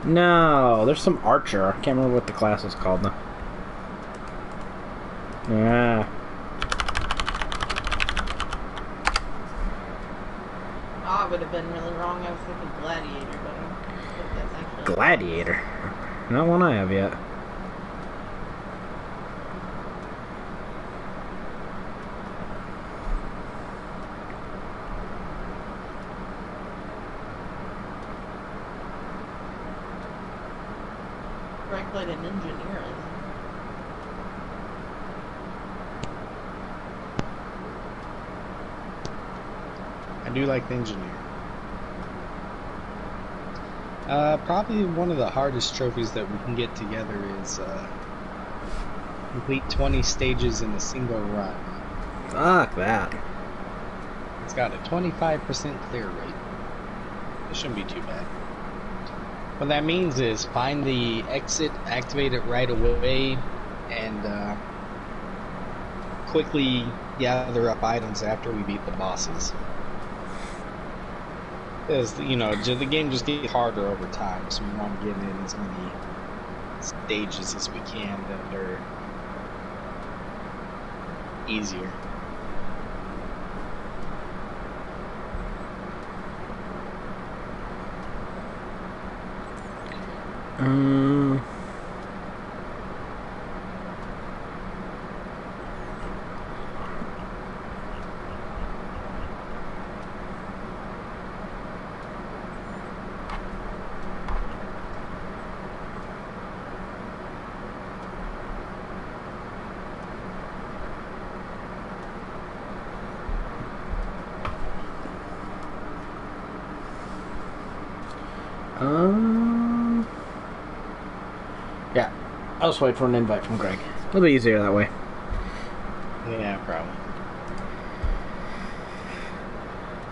No, there's some archer. I can't remember what the class is called now. Yeah. Oh, I would have been really wrong. I was thinking gladiator, but I don't think that's actually... Gladiator? Not one I have yet. Greg played an engineer. I do like the engineer. Probably one of the hardest trophies that we can get together is complete 20 stages in a single run. Fuck that. It's got a 25% clear rate. It shouldn't be too bad. What that means is find the exit, activate it right away, and quickly gather up items after we beat the bosses. Because, you know, the game just gets harder over time, so we want to get in as many stages as we can that are easier. Yeah, I'll just wait for an invite from Greg. It'll be easier that way. Yeah, probably.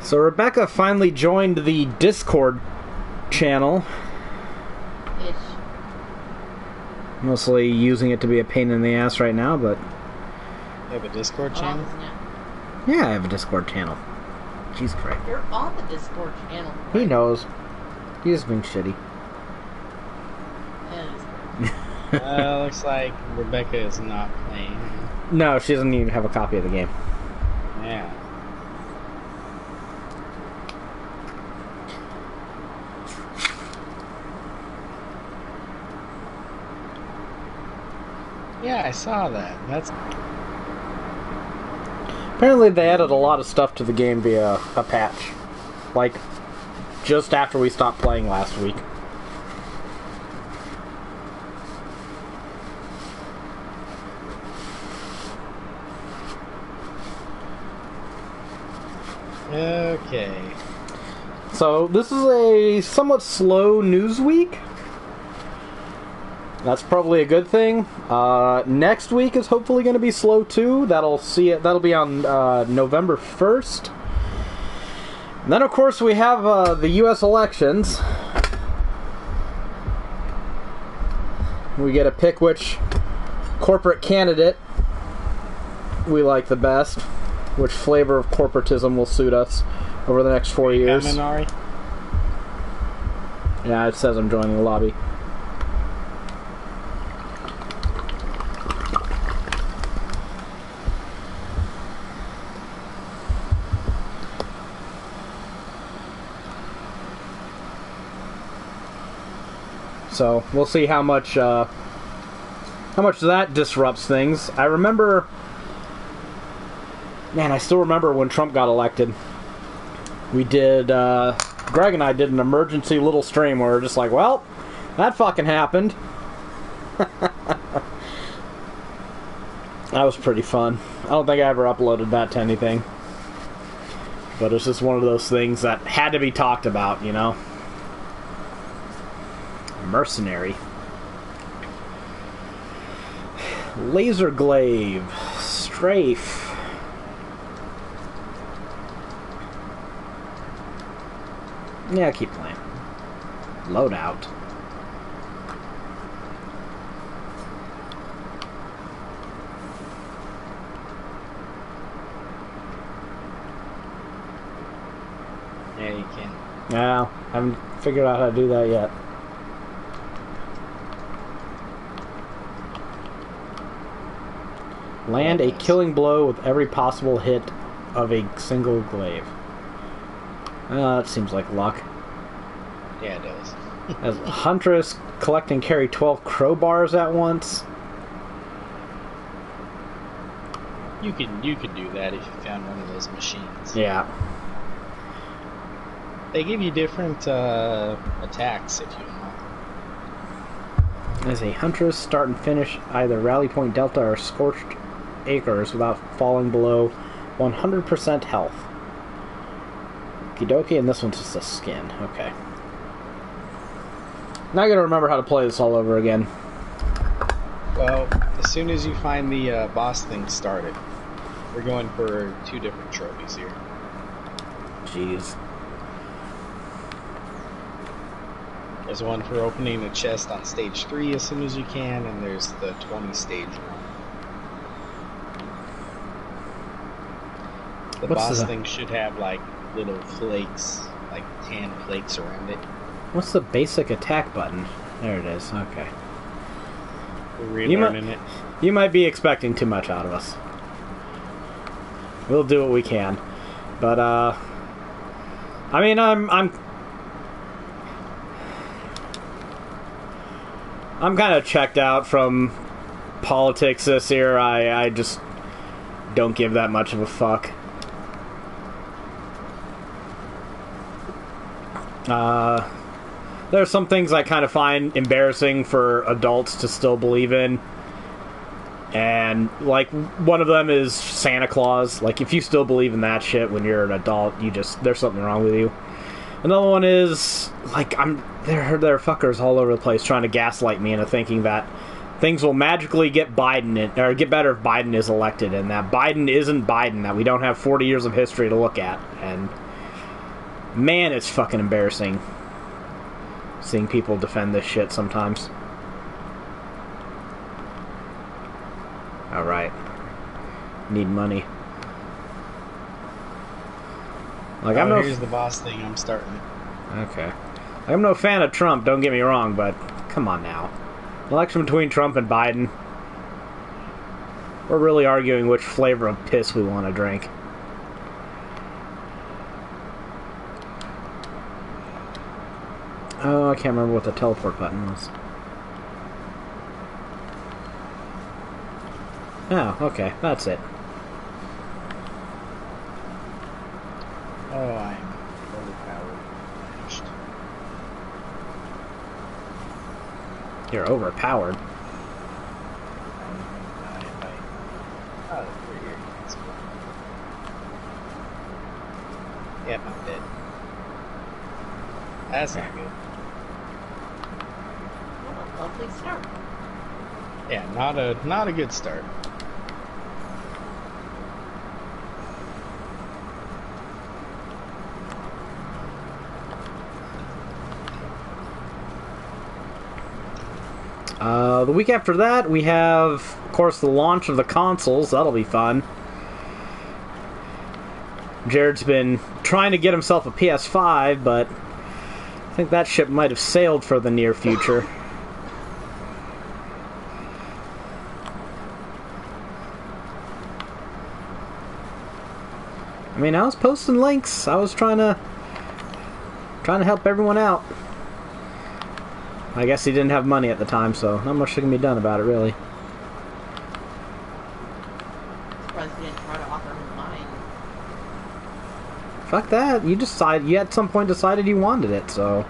So Rebecca finally joined the Discord channel. Ish. Mostly using it to be a pain in the ass right now, but... You have a Discord channel? Yeah, I have a Discord channel. Jeez Christ. You're on the Discord channel. Right? He knows. He's just being shitty. Looks like Rebecca is not playing. No, she doesn't even have a copy of the game. Yeah. Yeah, I saw that. That's... Apparently they added a lot of stuff to the game via a patch. Like, just after we stopped playing last week. Okay. So, this is a somewhat slow news week. That's probably a good thing. Next week is hopefully going to be slow too. That'll be on November 1st. And then, of course, we have the U.S. elections. We get to pick which corporate candidate we like the best. Which flavor of corporatism will suit us over the next 4 years. Ari? Yeah, it says I'm joining the lobby. So we'll see how much that disrupts things. I remember, man, I still remember when Trump got elected. We did, Greg and I did an emergency little stream where we're just like, well, that fucking happened. That was pretty fun. I don't think I ever uploaded that to anything. But it's just one of those things that had to be talked about, you know? Mercenary. Laser glaive. Strafe. Yeah, keep playing. Loadout. Yeah, you can. Yeah, haven't figured out how to do that yet. Land a killing blow with every possible hit of a single glaive. That seems like luck. Yeah, it does. As a huntress, collect and carry 12 crowbars at once. You could do that if you found one of those machines. Yeah. They give you different attacks if you want. As a huntress, start and finish either Rally Point Delta or Scorched Acres without falling below 100% health. Kidoki, and this one's just a skin. Okay. Now I gotta remember how to play this all over again. Well, as soon as you find the boss thing started, we're going for 2 different trophies here. Jeez. There's one for opening a chest on stage 3 as soon as you can, and there's the 20 stage one. The boss thing should have like little flakes, like tan flakes around it. What's the basic attack button? There it is. Okay. We're relearning it. You might be expecting too much out of us. We'll do what we can, but I mean, I'm kind of checked out from politics this year. I just don't give that much of a fuck. There's some things I kind of find embarrassing for adults to still believe in. And, like, one of them is Santa Claus. Like, if you still believe in that shit when you're an adult, there's something wrong with you. Another one is, like, there are fuckers all over the place trying to gaslight me into thinking that things will magically get get better if Biden is elected, and that Biden isn't Biden, that we don't have 40 years of history to look at. And, man, it's fucking embarrassing seeing people defend this shit sometimes. Alright. Need money. Like, here's the boss thing I'm starting. Okay. I'm no fan of Trump, don't get me wrong, but come on now. Election between Trump and Biden. We're really arguing which flavor of piss we want to drink. Oh, I can't remember what the teleport button was. Oh, okay, that's it. Oh, I'm overpowered. You're overpowered. Yep, I'm dead. That's not good. What a lovely start. Yeah, not a good start. The week after that, we have, of course, the launch of the consoles. That'll be fun. Jared's been trying to get himself a PS5, but I think that ship might have sailed for the near future. I mean, I was posting links. I was trying to help everyone out. I guess he didn't have money at the time, so not much can be done about it, really. Surprised you didn't try to offer him mine. Fuck that. You at some point decided you wanted it, so.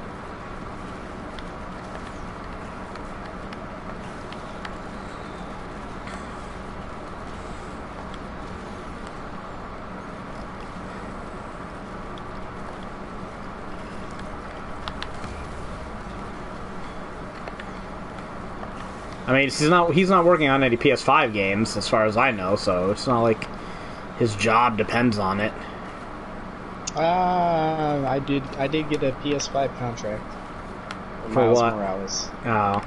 I mean, he's not working on any PS5 games, as far as I know, so it's not like his job depends on it. I did get a PS5 contract For Miles what? Morales. Oh.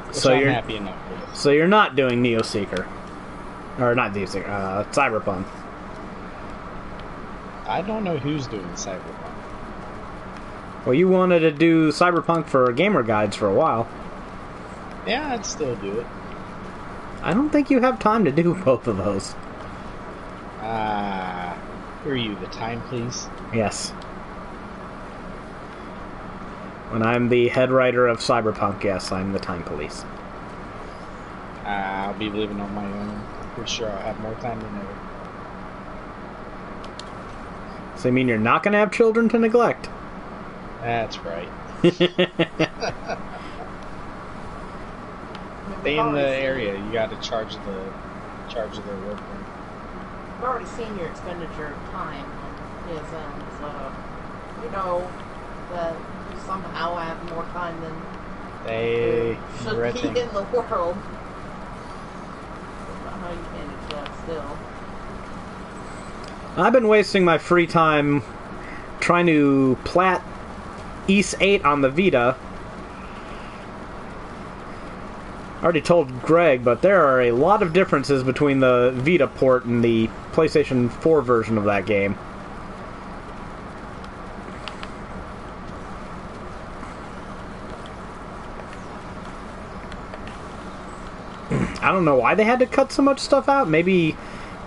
Which So I'm you're happy enough with. So you're not doing Neo Seeker. Or not Neo Seeker, Cyberpunk. I don't know who's doing Cyberpunk. Well, you wanted to do Cyberpunk for Gamer Guides for a while. Yeah, I'd still do it. I don't think you have time to do both of those. Who are you, the time police? Yes. When I'm the head writer of Cyberpunk, yes, I'm the time police. I'll be living on my own. I'm pretty sure I'll have more time than ever. So you mean you're not going to have children to neglect? That's right. Stay in the area. You got to charge their work. I've already seen your expenditure of time on PSN, so you know that you somehow have more time than They should be in the world. I don't know how you manage that still. I've been wasting my free time trying to plat Ys 8 on the Vita. I already told Greg, but there are a lot of differences between the Vita port and the PlayStation 4 version of that game. I don't know why they had to cut so much stuff out. Maybe it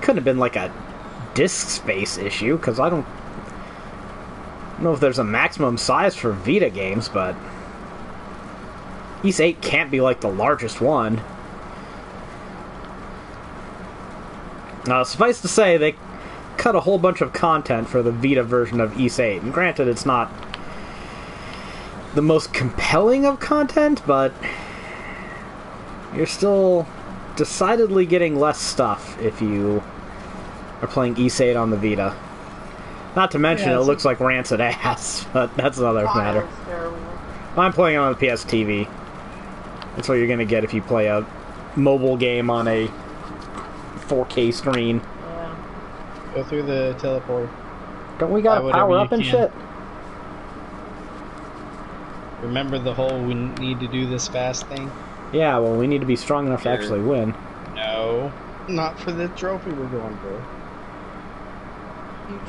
couldn't have been like a disk space issue, because I don't know if there's a maximum size for Vita games, but Ys 8 can't be like the largest one. Suffice to say, they cut a whole bunch of content for the Vita version of Ys 8. And granted, it's not the most compelling of content, but you're still decidedly getting less stuff if you are playing Ys 8 on the Vita. Not to mention, it looks like rancid ass, but that's another matter. I'm playing it on the PS TV. That's what you're going to get if you play a mobile game on a 4K screen. Yeah. Go through the teleporter. Don't we got to power up and shit? Remember the whole we need to do this fast thing? Yeah, well, we need to be strong enough to actually win. No, not for the trophy we're going for.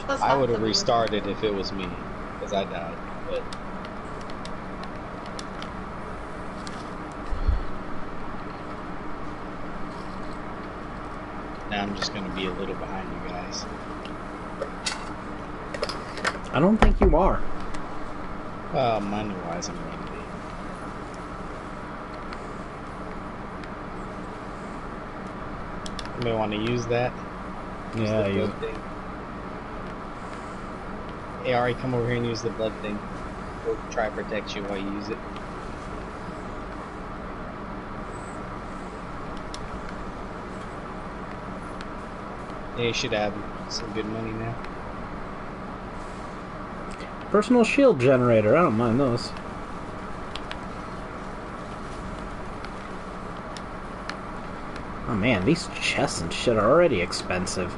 I would have restarted if it was me, because I died. But now I'm just going to be a little behind you guys. I don't think you are. Well, money-wise, I'm going to be. You may want to use that. Yeah, use the blood thing. Hey, Ari, come over here and use the blood thing. We'll try to protect you while you use it. Yeah, you should have some good money now. Personal shield generator, I don't mind those. Oh man, these chests and shit are already expensive.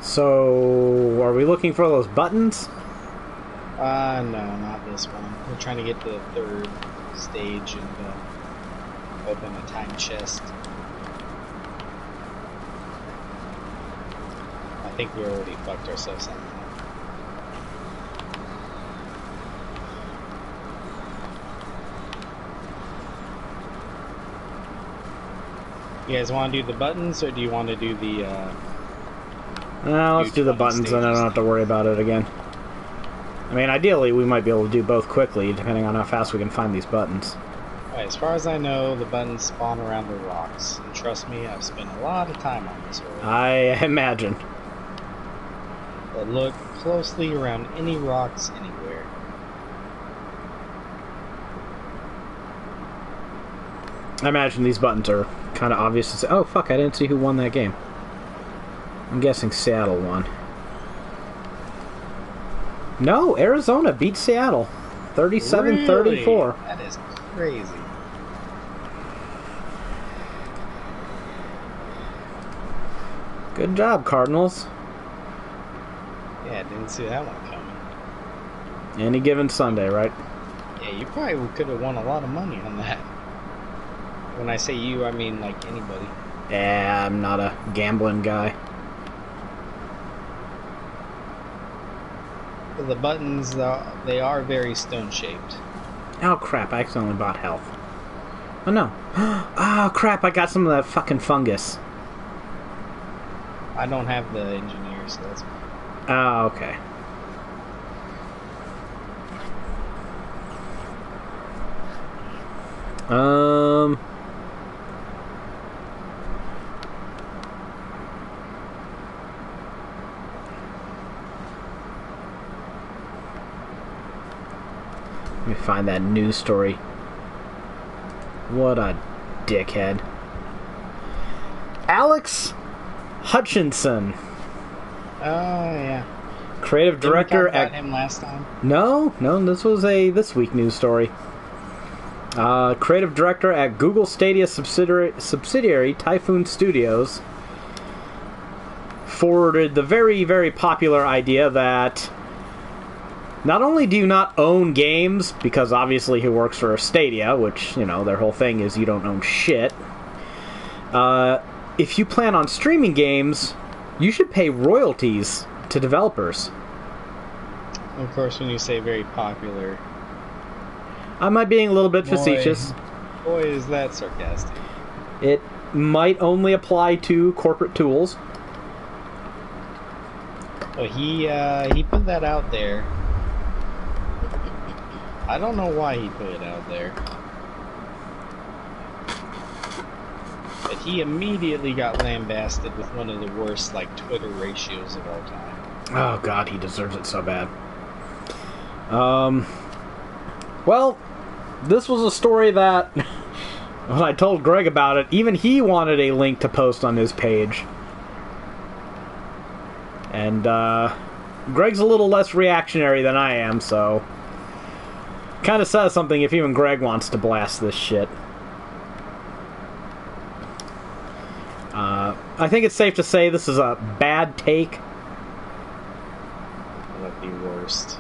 So, are we looking for those buttons? No, not this one. We're trying to get the third stage and open a time chest. I think we already fucked ourselves up. You guys want to do the buttons, or do you want to do the, let's do the buttons, and I don't have to worry about it again. I mean, ideally, we might be able to do both quickly, depending on how fast we can find these buttons. Alright, as far as I know, the buttons spawn around the rocks. And trust me, I've spent a lot of time on this already. I imagine. But look closely around any rocks anywhere. I imagine these buttons are kind of obvious to say. Oh, fuck, I didn't see who won that game. I'm guessing Seattle won. No, Arizona beat Seattle. 37-34. Really? That is crazy. Good job, Cardinals. Yeah, didn't see that one coming. Any given Sunday, right? Yeah, you probably could have won a lot of money on that. When I say you, I mean like anybody. Yeah, I'm not a gambling guy. The buttons, they are very stone-shaped. Oh crap, I accidentally bought health. Oh no. Oh crap, I got some of that fucking fungus. I don't have the engineer, so that's fine. Oh, okay. Let me find that news story. What a dickhead. Alex Hutchinson. Oh, yeah. Creative director Didn't we talk about him last time? No, this was a This Week news story. Creative director at Google Stadia subsidiary Typhoon Studios forwarded the very, very popular idea that not only do you not own games, because obviously he works for Stadia, which, you know, their whole thing is you don't own shit. If you plan on streaming games, you should pay royalties to developers. Of course, when you say very popular... Am I being a little bit facetious? Boy, is that sarcastic. It might only apply to corporate tools. Well, he put that out there. I don't know why he put it out there. But he immediately got lambasted with one of the worst, like, Twitter ratios of all time. Oh god, he deserves it so bad. Well, this was a story that, when I told Greg about it, even he wanted a link to post on his page. And, Greg's a little less reactionary than I am, so... kind of says something if even Greg wants to blast this shit. I think it's safe to say this is a bad take. That'd be worst.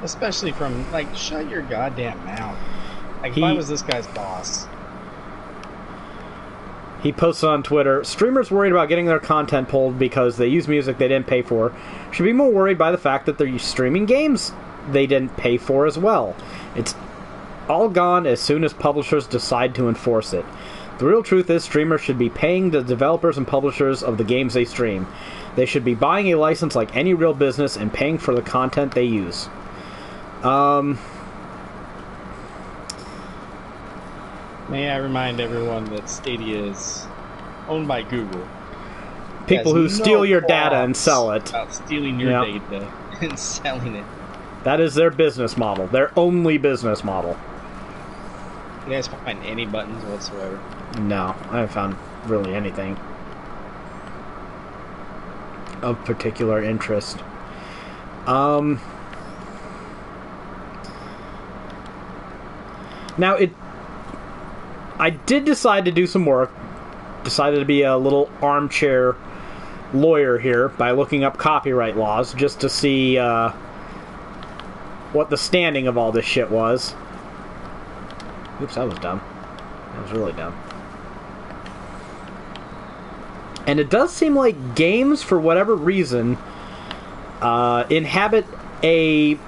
Especially from, like, shut your goddamn mouth. Like, if I was this guy's boss. He posted on Twitter, streamers worried about getting their content pulled because they use music they didn't pay for should be more worried by the fact that they're streaming games they didn't pay for as well. It's all gone as soon as publishers decide to enforce it. The real truth is streamers should be paying the developers and publishers of the games they stream. They should be buying a license like any real business and paying for the content they use. May I remind everyone that Stadia is owned by Google. People who steal your data and sell it. About stealing your data and selling it. That is their business model. Their only business model. You guys find any buttons whatsoever? No, I haven't found really anything of particular interest. Now, I did decide to do some work. Decided to be a little armchair lawyer here by looking up copyright laws just to see what the standing of all this shit was. Oops, that was dumb. That was really dumb. And it does seem like games, for whatever reason, inhabit a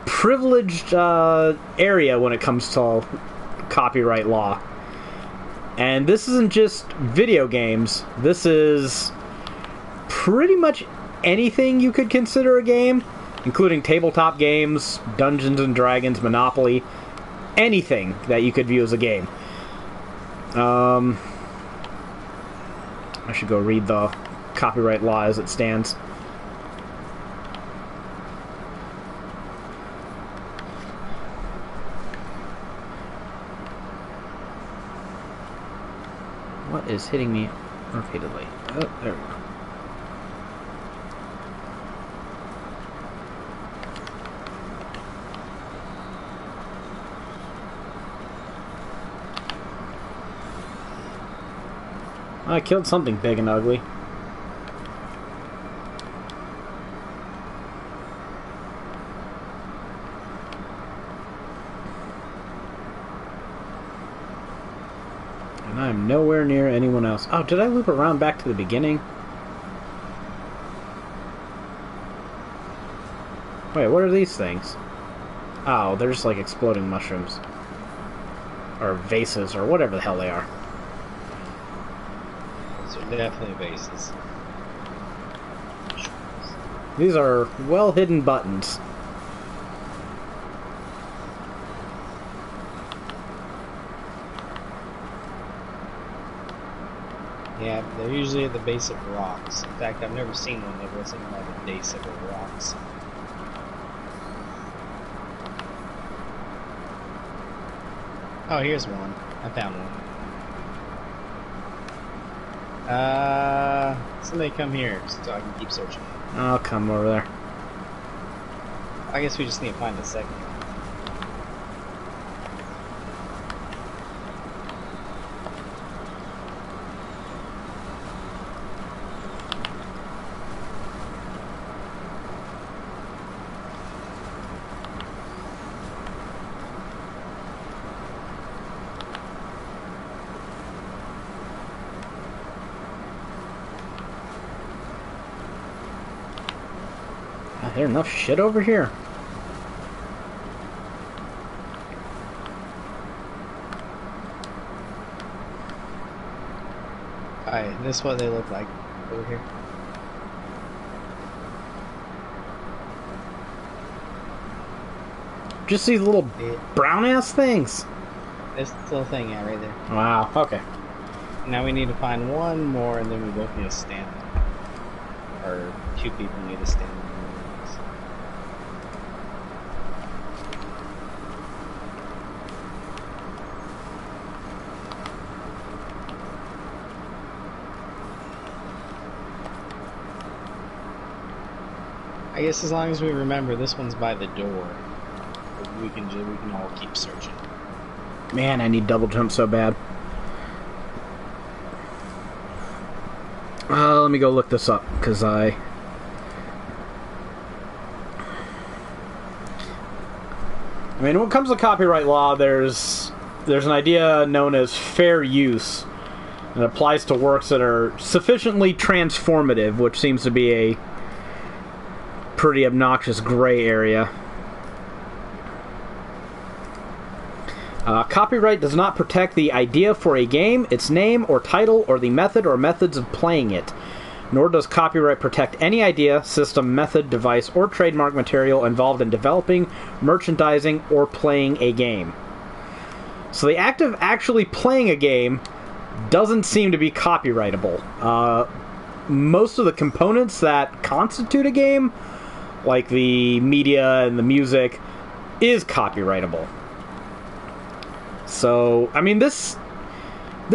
privileged area when it comes to copyright law. And this isn't just video games. This is pretty much anything you could consider a game, including tabletop games, Dungeons and Dragons, Monopoly, anything that you could view as a game. I should go read the copyright law as it stands. What is hitting me repeatedly? Oh, there we go. I killed something big and ugly. And I'm nowhere near anyone else. Oh, did I loop around back to the beginning? Wait, what are these things? Oh, they're just like exploding mushrooms. or vases, or whatever the hell they are. Those are definitely vases. These are well-hidden buttons. Yeah, they're usually at the base of rocks. In fact, I've never seen one that wasn't at the base of the rocks. Oh, here's one. I found one. Somebody come here so I can keep searching. I'll come over there. I guess we just need to find a second. There's enough shit over here. Alright, this is what they look like over here. Just these little brown-ass things. This little thing, yeah, right there. Wow, okay. Now we need to find one more, and then we both need to stand. Or two people need to stand. I guess as long as we remember, this one's by the door. We can all keep searching. Man, I need double jump so bad. Let me go look this up, because I mean, when it comes to copyright law, there's an idea known as fair use. And it applies to works that are sufficiently transformative, which seems to be a pretty obnoxious gray area. Copyright does not protect the idea for a game, its name or title, or the method or methods of playing it. Nor does copyright protect any idea, system, method, device, or trademark material involved in developing, merchandising, or playing a game. So the act of actually playing a game doesn't seem to be copyrightable. Most of the components that constitute a game, like the media and the music, is copyrightable. So, I mean, this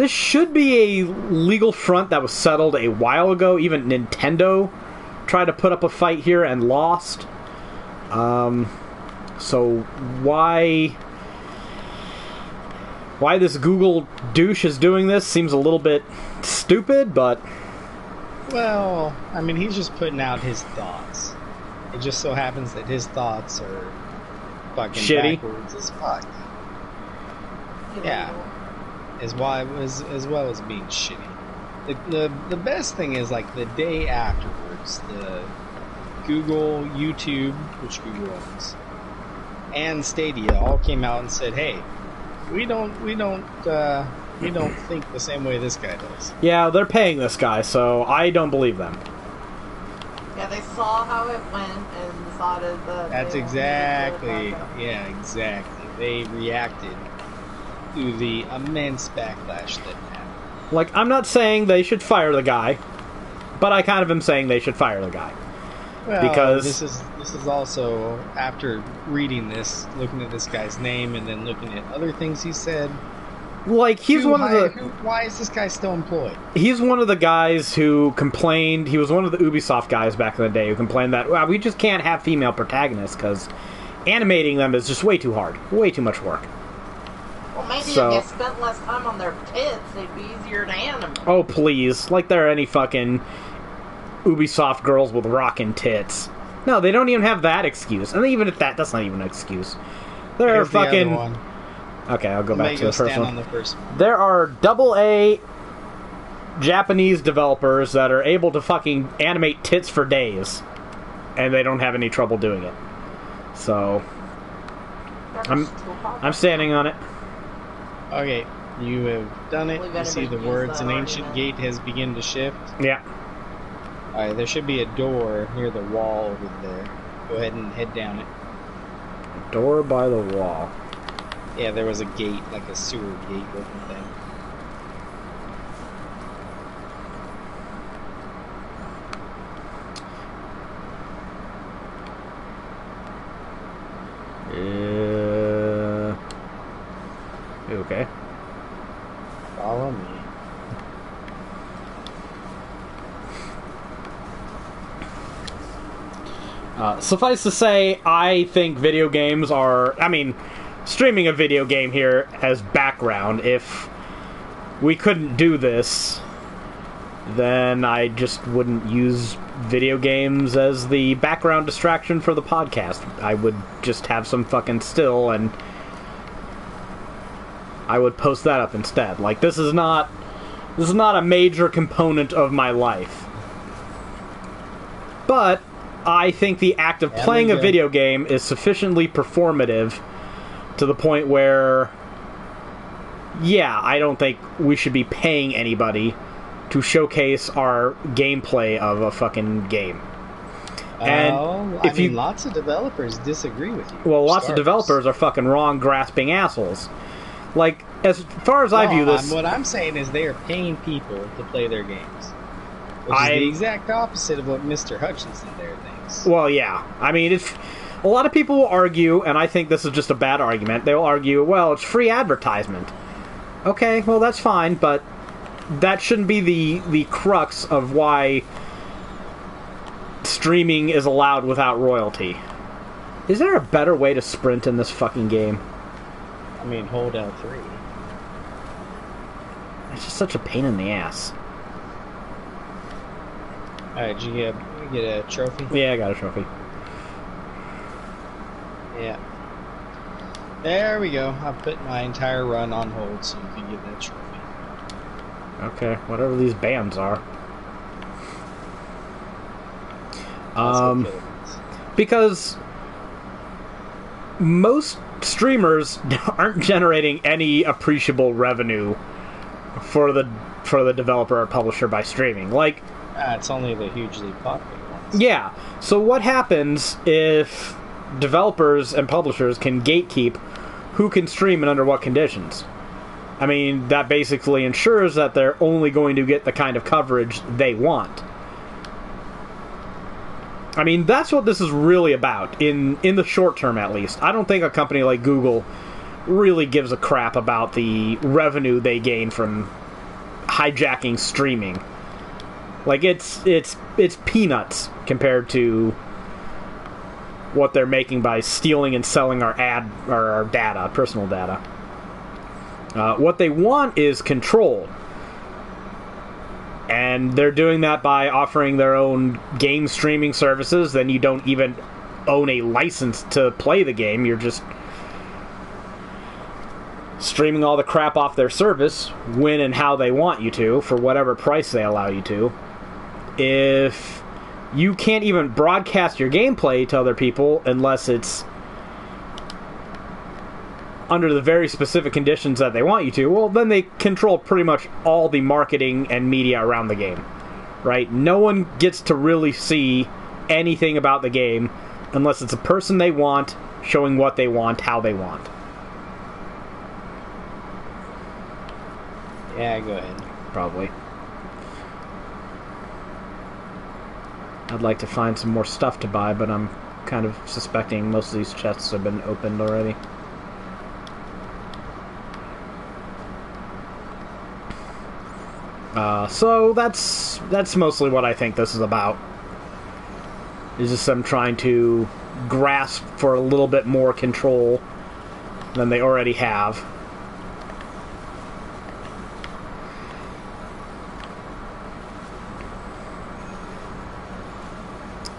should be a legal front that was settled a while ago. Even Nintendo tried to put up a fight here and lost. So why this Google douche is doing this seems a little bit stupid, but... Well, I mean, he's just putting out his thoughts. It just so happens that his thoughts are fucking shitty. Backwards as fuck. Yeah, as well as being shitty. The best thing is, like, the day afterwards, the Google, YouTube, which Google owns, and Stadia all came out and said, "Hey, we don't think the same way this guy does." Yeah, they're paying this guy, so I don't believe them. Yeah, they saw how it went and decided that. That's exactly. Yeah, exactly. They reacted to the immense backlash that happened. Like, I'm not saying they should fire the guy, but I kind of am saying they should fire the guy. Well, because this is also, after reading this, looking at this guy's name, and then looking at other things he said. Like, he's one of the... Why is this guy still employed? He's one of the guys who complained... He was one of the Ubisoft guys back in the day who complained that, well, we just can't have female protagonists because animating them is just way too hard. Way too much work. Well, maybe if you spent less time on their tits, they'd be easier to animate. Oh, please. Like there are any fucking Ubisoft girls with rockin' tits. No, they don't even have that excuse. And even if that's not even an excuse. There are fucking... The other one. Okay, I'll go back to the first one. On the first one. There are AA Japanese developers that are able to fucking animate tits for days. And they don't have any trouble doing it. So... I'm standing on it. Okay, you have done it. Believe You see the anybody words, used an that ancient argument. gate has begun to shift. Yeah. Alright, there should be a door near the wall over there. Go ahead and head down it. Door by the wall. Yeah, there was a gate, like a sewer gate looking thing. Okay. Follow me. Suffice to say, I think video games are... I mean, streaming a video game here as background, if we couldn't do this, then I just wouldn't use video games as the background distraction for the podcast. I would just have some fucking still, and I would post that up instead. Like, this is not a major component of my life. But I think the act of playing a video game is sufficiently performative to the point where, yeah, I don't think we should be paying anybody to showcase our gameplay of a fucking game. And I mean, lots of developers disagree with you. Well, lots of developers are fucking wrong, grasping assholes. Like, as far as I view this... What I'm saying is they are paying people to play their games. Which is the exact opposite of what Mr. Hutchinson there thinks. Well, yeah. I mean, a lot of people will argue, and I think this is just a bad argument, they'll argue, well, it's free advertisement. Okay, well, that's fine, but that shouldn't be the crux of why streaming is allowed without royalty. Is there a better way to sprint in this fucking game? I mean, hold L3. It's just such a pain in the ass. Alright, did you get a trophy? Yeah, I got a trophy. Yeah. There we go. I put my entire run on hold so you can get that trophy. Okay, whatever these bands are. Because most streamers aren't generating any appreciable revenue for the developer or publisher by streaming. Like, it's only the hugely popular ones. Yeah. So what happens if developers and publishers can gatekeep who can stream and under what conditions? I mean, that basically ensures that they're only going to get the kind of coverage they want. I mean, that's what this is really about, in the short term at least. I don't think a company like Google really gives a crap about the revenue they gain from hijacking streaming. Like, it's peanuts compared to what they're making by stealing and selling our data, personal data. What they want is control. And they're doing that by offering their own game streaming services. Then you don't even own a license to play the game. You're just streaming all the crap off their service when and how they want you to, for whatever price they allow you to. If you can't even broadcast your gameplay to other people unless it's under the very specific conditions that they want you to, well, then they control pretty much all the marketing and media around the game, right? No one gets to really see anything about the game unless it's a person they want, showing what they want, how they want. Yeah, go ahead. Probably. I'd like to find some more stuff to buy, but I'm kind of suspecting most of these chests have been opened already. So that's mostly what I think this is about. Is just them trying to grasp for a little bit more control than they already have.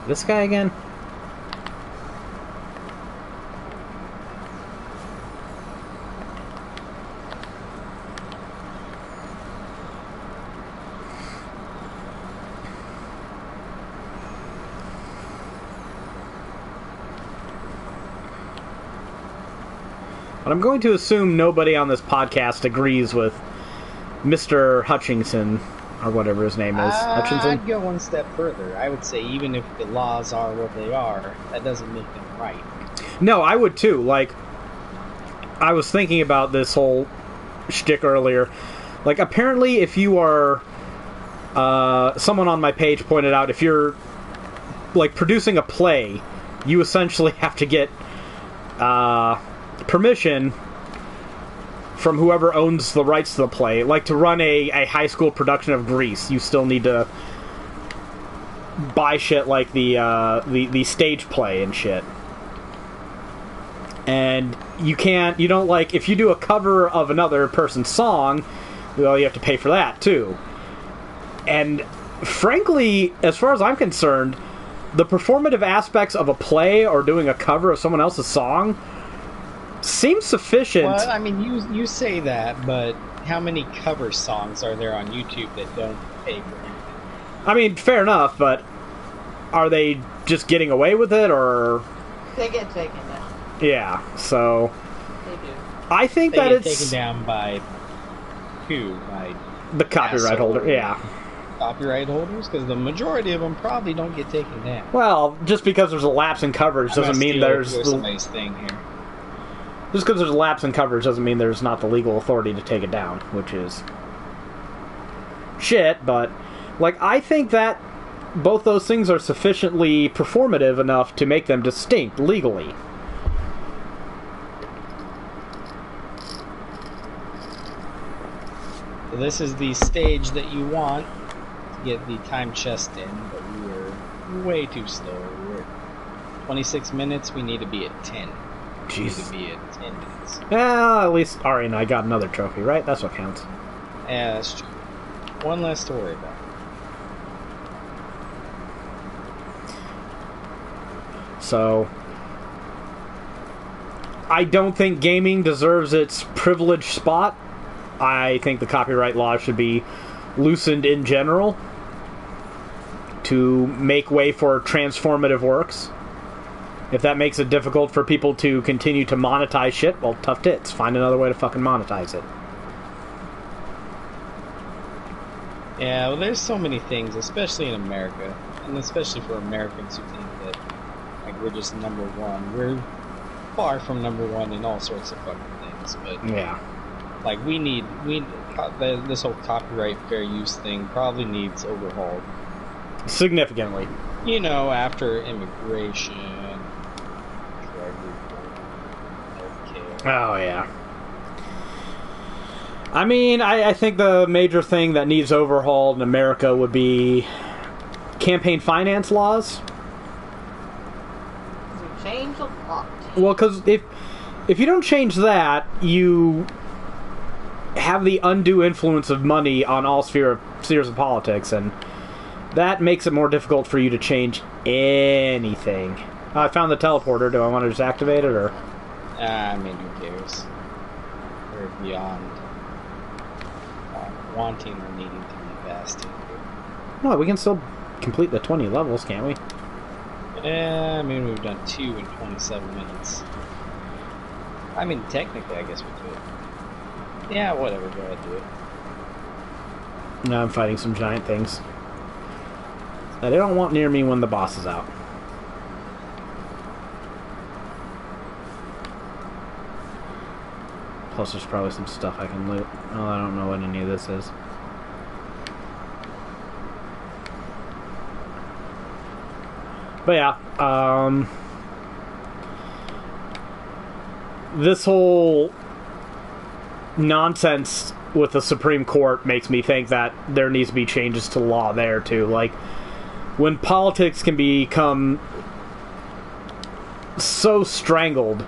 This guy again? But I'm going to assume nobody on this podcast agrees with Mr. Hutchinson, or whatever his name is. Hutchinson? I'd go one step further. I would say even if the laws are what they are, that doesn't make them right. No, I would too. Like, I was thinking about this whole shtick earlier. Like, apparently if you are... someone on my page pointed out, if you're, like, producing a play, you essentially have to get permission from whoever owns the rights to the play. Like, to run a high school production of Grease, you still need to buy shit like the stage play and shit. And you don't, like, if you do a cover of another person's song, well, you have to pay for that, too. And, frankly, as far as I'm concerned, the performative aspects of a play or doing a cover of someone else's song seems sufficient. Well, I mean, you say that, but how many cover songs are there on YouTube that don't pay for anything? I mean, fair enough, but are they just getting away with it, or... They get taken down. Yeah, so... They do. I think They that get it's... taken down by who? By the copyright holder, yeah. Copyright holders? Because the majority of them probably don't get taken down. Well, just because there's a lapse in coverage doesn't mean there's... somebody's thing here. Just because there's a lapse in coverage doesn't mean there's not the legal authority to take it down, which is... shit, but... Like, I think that both those things are sufficiently performative enough to make them distinct legally. So this is the stage that you want to get the time chest in, but we are way too slow. We're at 26 minutes, we need to be at 10. Jesus. We need to be at 10 minutes. Well, at least Ari and I got another trophy, right? That's what counts. Yeah, that's true. One less to worry about. So, I don't think gaming deserves its privileged spot. I think the copyright law should be loosened in general to make way for transformative works. If that makes it difficult for people to continue to monetize shit, well, tough tits. Find another way to fucking monetize it. Yeah, well, there's so many things, especially in America, and especially for Americans who think that, like, we're just number one. We're far from number one in all sorts of fucking things, but yeah, like this whole copyright fair use thing probably needs overhauled significantly. You know, after immigration, drug reform, healthcare. Oh yeah. I mean, I think the major thing that needs overhauled in America would be campaign finance laws. Change a lot. Well, because if you don't change that, you have the undue influence of money on all spheres of politics, and that makes it more difficult for you to change anything. I found the teleporter. Do I want to just activate it, or? I mean, who cares? We're beyond wanting or needing to be fast. Well, we can still complete the 20 levels, can't we? Yeah, I mean, we've done 2 in 27 minutes. I mean, technically, I guess we could. Yeah, whatever, go ahead, do it. No, I'm fighting some giant things that I don't want near me when the boss is out. Plus, there's probably some stuff I can loot. Oh, I don't know what any of this is. But yeah, this whole nonsense with the Supreme Court makes me think that there needs to be changes to law there too. Like, when politics can become so strangled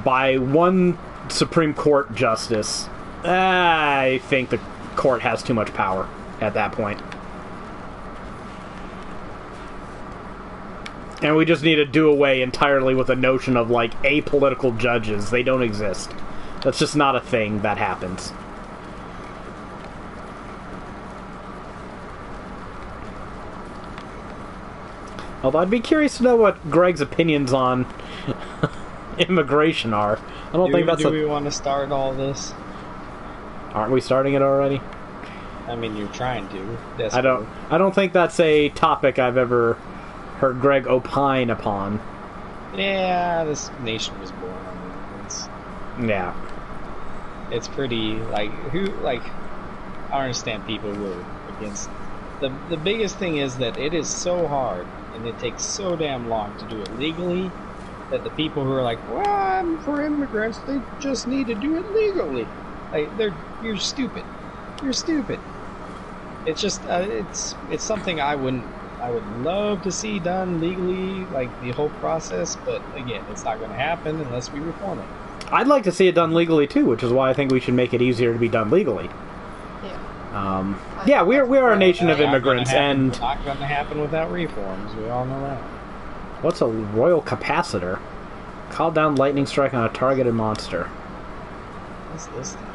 by one Supreme Court justice, I think the court has too much power at that point. And we just need to do away entirely with the notion of, like, apolitical judges. They don't exist. That's just not a thing that happens. Although I'd be curious to know what Greg's opinions on immigration are. I don't think that's Do we want to start all this? Aren't we starting it already? I mean, you're trying to. I don't think that's a topic I've ever heard Greg opine upon. Yeah, this nation was born on immigrants. Yeah. It's pretty, I don't understand people who are against. The biggest thing is that it is so hard, and it takes so damn long to do it legally, that the people who are like, well, I'm for immigrants, they just need to do it legally. You're stupid. You're stupid. It's just, it's something I would love to see done legally, like the whole process, but again, it's not going to happen unless we reform it. I'd like to see it done legally too, which is why I think we should make it easier to be done legally. Yeah, we are a nation of immigrants, and it's not going to happen without reforms. We all know that. What's a royal capacitor? Call down lightning strike on a targeted monster. What's this thing?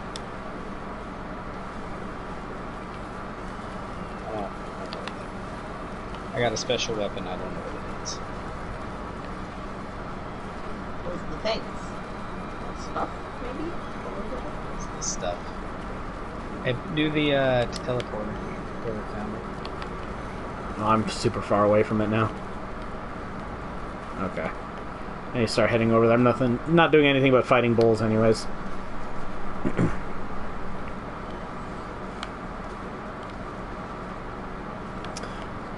I got a special weapon. I don't know what it is. Those are the things. Stuff, maybe? What's this stuff? Hey, do the teleporter. Where we found it. Oh, I'm super far away from it now. Okay. I need to start heading over there. I'm not doing anything but fighting bulls anyways.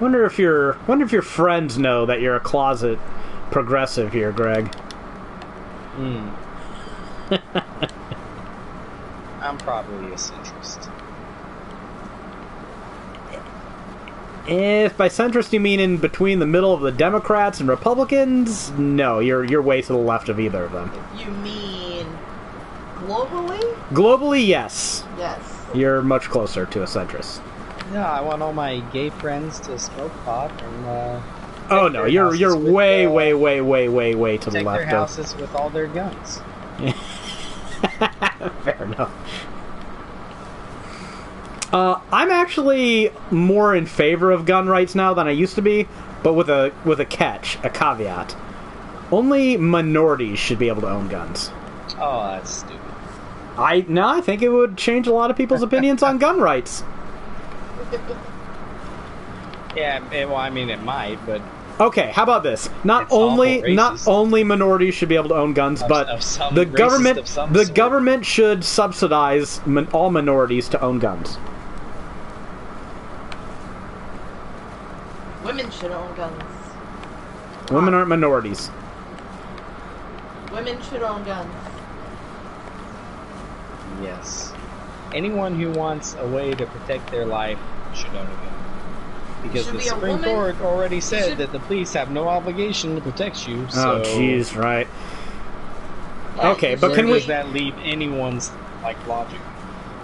Wonder if your friends know that you're a closet progressive here, Greg. I'm probably a centrist. If by centrist you mean in between the middle of the Democrats and Republicans, no, you're way to the left of either of them. You mean globally? Globally, yes. Yes. You're much closer to a centrist. Yeah, I want all my gay friends to smoke pot and oh no, you're way to the take left their houses with all their guns. Fair enough. I'm actually more in favor of gun rights now than I used to be, but with a catch, a caveat. Only minorities should be able to own guns. Oh, that's stupid. I think it would change a lot of people's opinions on gun rights. Yeah, well, I mean, it might, but okay, how about this? Not it's only minorities should be able to own guns, but the government should subsidize all minorities to own guns. Women should own guns. Women aren't minorities. Women should own guns. Yes. Anyone who wants a way to protect their life should own a gun. Because the Supreme Court already said that the police have no obligation to protect you. So oh, jeez, right. Yeah, okay, but can we... does that leave anyone's, logic?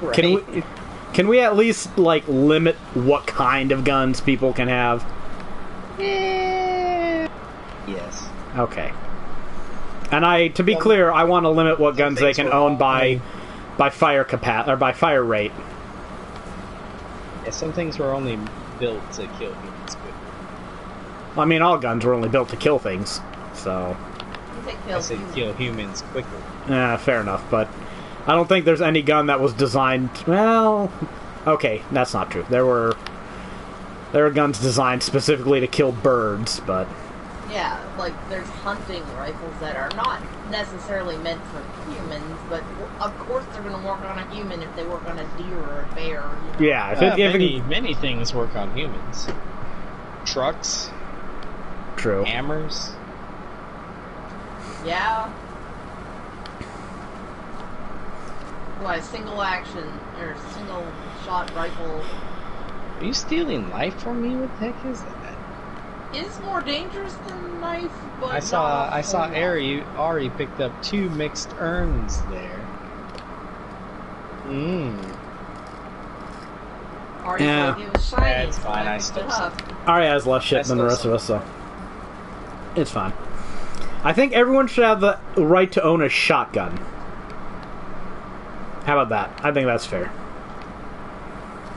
Right? Can we at least, limit what kind of guns people can have? Yes. Okay. And to be clear, I want to limit what guns they can own by fire by fire rate. Yeah, some things were only built to kill humans quickly. I mean, all guns were only built to kill things, so... I said kill humans quickly. Fair enough, but I don't think there's any gun that was designed... Well... Okay, that's not true. There were guns designed specifically to kill birds, but... Yeah, there's hunting rifles that are not necessarily meant for humans, but of course they're going to work on a human if they work on a deer or a bear. You know? Yeah, many things work on humans. Trucks. True. Hammers. Yeah. What, a single action or single shot rifle? Are you stealing life from me? What the heck is that? Is more dangerous than a knife, but I saw Ari picked up 2 mixed urns there. Ari said it was shiny. That's fine, I still Ari has less shit than the rest of us, so it's fine. I think everyone should have the right to own a shotgun. How about that? I think that's fair.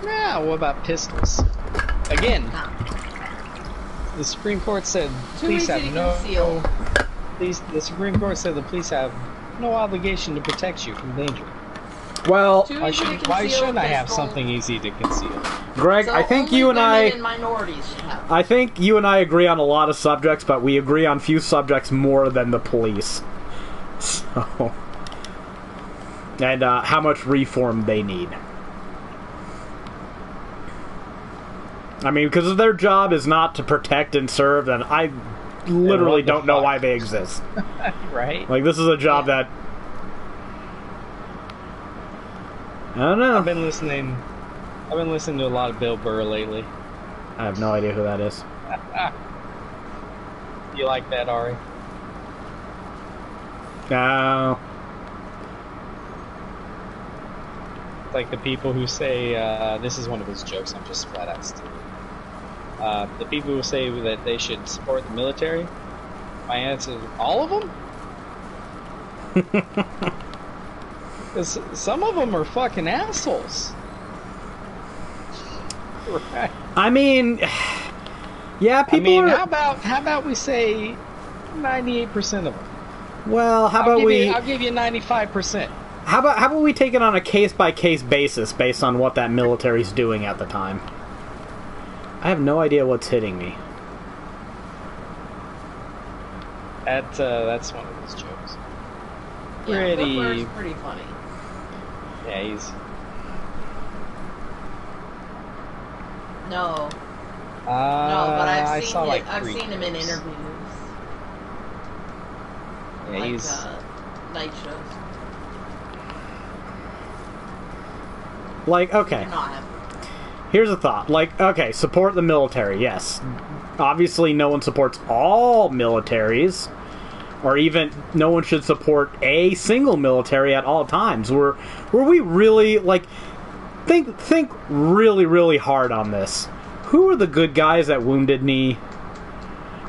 Yeah, what about pistols? Again, the Supreme Court said police have The Supreme Court said the police have no obligation to protect you from danger. Well, Why shouldn't I have something easy to conceal? Greg, So I think only you and women I... and minorities should have. I think you and I agree on a lot of subjects, but we agree on few subjects more than the police. So... And how much reform they need. I mean, because their job is not to protect and serve, then I literally don't know why they exist. Right? Like, this is a job that... I don't know. I've been listening to a lot of Bill Burr lately. I have no idea who that is. You like that, Ari? No. Like the people who say, this is one of his jokes, I'm just flat out stealing. The people who say that they should support the military, my answer is, all of them? Because some of them are fucking assholes. Right. I mean... Yeah, people are... How about we say 98% of them? Well, how about I'll give you 95%. How about we take it on a case-by-case basis based on what that military's doing at the time? I have no idea what's hitting me. That's one of his jokes. Yeah, Booker's pretty funny. Yeah, he's... No. No, but I've three seen him in clips. interviews. Yeah, like, he's... night shows. Like, okay. Not him. Here's a thought. Like, okay, support the military, yes. Obviously, no one supports all militaries. Or even, no one should support a single military at all times. Were we really, like... Think really, really hard on this. Who are the good guys at Wounded Knee?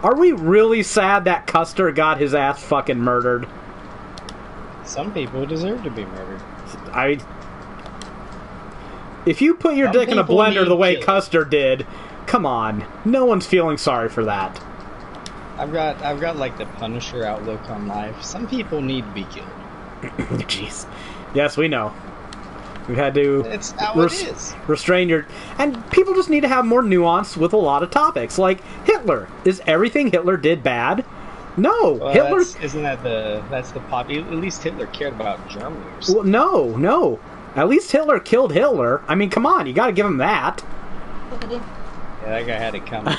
Are we really sad that Custer got his ass fucking murdered? Some people deserve to be murdered. If you put your dick in a people blender the way need Custer did, come on. No one's feeling sorry for that. I've got like the Punisher outlook on life. Some people need to be killed. Jeez. Yes, we know. We've had to It's how it is. restrain your... And people just need to have more nuance with a lot of topics. Like, Hitler. Is everything Hitler did bad? No. Well, Hitler... That's the pop... At least Hitler cared about Germany or something. Well, no. At least Hitler killed Hitler. I mean, come on. You gotta give him that. Yeah, that guy had it coming.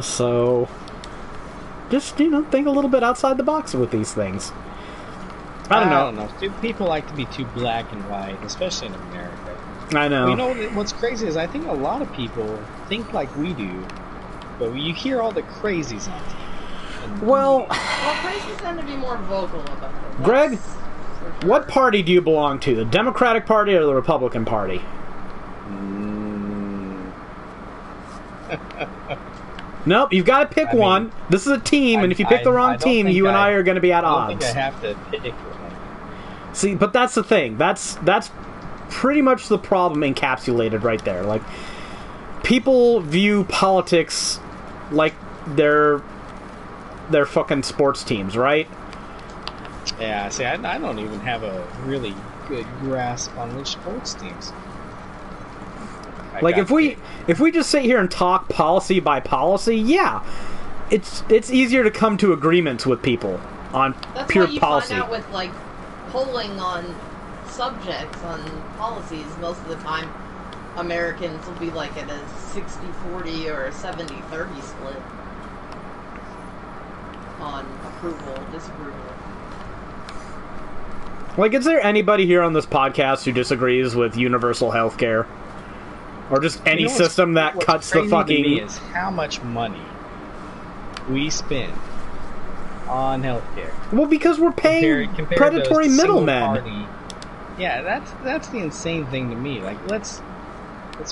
So... Just, think a little bit outside the box with these things. I don't know. People like to be too black and white, especially in America. I know. You know what's crazy is I think a lot of people think like we do, but you hear all the crazies on TV. Well, crazies tend to be more vocal about it. Greg, Sure. what party do you belong to? The Democratic Party or the Republican Party? Nope, you've got to pick one. This is a team, and if you pick the wrong team, you and I are going to be at odds. I don't think I have to pick one. See, but that's the thing. That's pretty much the problem encapsulated right there. Like, people view politics like they're fucking sports teams, right? Yeah, see, I don't even have a really good grasp on which sports teams. Like, if we just sit here and talk policy by policy, yeah, it's easier to come to agreements with people on pure policy. Find out with, like, polling on subjects, on policies, most of the time Americans will be like at a 60-40 or a 70-30 split on approval, disapproval. Like, is there anybody here on this podcast who disagrees with universal health care? Or just any system that cuts the fucking... To me is how much money we spend on healthcare. Well, because we're paying predatory middlemen. Yeah, that's the insane thing to me. Like, let's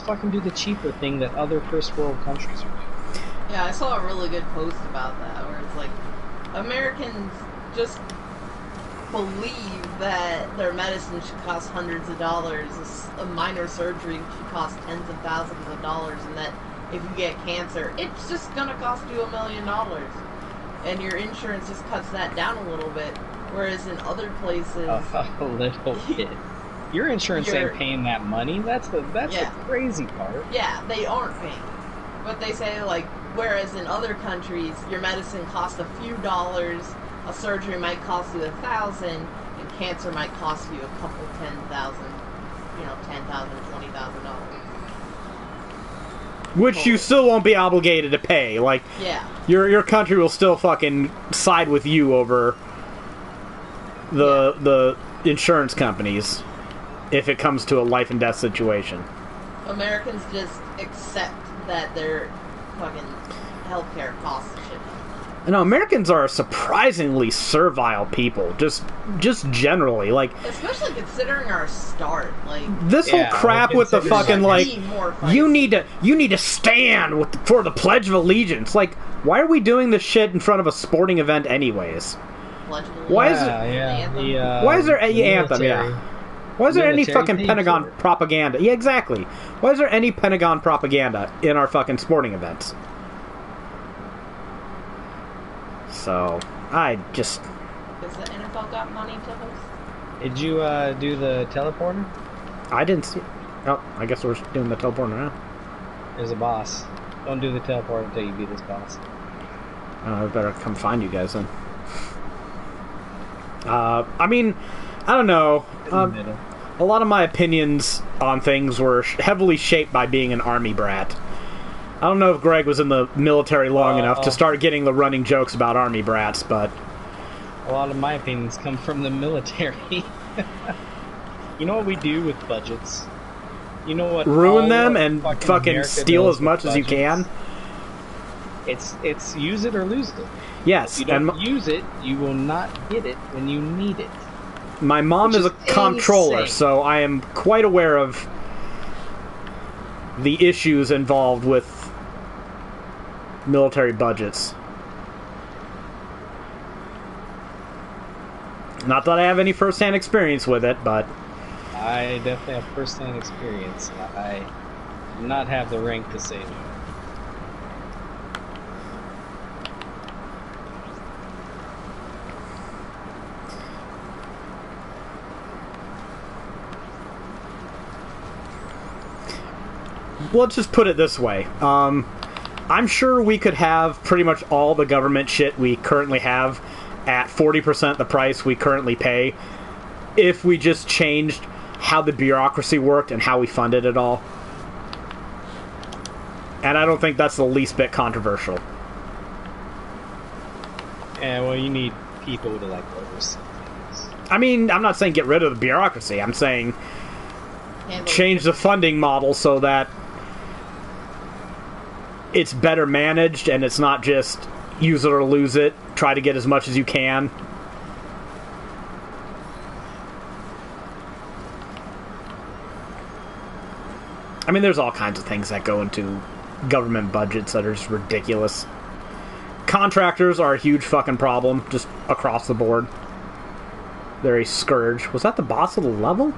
fucking do the cheaper thing that other first world countries are doing. Yeah, I saw a really good post about that, where it's like, Americans just believe that their medicine should cost hundreds of dollars, a minor surgery should cost tens of thousands of dollars, and that if you get cancer, it's just gonna cost you $1 million, and your insurance just cuts that down a little bit. Whereas in other places, a little bit. Your insurance ain't paying that money. That's the crazy part. Yeah, they aren't paying. But they say, like, whereas in other countries, your medicine costs a few dollars, a surgery might cost you $1,000, and cancer might cost you a couple $10,000, $10,000, $20,000. Which you still won't be obligated to pay. Like, yeah. Your country will still fucking side with you over the insurance companies if it comes to a life and death situation. Americans just accept that their fucking healthcare costs shit. No, Americans are surprisingly servile people, just generally, like, especially considering our start, like, this whole crap with the fucking, like, you need to stand for the Pledge of Allegiance. Like, why are we doing this shit in front of a sporting event anyways? Why is it? Why is there any anthem? Yeah. Why is there any fucking Pentagon propaganda? Yeah, exactly. Why is there any Pentagon propaganda in our fucking sporting events? So, I just... Has the NFL got money to host? Did you do the teleporter? I didn't see... Oh, I guess we're doing the teleporter now. There's a boss. Don't do the teleporter until you beat this boss. I better come find you guys then. I mean, I don't know. A lot of my opinions on things were heavily shaped by being an army brat. I don't know if Greg was in the military long enough to start getting the running jokes about army brats, but... A lot of my opinions come from the military. You know what we do with budgets? You know what? Ruin them and fucking steal as much as you can? It's use it or lose it. Yes. If you don't use it, you will not get it when you need it. My mom is a comptroller, so I am quite aware of the issues involved with military budgets. Not that I have any first-hand experience with it, but... I definitely have first-hand experience. I do not have the rank to say no. Let's just put it this way. I'm sure we could have pretty much all the government shit we currently have at 40% the price we currently pay if we just changed how the bureaucracy worked and how we funded it all. And I don't think that's the least bit controversial. Yeah, well, you need people to, like, oversee things. I mean, I'm not saying get rid of the bureaucracy. I'm saying change the funding model so that it's better managed and it's not just use it or lose it, try to get as much as you can. I mean, there's all kinds of things that go into government budgets that are just ridiculous. Contractors are a huge fucking problem, just across the board. They're a scourge. Was that the boss of the level?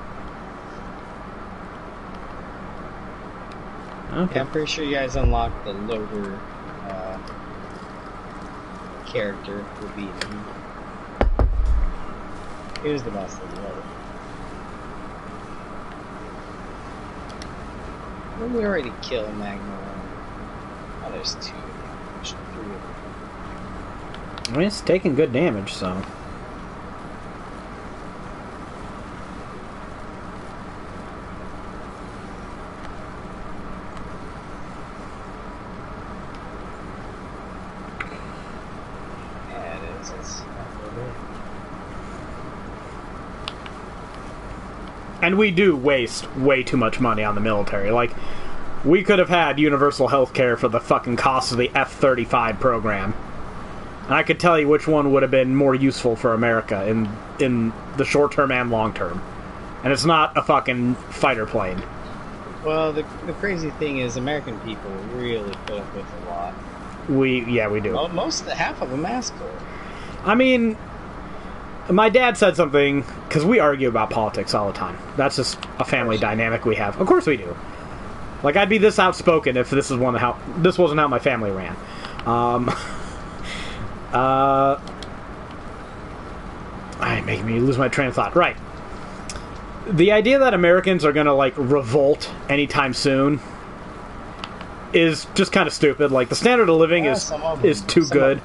Okay. Yeah, I'm pretty sure you guys unlocked the lower character would be him. Here's the boss of the level. Well, we already killed Magma. Oh, there's two. There's three of them. I mean, it's taking good damage, so... And we do waste way too much money on the military. Like, we could have had universal health care for the fucking cost of the F-35 program. And I could tell you which one would have been more useful for America in the short term and long term. And it's not a fucking fighter plane. Well, the crazy thing is American people really put up with a lot. We do. Well, half of them ask for it. I mean... My dad said something, because we argue about politics all the time. That's just a family dynamic we have. Of course we do. Like, I'd be this outspoken if this wasn't how my family ran. Making me lose my train of thought. Right. The idea that Americans are gonna, like, revolt anytime soon is just kind of stupid. Like, the standard of living is too good.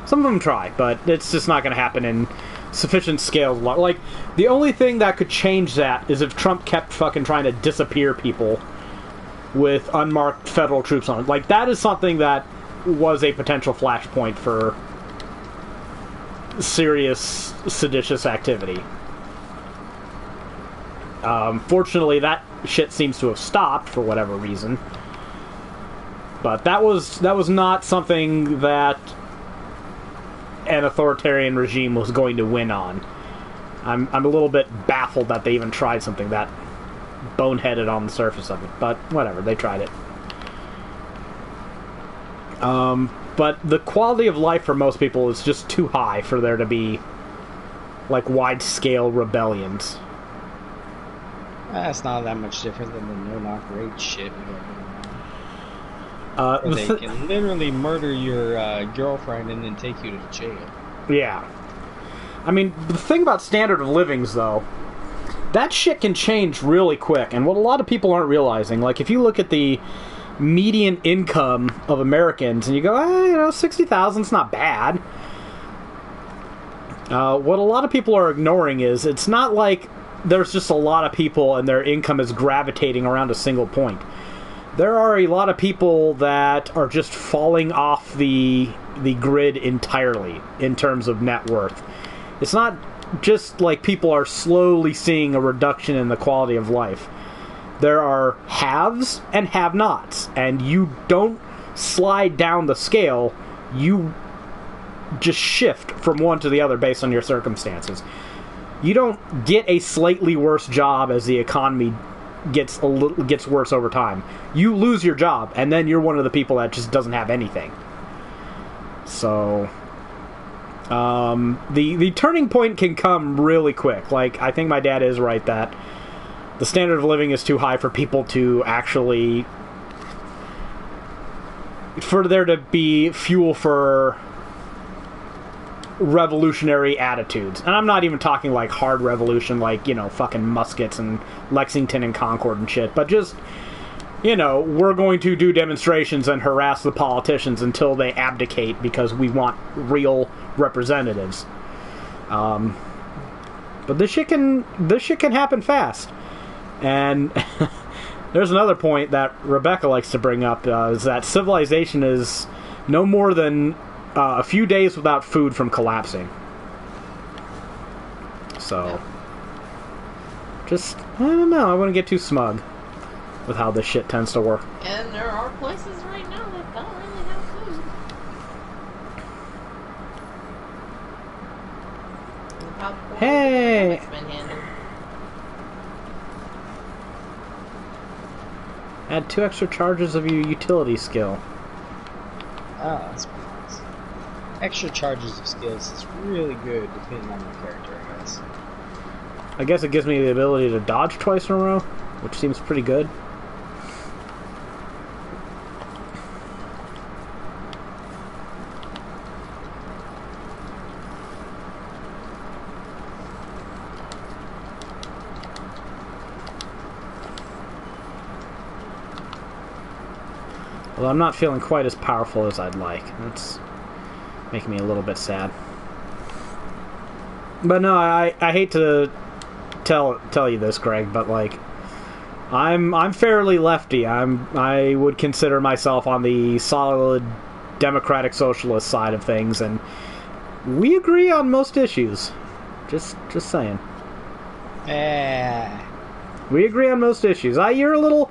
Some of them try, but it's just not gonna happen in sufficient scale. Like, the only thing that could change that is if Trump kept fucking trying to disappear people with unmarked federal troops on it. Like, that is something that was a potential flashpoint for serious seditious activity. Fortunately, that shit seems to have stopped for whatever reason. But that was not something that an authoritarian regime was going to win on. I'm a little bit baffled that they even tried something that boneheaded on the surface of it. But whatever, they tried it. But the quality of life for most people is just too high for there to be, like, wide-scale rebellions. That's not that much different than the no-knock raid shit we got going on. They can literally murder your girlfriend and then take you to jail. Yeah. I mean, the thing about standard of livings, though, that shit can change really quick. And what a lot of people aren't realizing, like, if you look at the median income of Americans and you go, $60,000's not bad. What a lot of people are ignoring is it's not like there's just a lot of people and their income is gravitating around a single point. There are a lot of people that are just falling off the grid entirely in terms of net worth. It's not just like people are slowly seeing a reduction in the quality of life. There are haves and have-nots, and you don't slide down the scale, you just shift from one to the other based on your circumstances. You don't get a slightly worse job as the economy gets worse over time. You lose your job, and then you're one of the people that just doesn't have anything. So, the turning point can come really quick. Like, I think my dad is right that the standard of living is too high for people to actually... for there to be fuel for revolutionary attitudes. And I'm not even talking like hard revolution, like, fucking muskets and Lexington and Concord and shit, but just, we're going to do demonstrations and harass the politicians until they abdicate because we want real representatives. But this shit can happen fast. And there's another point that Rebecca likes to bring up, is that civilization is no more than a few days without food from collapsing. So, I don't know, I wouldn't get too smug with how this shit tends to work. And there are places right now that don't really have food. Hey! It's been handled. Add 2 extra charges of your utility skill. Oh, that's pretty nice. Extra charges of skills is really good depending on your character, I guess. I guess it gives me the ability to dodge twice in a row, which seems pretty good. Although I'm not feeling quite as powerful as I'd like. That's making me a little bit sad. But no, I hate to tell you this, Greg, but like I'm fairly lefty. I would consider myself on the solid democratic socialist side of things, and we agree on most issues. Just saying. We agree on most issues. You're a little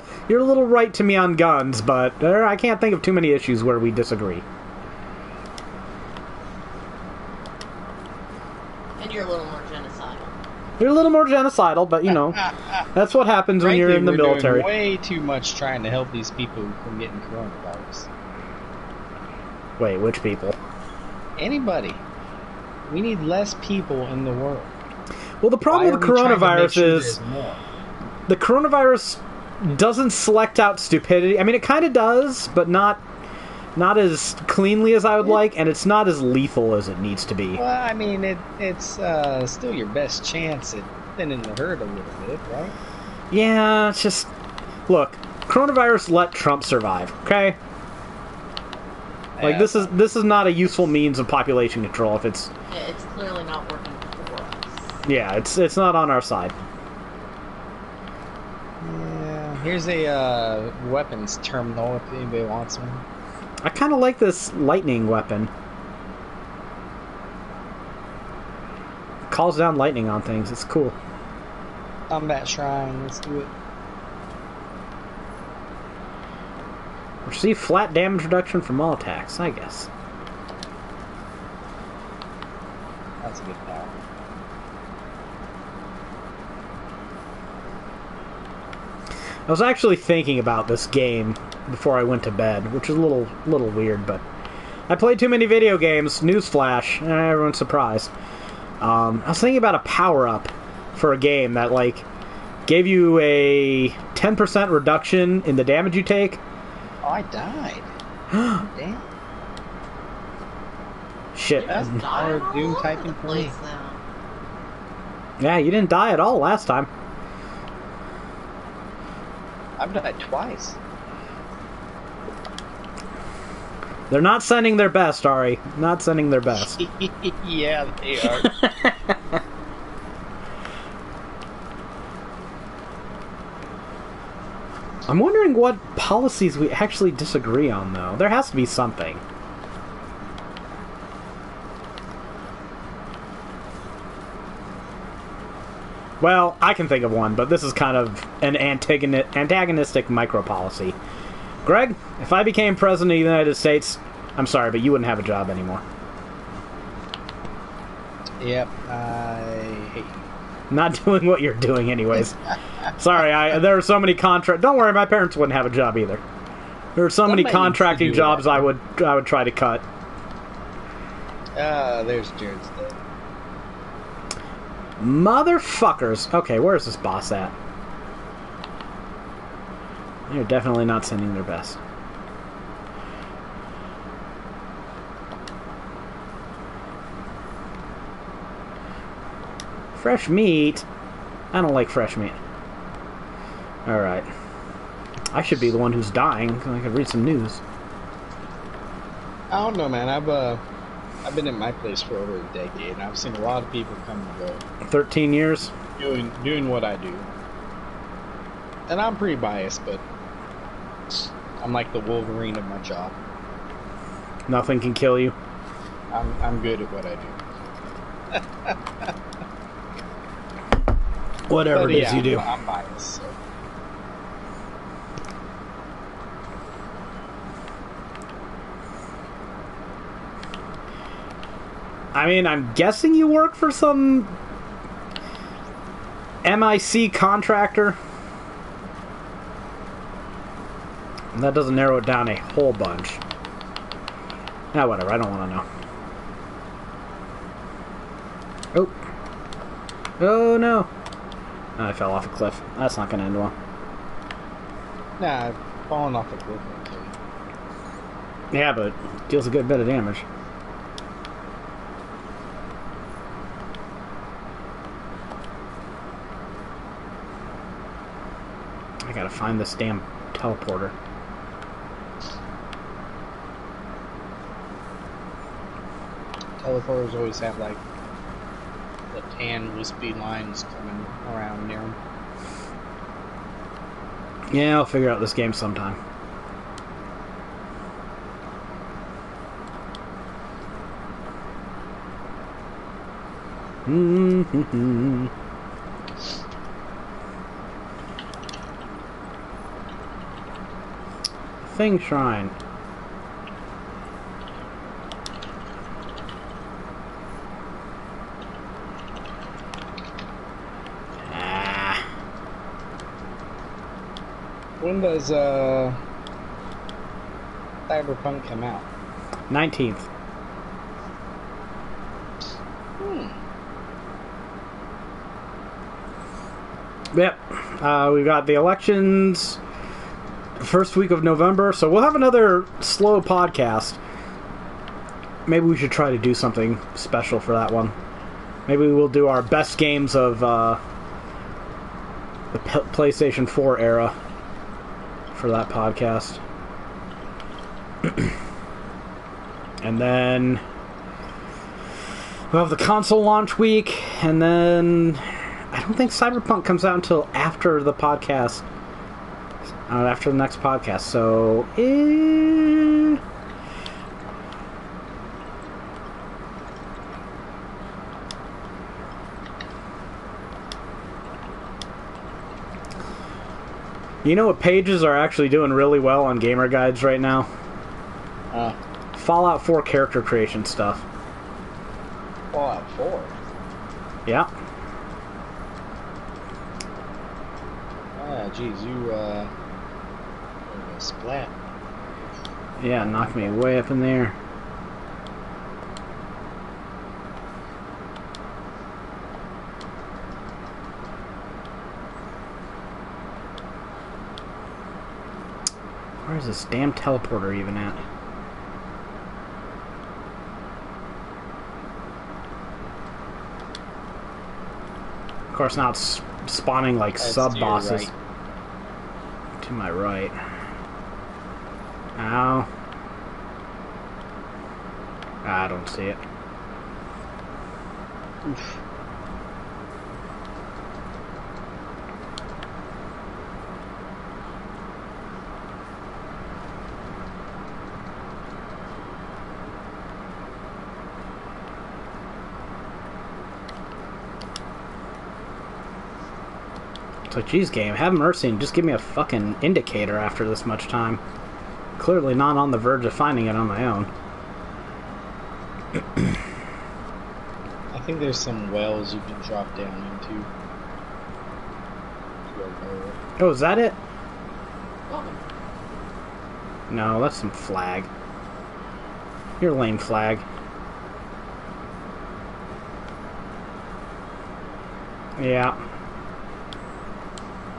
right to me on guns, but I can't think of too many issues where we disagree. And you're a little more genocidal. You're a little more genocidal, but that's what happens when you're in the military. Doing way too much trying to help these people from getting coronavirus. Wait, which people? Anybody. We need less people in the world. Well, the problem with the coronavirus is the coronavirus doesn't select out stupidity. I mean, it kind of does, but not as cleanly as I would like, and it's not as lethal as it needs to be. Well, I mean, it's still your best chance at thinning the herd a little bit, right? Yeah, it's just... Look, coronavirus let Trump survive, okay? Like, this is not a useful means of population control if it's... Yeah, it's clearly not working for us. Yeah, it's not on our side. Yeah, here's a weapons terminal if anybody wants one. I kind of like this lightning weapon. Calls down lightning on things. It's cool. Combat shrine. Let's do it. Receive flat damage reduction from all attacks, I guess. That's a good power. I was actually thinking about this game before I went to bed, which is a little weird, but I played too many video games. Newsflash, everyone's surprised. I was thinking about a power-up for a game that, like, gave you a 10% reduction in the damage you take. Oh, I died. Damn. Shit. That's power Doom typing for me. Yeah, you didn't die at all last time. I've died twice. They're not sending their best, Ari. Not sending their best. Yeah, they are. I'm wondering what policies we actually disagree on, though. There has to be something. Well, I can think of one, but this is kind of an antagonistic micro-policy. Greg, if I became president of the United States, I'm sorry, but you wouldn't have a job anymore. Yep, I hate you. Not doing what you're doing anyways. Sorry, there are so many contract... Don't worry, my parents wouldn't have a job either. There are so many contracting jobs I would try to cut. There's Jared's dead. Motherfuckers. Okay, where's this boss at? They're definitely not sending their best. Fresh meat? I don't like fresh meat. Alright. I should be the one who's dying, so I could read some news. I don't know, man. I've been in my place for over a decade, and I've seen a lot of people come and go. 13 years? Doing what I do. And I'm pretty biased, but I'm like the Wolverine of my job. Nothing can kill you. I'm good at what I do. Whatever it is you do. I'm biased, so. I mean, I'm guessing you work for some MIC contractor. And that doesn't narrow it down a whole bunch. Nah, whatever, I don't want to know. Oh. Oh, no. I fell off a cliff. That's not going to end well. Nah, falling off a cliff. Yeah, but it deals a good bit of damage. I gotta find this damn teleporter. Teleporters always have, like, the tan wispy lines coming around near them. Yeah, I'll figure out this game sometime. Thing Shrine. When does Cyberpunk come out? 19th. Yep. We've got the elections first week of November, so we'll have another slow podcast. Maybe we should try to do something special for that one. Maybe we'll do our best games of the PlayStation 4 era for that podcast. And then we'll have the console launch week, and then I don't think Cyberpunk comes out until after the podcast. After the next podcast, so you know what pages are actually doing really well on gamer guides right now? Fallout 4 character creation stuff. Fallout 4? Yeah. Ah, geez, you, splat. Yeah, knocked me way up in there. Where's this damn teleporter even at? Of course, now it's spawning like sub-bosses. To my right. Ow. I don't see it. Oof. It's like, geez, game, have mercy and just give me a fucking indicator after this much time. Clearly not on the verge of finding it on my own. I think there's some wells you can drop down into. Oh, is that it? Welcome. No, that's some flag. You're lame, flag. Yeah.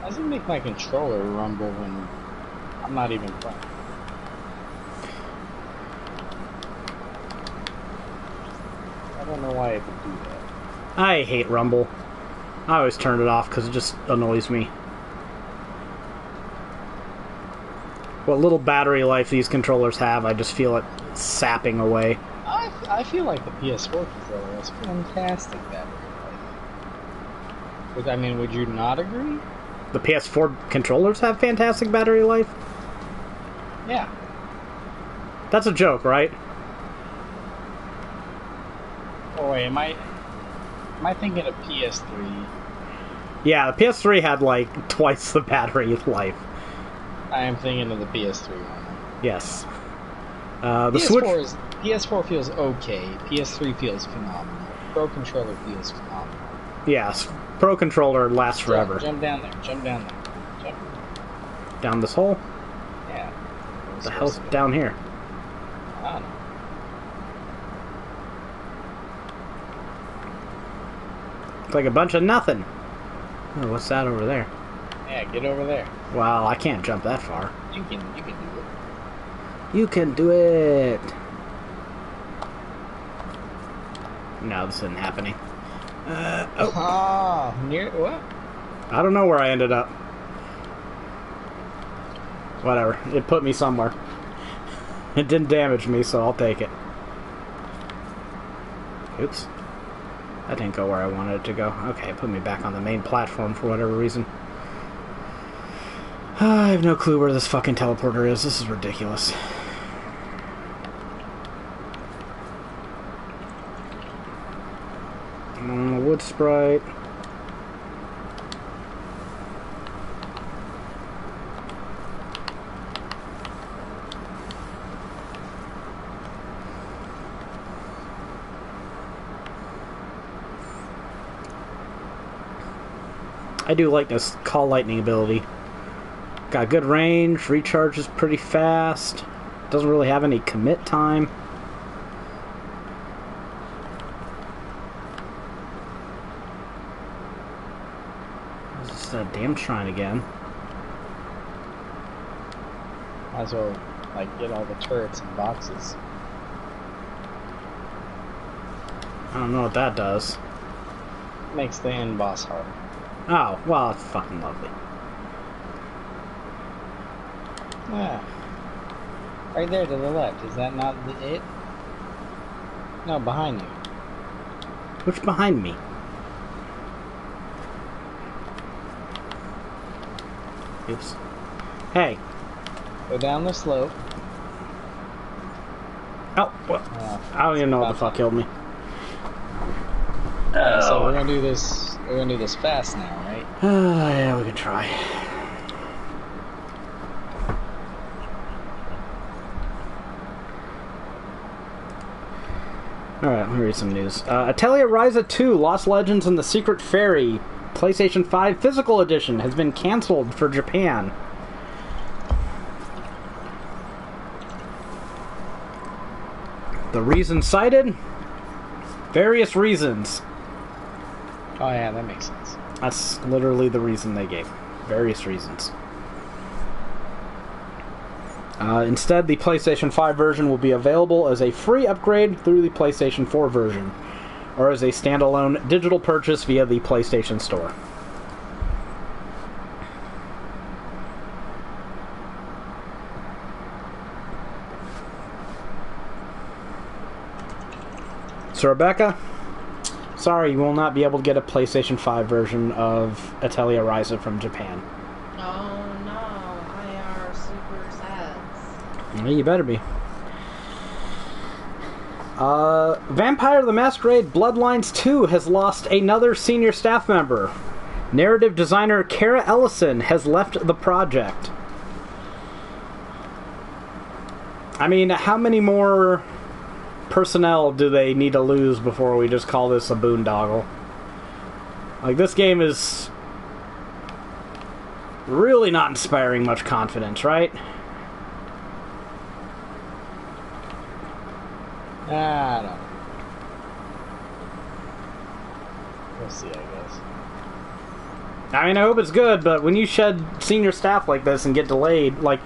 Why does it make my controller rumble when I'm not even playing? I don't know why it would do that. I hate Rumble. I always turn it off because it just annoys me. What little battery life these controllers have, I just feel it sapping away. I feel like the PS4 controller has fantastic battery life. I mean, would you not agree? The PS4 controllers have fantastic battery life? Yeah. That's a joke, right? Oh wait, am I thinking of PS3? Yeah, the PS3 had like twice the battery life. I am thinking of the PS3 one. Yes. The PS4 feels okay. PS3 feels phenomenal. Pro controller feels phenomenal. Yes. Pro controller lasts forever. Jump down there. Jump down there. Jump. Down this hole? Yeah. What the hell's down here? I don't know. It's like a bunch of nothing. Oh, what's that over there? Yeah, get over there. Well, I can't jump that far. You can do it. You can do it! No, this isn't happening. Near what? I don't know where I ended up. Whatever. It put me somewhere. It didn't damage me, so I'll take it. Oops. That didn't go where I wanted it to go. Okay, it put me back on the main platform for whatever reason. I have no clue where this fucking teleporter is. This is ridiculous. Wood sprite. I do like this call lightning ability. Got good range, recharges pretty fast. Doesn't really have any commit time. Is this a damn shrine again. Might as well, like, get all the turrets and boxes. I don't know what that does. Makes the end boss harder. Oh, well, it's fucking lovely. Yeah. Right there to the left. Is that not it? No, behind you. Which behind me? Oops. Hey. Go down the slope. Oh, well, I don't even know what the fuck killed me. So we're gonna do this. We're gonna do this fast now, right? Yeah, we can try. Alright, let me read some news. Atelier Ryza 2 Lost Legends and the Secret Fairy PlayStation 5 Physical Edition has been cancelled for Japan. The reason cited? Various reasons. Oh yeah, that makes sense. That's literally the reason they gave. Various reasons. Instead, the PlayStation 5 version will be available as a free upgrade through the PlayStation 4 version, or as a standalone digital purchase via the PlayStation Store. So, Rebecca, sorry, you will not be able to get a PlayStation 5 version of Atelier Ryza from Japan. Oh no, I are super sad. Well, you better be. Vampire the Masquerade Bloodlines 2 has lost another senior staff member. Narrative designer Kara Ellison has left the project. I mean, how many more personnel do they need to lose before we just call this a boondoggle? Like, this game is really not inspiring much confidence, right? I don't know. We'll see, I guess. I mean, I hope it's good, but when you shed senior staff like this and get delayed, like,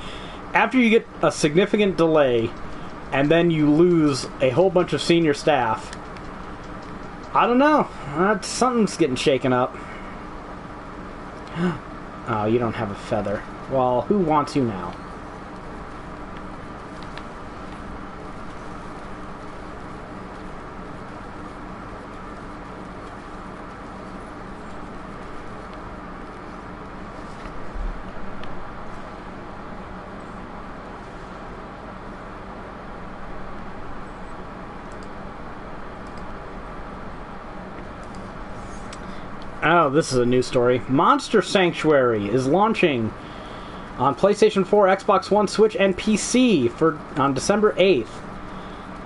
after you get a significant delay and then you lose a whole bunch of senior staff, I don't know. Something's getting shaken up. Oh, you don't have a feather. Well, who wants you now? Oh, this is a new story. Monster Sanctuary is launching on PlayStation 4, Xbox One, Switch, and PC on December 8th.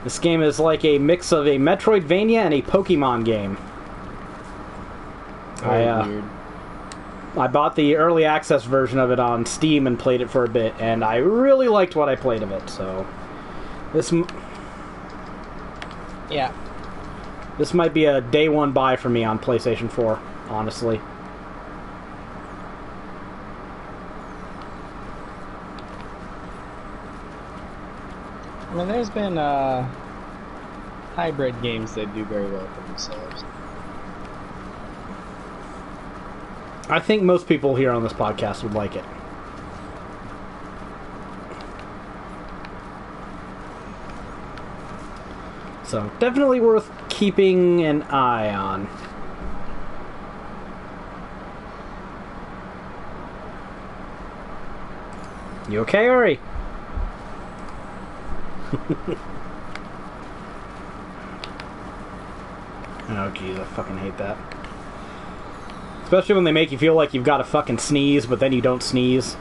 This game is like a mix of a Metroidvania and a Pokemon game. Weird. I bought the early access version of it on Steam and played it for a bit, and I really liked what I played of it, so this might be a day one buy for me on PlayStation 4. Honestly. I mean, there's been hybrid games that do very well for themselves. I think most people here on this podcast would like it. So, definitely worth keeping an eye on. You okay, Ori? Oh, jeez, I fucking hate that. Especially when they make you feel like you've got to fucking sneeze, but then you don't sneeze.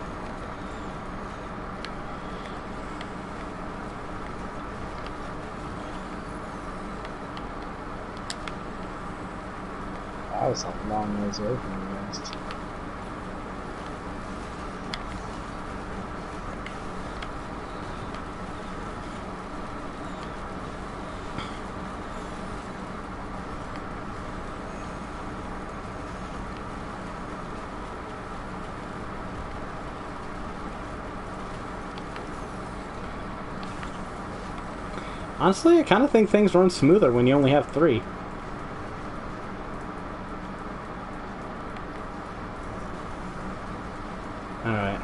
I was a long ways away from you guys. Honestly, I kind of think things run smoother when you only have 3. Alright.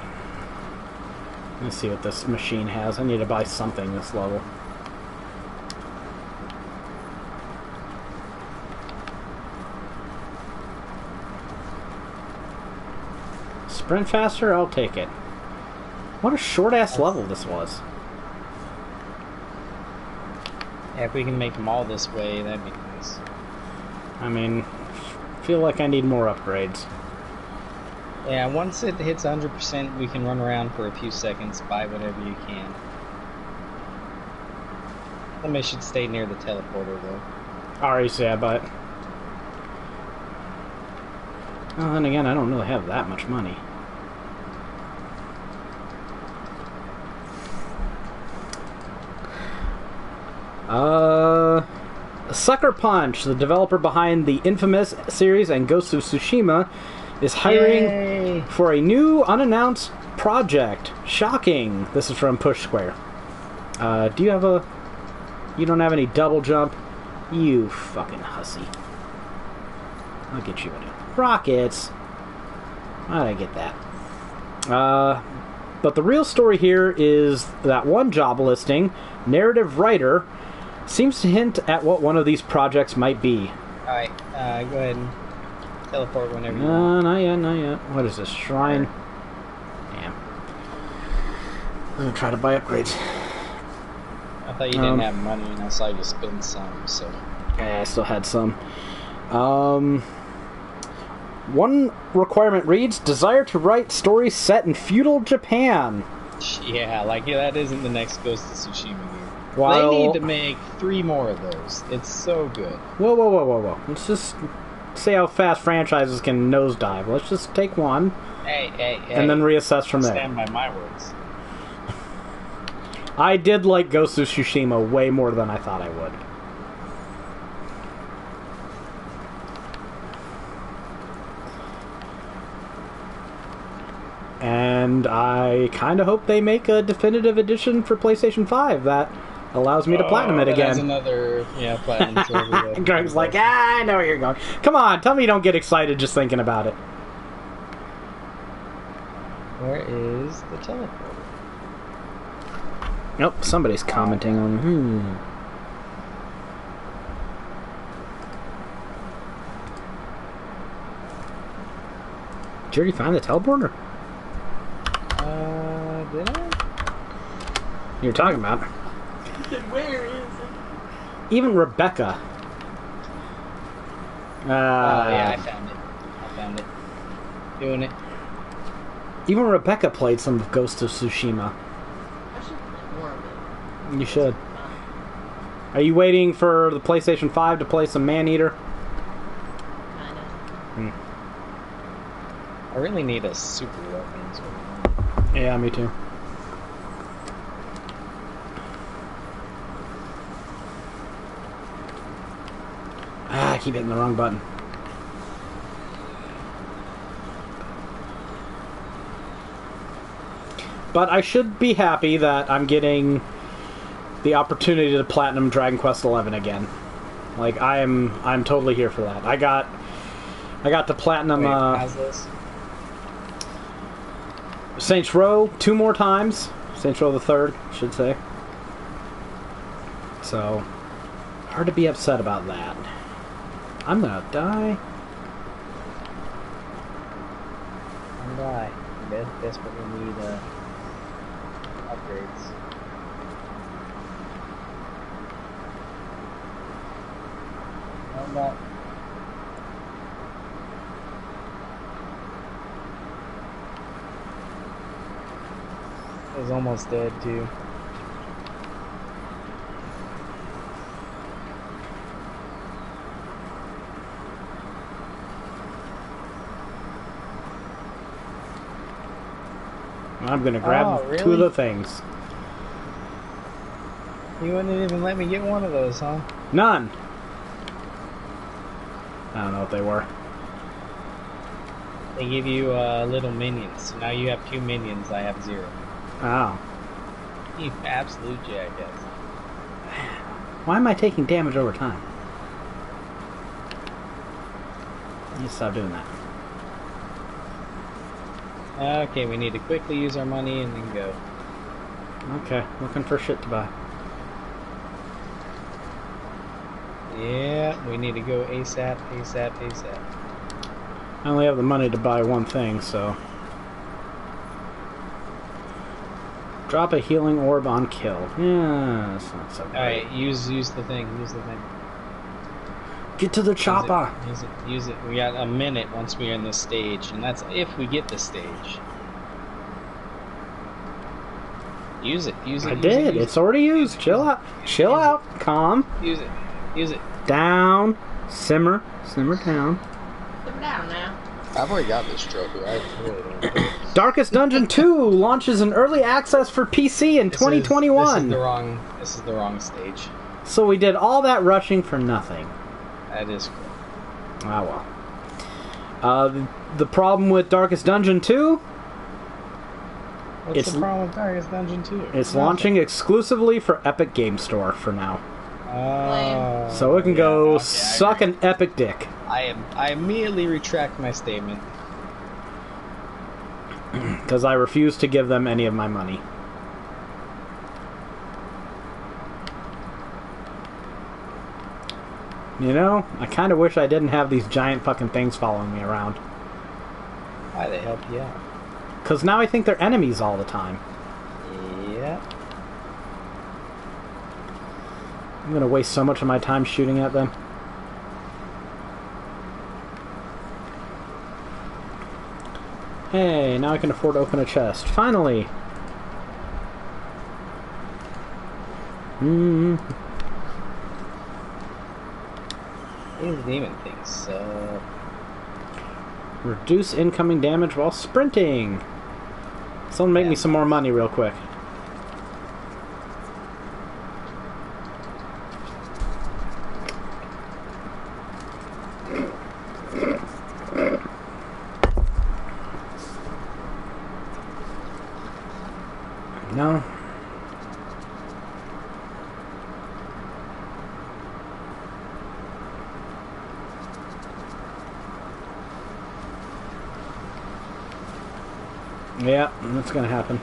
Let's see what this machine has. I need to buy something this level. Sprint faster? I'll take it. What a short-ass level this was. Yeah, if we can make them all this way, that'd be nice. I mean, feel like I need more upgrades. Yeah, once it hits 100%, we can run around for a few seconds, buy whatever you can. Somebody should stay near the teleporter, though. Already said, but... Well, then again, I don't really have that much money. Sucker Punch, the developer behind the Infamous series and Ghost of Tsushima, is hiring for a new unannounced project. Shocking. This is from Push Square. Do you have a... You don't have any double jump? You fucking hussy. I'll get you a rockets. Why did I get that? But the real story here is that one job listing, narrative writer, seems to hint at what one of these projects might be. Alright, go ahead and teleport whenever you want. Not yet, not yet. What is this? Shrine? Damn. I'm gonna try to buy upgrades. I thought you didn't have money, and I saw you spend some, so... Yeah, I still had some. One requirement reads, desire to write stories set in feudal Japan. Yeah, like, yeah, that isn't the next Ghost of Tsushima game. While... They need to make 3 more of those. It's so good. Whoa, whoa, whoa, whoa, whoa. Let's just see how fast franchises can nosedive. Let's just take one. Hey. And then reassess from there. Stand by my words. I did like Ghost of Tsushima way more than I thought I would. And I kind of hope they make a definitive edition for PlayStation 5 that allows me to platinum it again. That's another, platinum trophy. Greg's like, I know where you're going. Come on, tell me you don't get excited just thinking about it. Where is the teleporter? Nope, somebody's commenting on... Did you already find the teleporter? Did I? You're talking about. Where is it? Even Rebecca. Yeah, I found it. Doing it. Even Rebecca played some of Ghost of Tsushima. I should play more of it. You should. Are you waiting for the PlayStation 5 to play some Maneater? Kinda. I really need a super weapon. So Yeah, me too. I keep hitting the wrong button. But I should be happy that I'm getting the opportunity to platinum Dragon Quest XI again. Like I'm totally here for that. I got to platinum how's this? Saints Row 2 more times. Saints Row the 3rd, I should say. So hard to be upset about that. I'm gonna die. I'm gonna die. I desperately need upgrades. I'm not. I was almost dead too. I'm gonna grab really? 2 of the things. You wouldn't even let me get one of those, huh? None. I don't know what they were. They give you little minions. So now you have 2 minions, I have 0. Oh. You absolute jackass. Why am I taking damage over time? I need to stop doing that. Okay, we need to quickly use our money and then go. Okay, looking for shit to buy. Yeah, we need to go ASAP, ASAP, ASAP. I only have the money to buy one thing, so... Drop a healing orb on kill. Yeah, that's not so great. Alright, use the thing, use the thing. Get to the chopper! Use it. We got a minute once we're in this stage, and that's if we get the stage. Use it. I did. It's already used. Chill out. Chill out. Calm. Use it. Use it. Down. Simmer. Simmer down. Simmer down now. I've already got this trophy. I really don't. Darkest Dungeon 2 launches in early access for PC in 2021. This is the wrong stage. So we did all that rushing for nothing. That is cool. Ah, well. The problem with Darkest Dungeon 2... What's the problem with Darkest Dungeon 2? It's launching exclusively for Epic Game Store for now. Oh. So it can go suck an Epic dick. I immediately retract my statement. Because I refuse to give them any of my money. You know, I kind of wish I didn't have these giant fucking things following me around. Why they help you out? Because now I think they're enemies all the time. Yeah. I'm going to waste so much of my time shooting at them. Hey, now I can afford to open a chest. Finally! These demon things suck. Reduce incoming damage while sprinting. Someone make me some more money real quick. No. Yeah, that's gonna happen.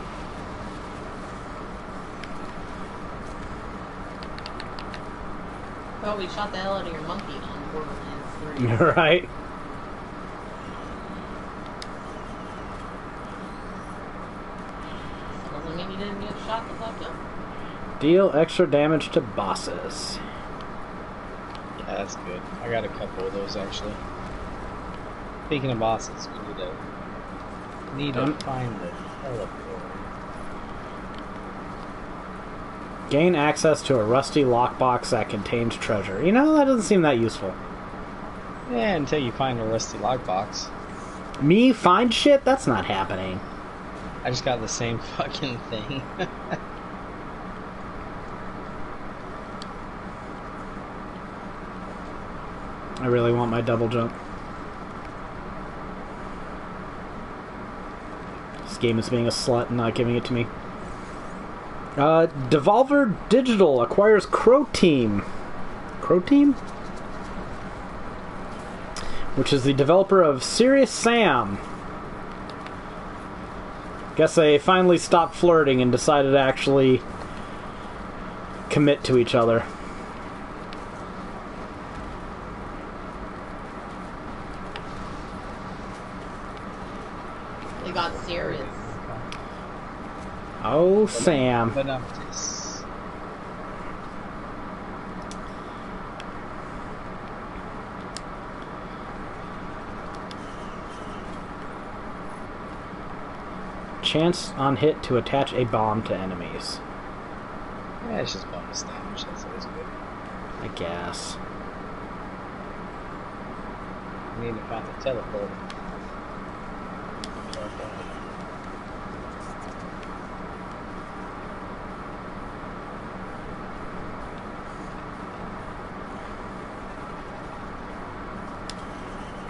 Well, we shot the hell out of your monkey on Borderlands 3. Right. Doesn't mean you didn't get shot the fuck up. Deal extra damage to bosses. Yeah, that's good. I got a couple of those actually. Speaking of bosses, we need to find the teleporter. Gain access to a rusty lockbox that contains treasure. You know, that doesn't seem that useful. Yeah, until you find a rusty lockbox. Me find shit? That's not happening. I just got the same fucking thing. I really want my double jump. This game is being a slut and not giving it to me. Devolver Digital acquires Crow Team. Crow Team? Which is the developer of Serious Sam. Guess they finally stopped flirting and decided to actually commit to each other. They got serious. Oh, Sam. Chance on hit to attach a bomb to enemies. Yeah, it's just bonus damage. That's always good. I guess. I need to find the teleporter.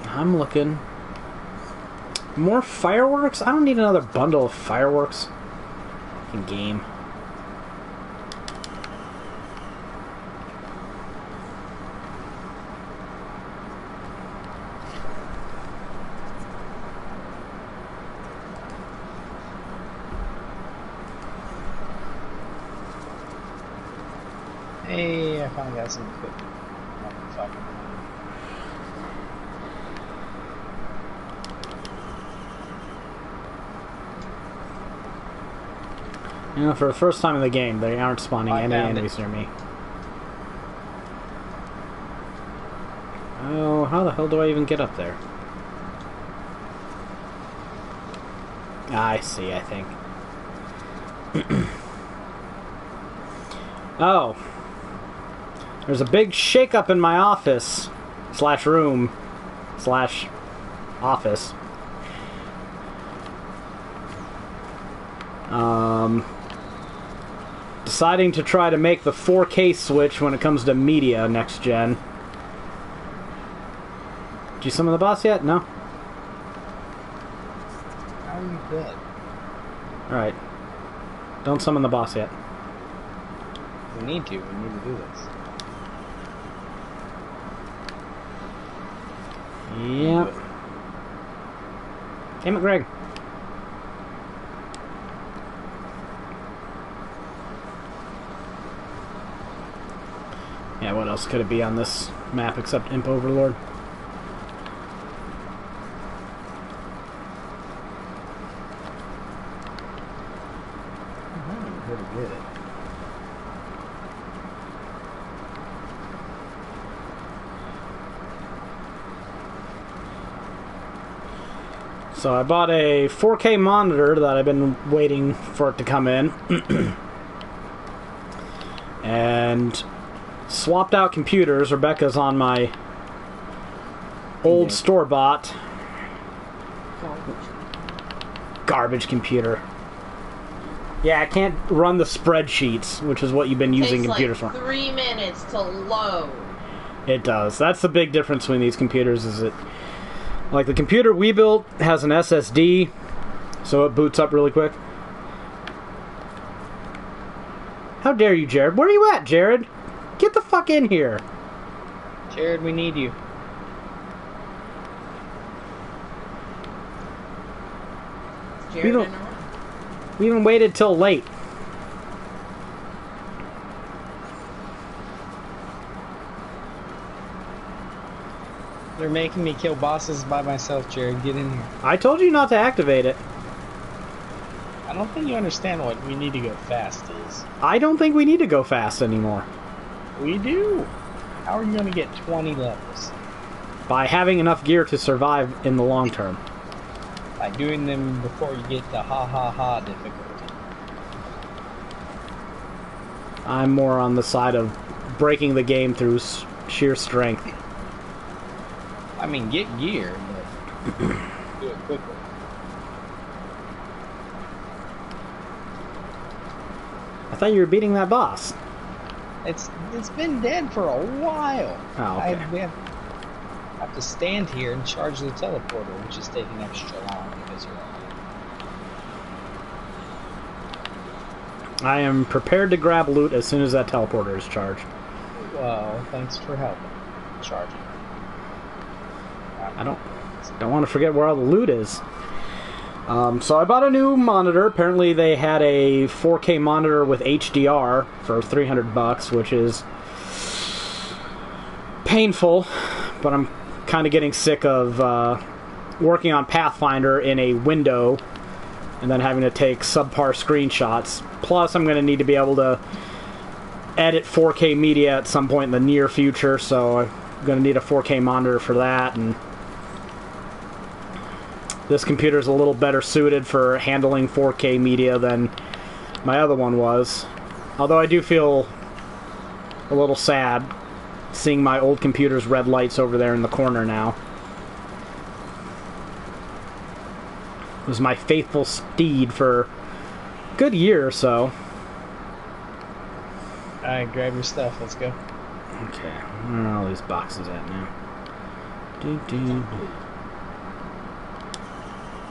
I'm looking. More fireworks? I don't need another bundle of fireworks. Fucking game. Hey, I finally got some equipment. Motherfucker. You know, for the first time in the game, they aren't spawning any enemies near me. Oh, how the hell do I even get up there? I see, I think. Oh. There's a big shakeup in my office. Slash room. Slash office. Deciding to try to make the 4K switch when it comes to media next gen. Did you summon the boss yet? No? How are you dead? Alright. Don't summon the boss yet. We need to. We need to do this. Yep. Damn it, Greg. Yeah, what else could it be on this map except Imp Overlord? So I bought a 4K monitor that I've been waiting for it to come in. And swapped out computers. Rebecca's on my old store-bought garbage computer. Yeah, I can't run the spreadsheets, which is what you've been using computers like for. 3 minutes to load. It does. That's the big difference between these computers, is it... Like, the computer we built has an SSD, so it boots up really quick. How dare you, Jared? Where are you at, Jared? Get the fuck in here. Jared, we need you. Jared We even waited till late. They're making me kill bosses by myself, Jared. Get in here. I told you not to activate it. I don't think you understand what we need to go fast is. I don't think we need to go fast anymore. We do. How are you going to get 20 levels? By having enough gear to survive in the long term. By doing them before you get the ha-ha-ha difficulty. I'm more on the side of breaking the game through sheer strength. I mean, get gear, but do it quickly. I thought you were beating that boss. It's been dead for a while. Oh, okay. We have to stand here and charge the teleporter, which is taking extra long because you're up here. I am prepared to grab loot as soon as that teleporter is charged. Well, thanks for helping. Charging. I don't want to forget where all the loot is. So I bought a new monitor. Apparently they had a 4K monitor with HDR for $300, which is painful, but I'm kind of getting sick of working on Pathfinder in a window and then having to take subpar screenshots. Plus, I'm going to need to be able to edit 4K media at some point in the near future, so I'm going to need a 4K monitor for that. And this computer is a little better suited for handling 4K media than my other one was. Although I do feel a little sad seeing my old computer's red lights over there in the corner now. It was my faithful steed for a good year or so. Alright, grab your stuff. Let's go. Okay, where are all these boxes at now?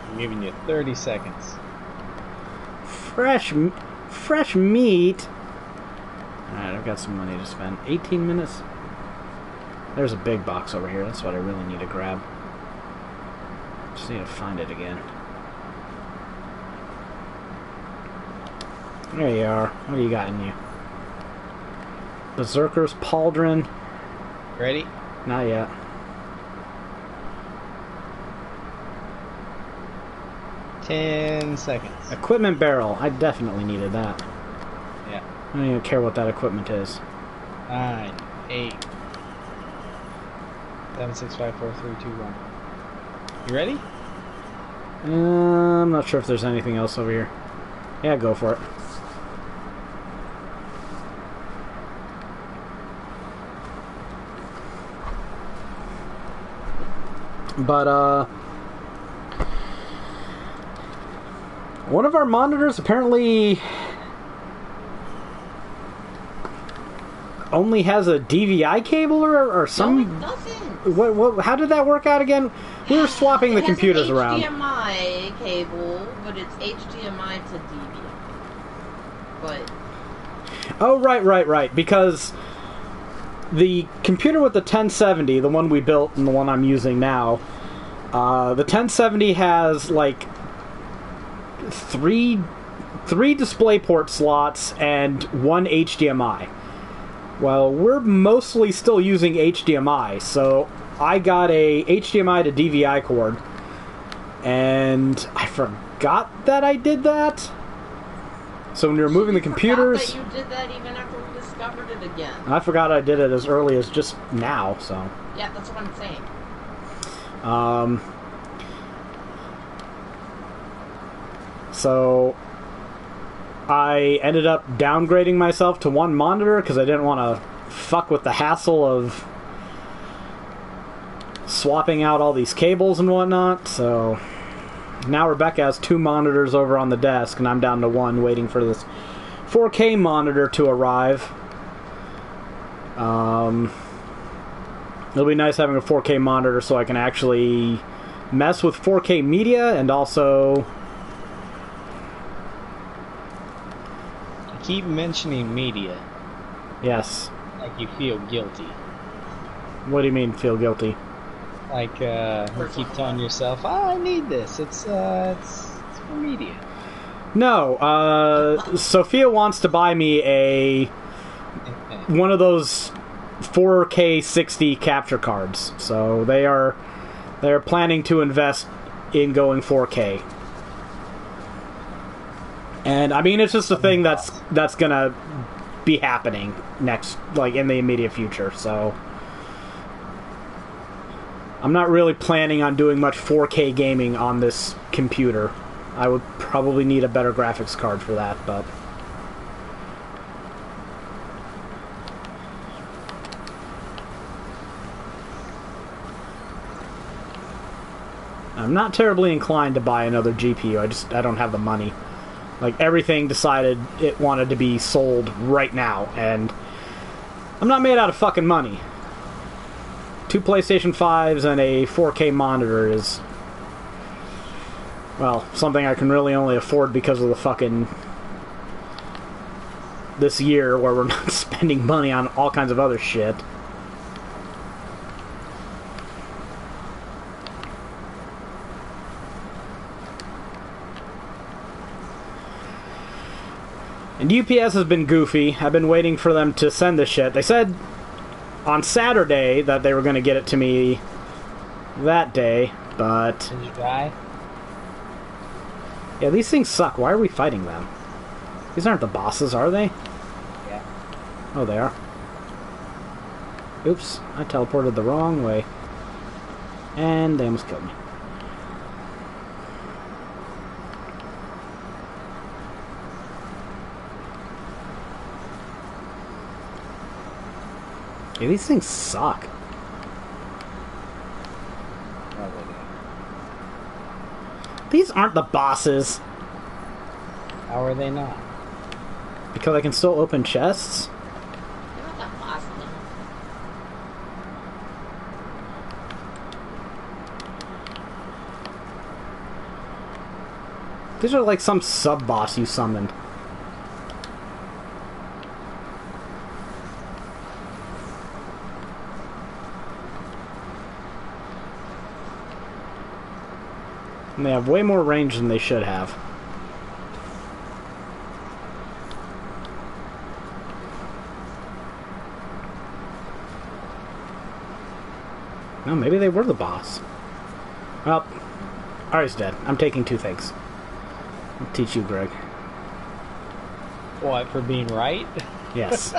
I'm giving you 30 seconds. Fresh meat. Alright, I've got some money to spend. 18 minutes. There's a big box over here. That's what I really need to grab. Just need to find it again. There you are. What do you got in you? Berserker's Pauldron. Ready? Not yet. Ten seconds. Equipment barrel. I definitely needed that. Yeah. I don't even care what that equipment is. 9, 8, 7, 6, 5, 4, 3, 2, 1. You ready? I'm not sure if there's anything else over here. Yeah, go for it. But, one of our monitors apparently only has a DVI cable or some... No, it doesn't. What, how did that work out again? We were swapping the computers around. It has an HDMI cable, but it's HDMI to DVI. But... Oh, right. Because the computer with the 1070, the one we built and the one I'm using now, the 1070 has, like, three DisplayPort slots and one HDMI. Well, we're mostly still using HDMI, so I got a HDMI to DVI cord, and I forgot that I did that. So when we were moving the computers... I forgot that you did that even after we discovered it again. I forgot I did it as early as just now, so... Yeah, that's what I'm saying. So I ended up downgrading myself to one monitor because I didn't want to fuck with the hassle of swapping out all these cables and whatnot. So now Rebecca has two monitors over on the desk, and I'm down to one waiting for this 4K monitor to arrive. It'll be nice having a 4K monitor so I can actually mess with 4K media and also... Keep mentioning media. Yes. Like you feel guilty. What do you mean, feel guilty? Like, you keep telling yourself, oh, I need this. It's for media. No, Sophia wants to buy me one of those 4K 60 capture cards. So they're planning to invest in going 4K. And I mean, it's just a thing that's gonna be happening next, like in the immediate future. So I'm not really planning on doing much 4K gaming on this computer. I would probably need a better graphics card for that, but I'm not terribly inclined to buy another GPU. I don't have the money. Like, everything decided it wanted to be sold right now, and I'm not made out of fucking money. 2 PlayStation 5s and a 4K monitor is, well, something I can really only afford because of the fucking... this year where we're not spending money on all kinds of other shit. And UPS has been goofy. I've been waiting for them to send this shit. They said on Saturday that they were going to get it to me that day, but... Did you die? Yeah, these things suck. Why are we fighting them? These aren't the bosses, are they? Yeah. Oh, they are. Oops, I teleported the wrong way. And they almost killed me. Yeah, these things suck. These aren't the bosses. How are they not? Because I can still open chests? You're not that boss thing. These are like some sub-boss you summoned. And they have way more range than they should have. No, maybe they were the boss. Well, Ari's dead. I'm taking 2 things. I'll teach you, Greg. What, for being right? Yes.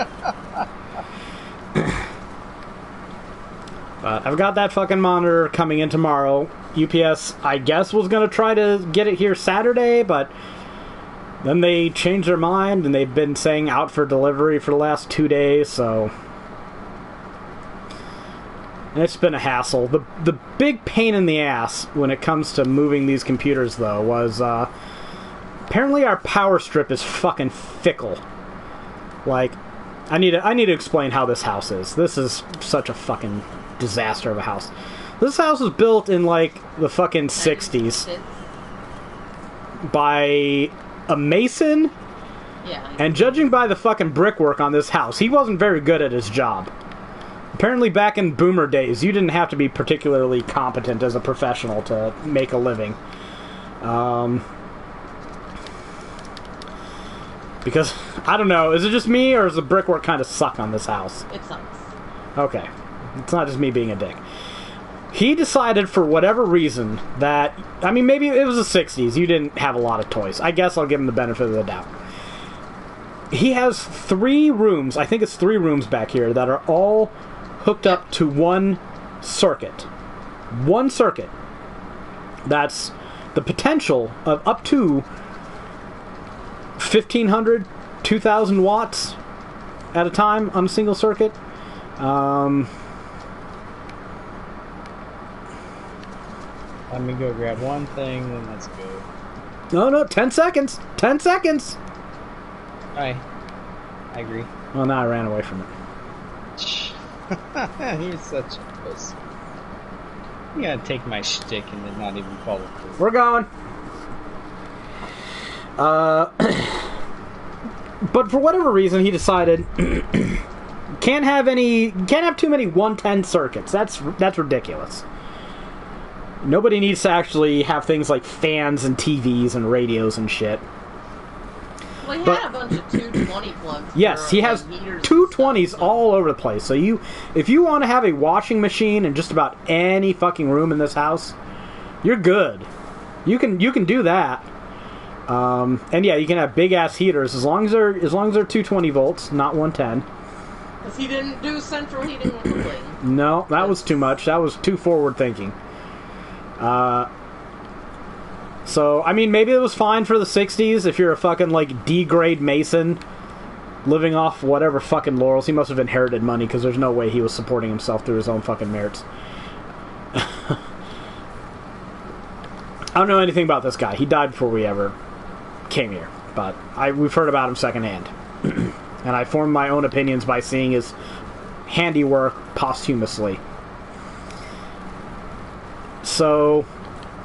I've got that fucking monitor coming in tomorrow. UPS, I guess, was going to try to get it here Saturday, but then they changed their mind, and they've been saying out for delivery for the last 2 days, so... And it's been a hassle. The big pain in the ass when it comes to moving these computers, though, was apparently our power strip is fucking fickle. Like, I need to explain how this house is. This is such a fucking disaster of a house. This house was built in, like, the fucking 60s by a mason. Yeah. And judging by the fucking brickwork on this house, he wasn't very good at his job. Apparently back in boomer days, you didn't have to be particularly competent as a professional to make a living. Because, I don't know, is it just me, or does the brickwork kind of suck on this house? It sucks. Okay. It's not just me being a dick. He decided, for whatever reason, that... I mean, maybe it was the 60s. You didn't have a lot of toys. I guess I'll give him the benefit of the doubt. He has 3 rooms, I think it's 3 rooms back here, that are all hooked up to one circuit. One circuit. That's the potential of up to 1,500, 2,000 watts at a time on a single circuit. Let me go grab one thing, then let's go. No, 10 seconds! 10 seconds! Alright. I agree. Well, now I ran away from it. You're such a puss. You gotta take my shtick and then not even follow through. We're going! But for whatever reason, he decided can't have too many 110 circuits. That's ridiculous. Nobody needs to actually have things like fans and TVs and radios and shit. Well, he had a bunch of 220 plugs. Yes, he has 220s all over the place. So if you want to have a washing machine in just about any fucking room in this house, you're good. You can do that. And yeah, you can have big ass heaters as long as they're 220 volts, not 110. Because he didn't do central heating and cooling. No, that was too much. That was too forward thinking. So, I mean, maybe it was fine for the 60s if you're a fucking, like, D-grade Mason living off whatever fucking laurels. He must have inherited money, because there's no way he was supporting himself through his own fucking merits. I don't know anything about this guy. He died before we ever came here, but we've heard about him secondhand. And I formed my own opinions by seeing his handiwork posthumously. So...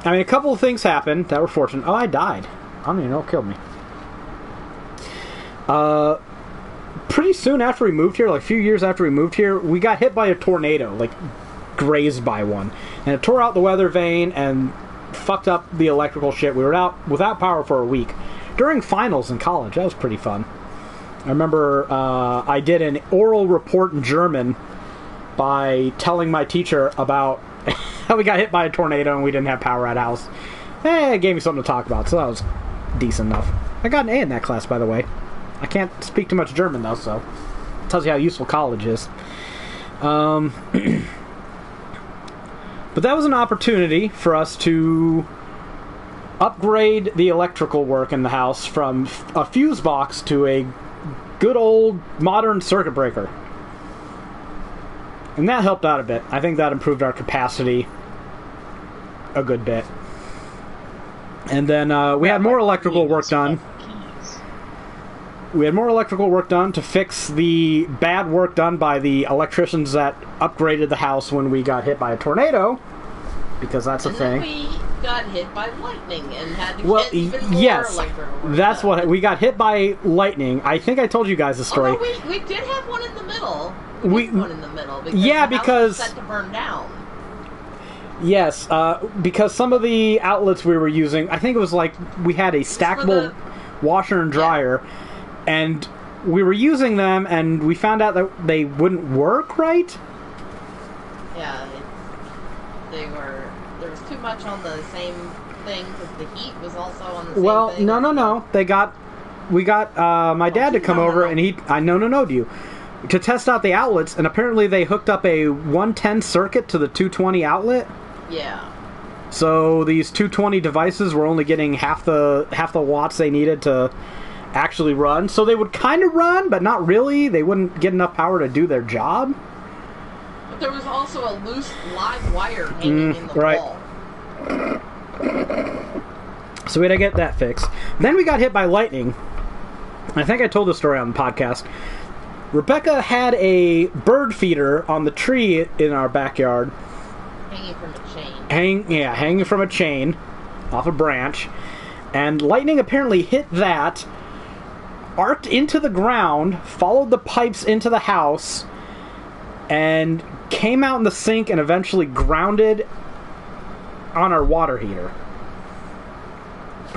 I mean, a couple of things happened that were fortunate. Oh, I died. I don't even know what killed me. Pretty soon after we moved here, like a few years after we moved here, we got hit by a tornado, like grazed by one. And it tore out the weather vane and fucked up the electrical shit. We were out without power for a week. During finals in college, that was pretty fun. I remember I did an oral report in German by telling my teacher about how we got hit by a tornado and we didn't have power at house. It gave me something to talk about, so that was decent enough. I got an A in that class, by the way. I can't speak too much German, though, so it tells you how useful college is. But that was an opportunity for us to upgrade the electrical work in the house from a fuse box to a good old modern circuit breaker. And that helped out a bit. I think that improved our capacity a good bit. And then we had more electrical work done. We had more electrical work done to fix the bad work done by the electricians that upgraded the house when we got hit by a tornado. Because that's a thing. And then we got hit by lightning and had to get even more electrical work that's done. what we got hit by lightning. I think I told you guys the story. Although we did have one in the middle. We had one in the middle because the house was set to burn down. Yes, because some of the outlets we were using, I think it was like we had a stackable washer and dryer, and we were using them, and we found out that they wouldn't work right. Yeah. there was too much on the same thing because the heat was also on the same Well, thing. no. We got my dad to come over, and I no, you to test out the outlets, and apparently they hooked up a 110 circuit to the 220 outlet. Yeah. So these 220 devices were only getting half the watts they needed to actually run. So they would kind of run, but not really. They wouldn't get enough power to do their job. But there was also a loose live wire hanging in the wall. So we had to get that fixed. Then we got hit by lightning. I think I told the story on the podcast. Rebecca had a bird feeder on the tree in our backyard. Hanging from a chain. Hanging from a chain off a branch. And lightning apparently hit that, arced into the ground, followed the pipes into the house, and came out in the sink and eventually grounded on our water heater.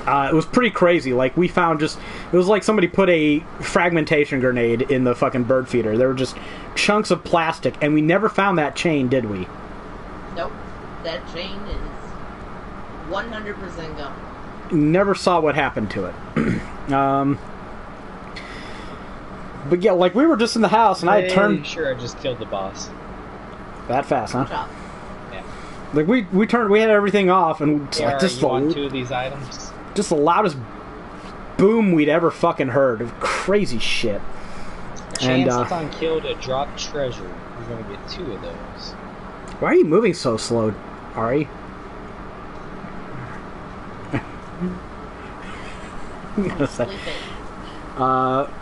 It was pretty crazy. Like, we found it was like somebody put a fragmentation grenade in the fucking bird feeder. There were just chunks of plastic, and we never found that chain, did we? Nope. That chain is 100% gone. Never saw what happened to it. But yeah, like, we were just in the house, and I had turned... Sure, I just killed the boss. That fast, huh? Job. Yeah. Like, we had everything off, and it's like, You want 2 of these items? Just the loudest boom we'd ever fucking heard. Crazy shit. Chance on kill to drop treasure. You're gonna get 2 of those. Why are you moving so slow, Ari?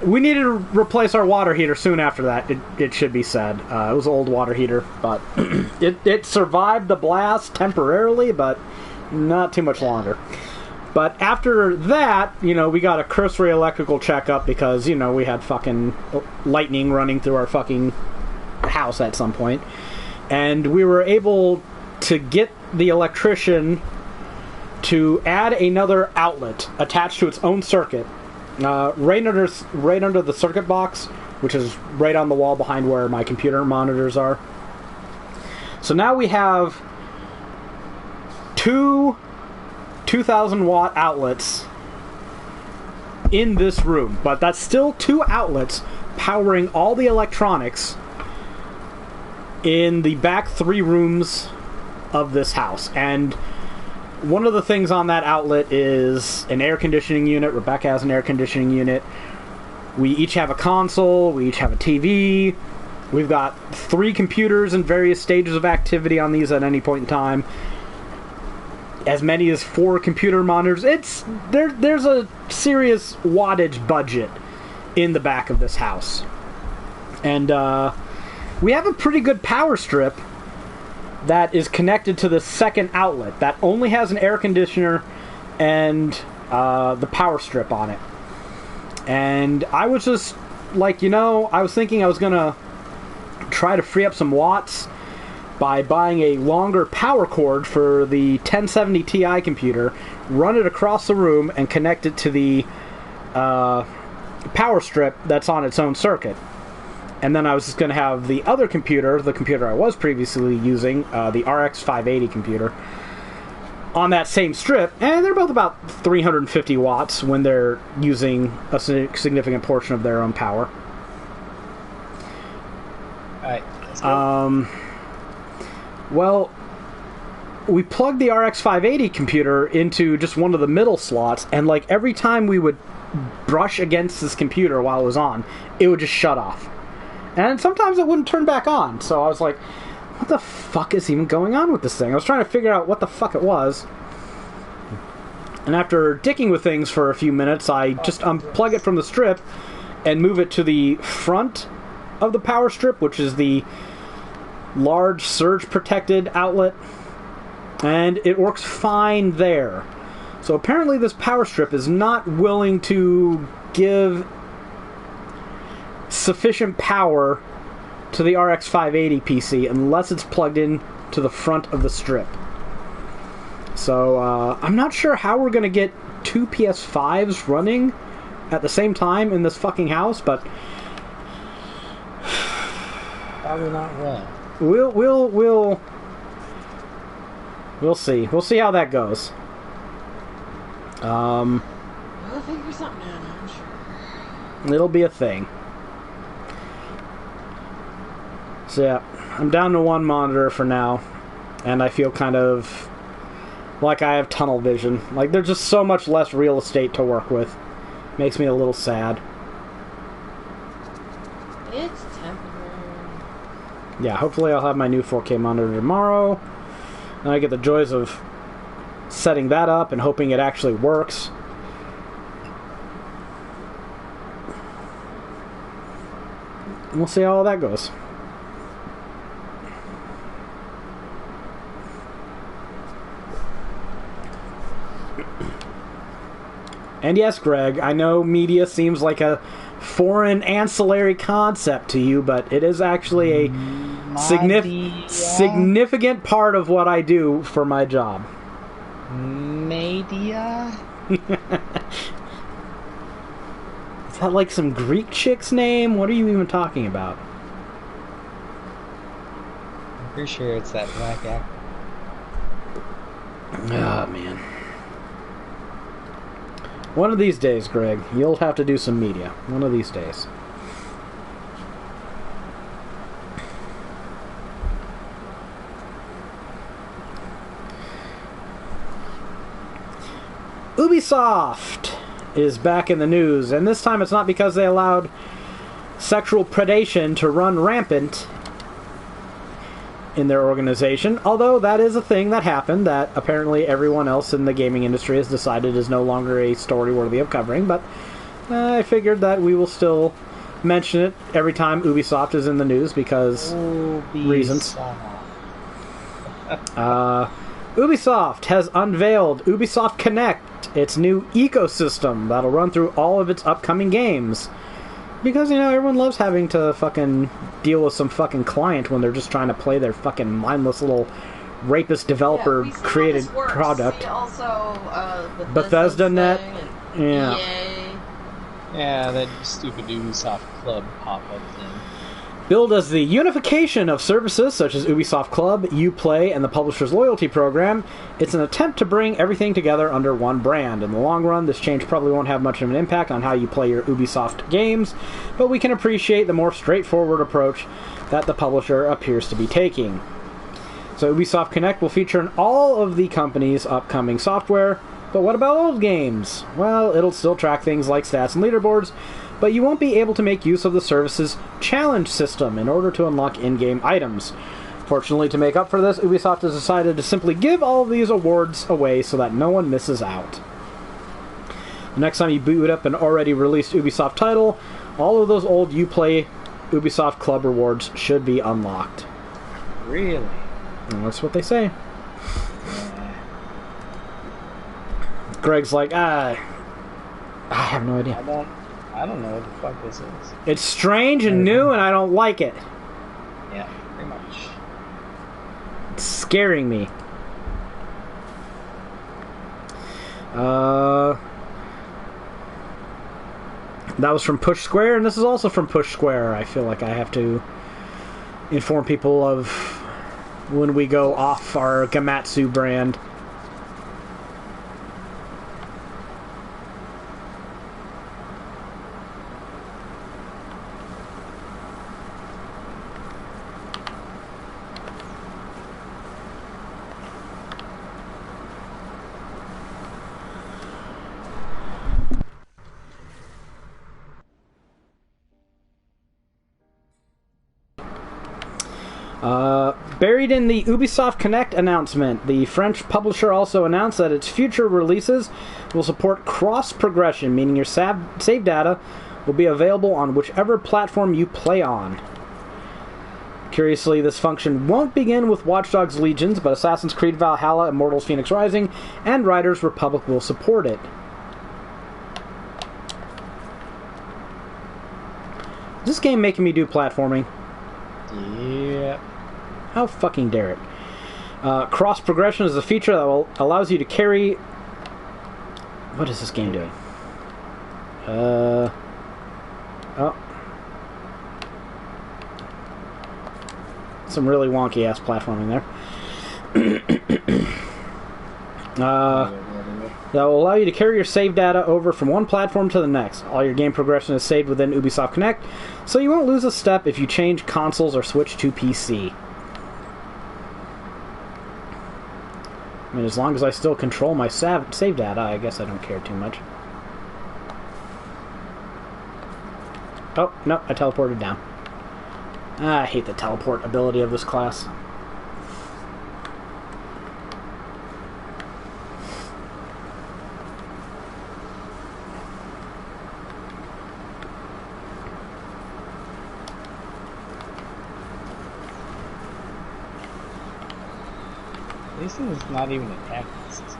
We needed to replace our water heater soon after that, it should be said. It was an old water heater, but it survived the blast temporarily, but not too much longer. But after that, we got a cursory electrical checkup because, we had fucking lightning running through our fucking house at some point. And we were able to get the electrician to add another outlet attached to its own circuit, right under the circuit box, which is right on the wall behind where my computer monitors are. So now we have 2 2,000 watt outlets in this room, but that's still 2 outlets powering all the electronics in the back 3 rooms of this house. And one of the things on that outlet is an air conditioning unit. Rebecca has an air conditioning unit. We each have a console. We each have a TV. We've got 3 computers in various stages of activity on these at any point in time. As many as 4 computer monitors. There's a serious wattage budget in the back of this house. And we have a pretty good power strip that is connected to the second outlet that only has an air conditioner and the power strip on it. And I was just like, I was thinking I was gonna try to free up some watts by buying a longer power cord for the 1070 Ti computer, run it across the room, and connect it to the power strip that's on its own circuit. And then I was just going to have the other computer, the computer I was previously using, the RX 580 computer, on that same strip, and they're both about 350 watts when they're using a significant portion of their own power. Alright, let's go. Well, we plugged the RX 580 computer into just one of the middle slots, and like every time we would brush against this computer while it was on, it would just shut off. And sometimes it wouldn't turn back on, so I was like, what the fuck is even going on with this thing? I was trying to figure out what the fuck it was. And after dicking with things for a few minutes, I just unplug it from the strip and move it to the front of the power strip, which is the large surge-protected outlet. And it works fine there. So apparently this power strip is not willing to give sufficient power to the RX 580 PC unless it's plugged in to the front of the strip. So I'm not sure how we're going to get 2 PS5s running at the same time in this fucking house, but probably not well. We'll We'll see. We'll see how that goes. We'll figure something out, I'm sure. It'll be a thing. So yeah, I'm down to one monitor for now, and I feel kind of like I have tunnel vision. Like, there's just so much less real estate to work with. Makes me a little sad. It's temporary. Yeah, hopefully I'll have my new 4K monitor tomorrow. And I get the joys of setting that up and hoping it actually works. And we'll see how all that goes. And yes, Greg, I know media seems like a foreign ancillary concept to you, but it is actually a significant part of what I do for my job. Media? Is that like some Greek chick's name? What are you even talking about? I'm pretty sure it's that black actor. Ah, man. One of these days, Greg, you'll have to do some media. One of these days. Ubisoft is back in the news, and this time it's not because they allowed sexual predation to run rampant in their organization, although that is a thing that happened that apparently everyone else in the gaming industry has decided is no longer a story worthy of covering, but I figured that we will still mention it every time Ubisoft is in the news because reasons. Ubisoft has unveiled Ubisoft Connect, its new ecosystem that'll run through all of its upcoming games. Because, you know, everyone loves having to fucking deal with some fucking client when they're just trying to play their fucking mindless little rapist developer created product. See also, Bethesda Net. Yeah. EA. Yeah, that stupid Ubisoft Club pop-up thing. Billed as the unification of services such as Ubisoft Club, Uplay, and the publisher's loyalty program, it's an attempt to bring everything together under one brand. In the long run, this change probably won't have much of an impact on how you play your Ubisoft games, but we can appreciate the more straightforward approach that the publisher appears to be taking. So Ubisoft Connect will feature in all of the company's upcoming software, but what about old games? Well, it'll still track things like stats and leaderboards, but you won't be able to make use of the service's challenge system in order to unlock in-game items. Fortunately, to make up for this, Ubisoft has decided to simply give all of these awards away so that no one misses out. The next time you boot up an already released Ubisoft title, all of those old Uplay Ubisoft Club rewards should be unlocked. Really? And that's what they say. Greg's like, I have no idea. I don't know what the fuck this is. It's strange and new, and I don't like it. Yeah, pretty much. It's scaring me. That was from Push Square, and this is also from Push Square. I feel like I have to inform people of when we go off our Gamatsu brand. Buried in the Ubisoft Connect announcement, the French publisher also announced that its future releases will support cross-progression, meaning your save data will be available on whichever platform you play on. Curiously, this function won't begin with Watch Dogs Legions, but Assassin's Creed Valhalla, Immortals Phoenix Rising, and Riders Republic will support it. Is this game making me do platforming? Yeah. How fucking dare it. Cross progression is a feature that allows you to carry... What is this game doing? Oh. Some really wonky ass platforming there. That will allow you to carry your save data over from one platform to the next. All your game progression is saved within Ubisoft Connect, so you won't lose a step if you change consoles or switch to PC. I mean, as long as I still control my save data, I guess I don't care too much. Oh, no, I teleported down. I hate the teleport ability of this class. This is not even attacking systems.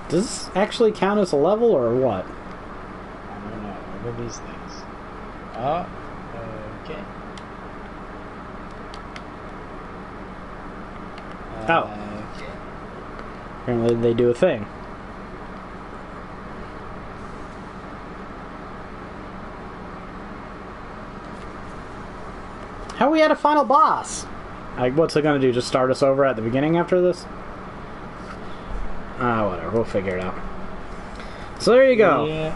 Does this actually count as a level or what? I don't know. What are these things? Oh, okay. Okay. Apparently they do a thing. How are we at a final boss? Like, what's it gonna do? Just start us over at the beginning after this? Whatever. We'll figure it out. So there you go. Yeah.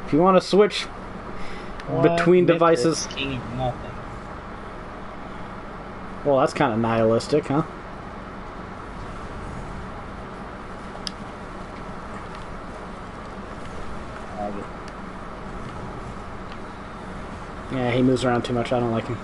If you want to switch between devices... King of nothing. Well, that's kind of nihilistic, huh? Yeah, he moves around too much. I don't like him.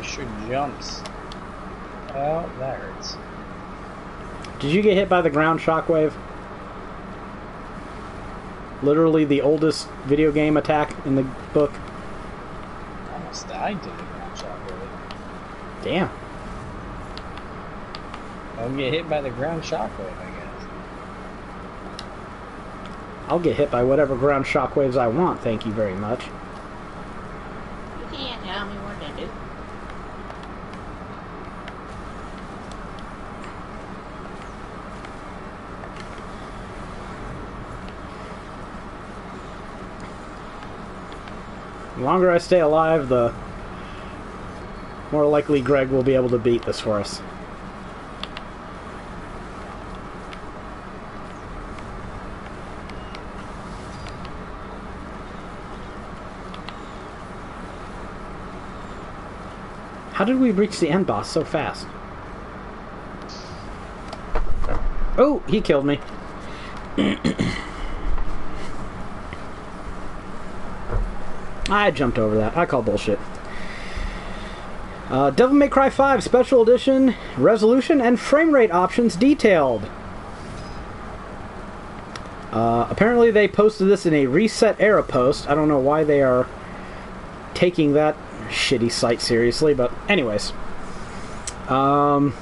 Sure jumps. Oh, that hurts. Did you get hit by the ground shockwave? Literally the oldest video game attack in the book. Almost died to the ground shockwave. Damn. Don't get hit by the ground shockwave, I guess. I'll get hit by whatever ground shockwaves I want, thank you very much. You can't tell me what to do. The longer I stay alive, the more likely Greg will be able to beat this for us. How did we reach the end boss so fast? Oh, he killed me. I jumped over that. I call bullshit. Devil May Cry 5 Special Edition resolution and frame rate options detailed. Apparently they posted this in a Reset Era post. I don't know why they are taking that shitty site seriously, but anyways. The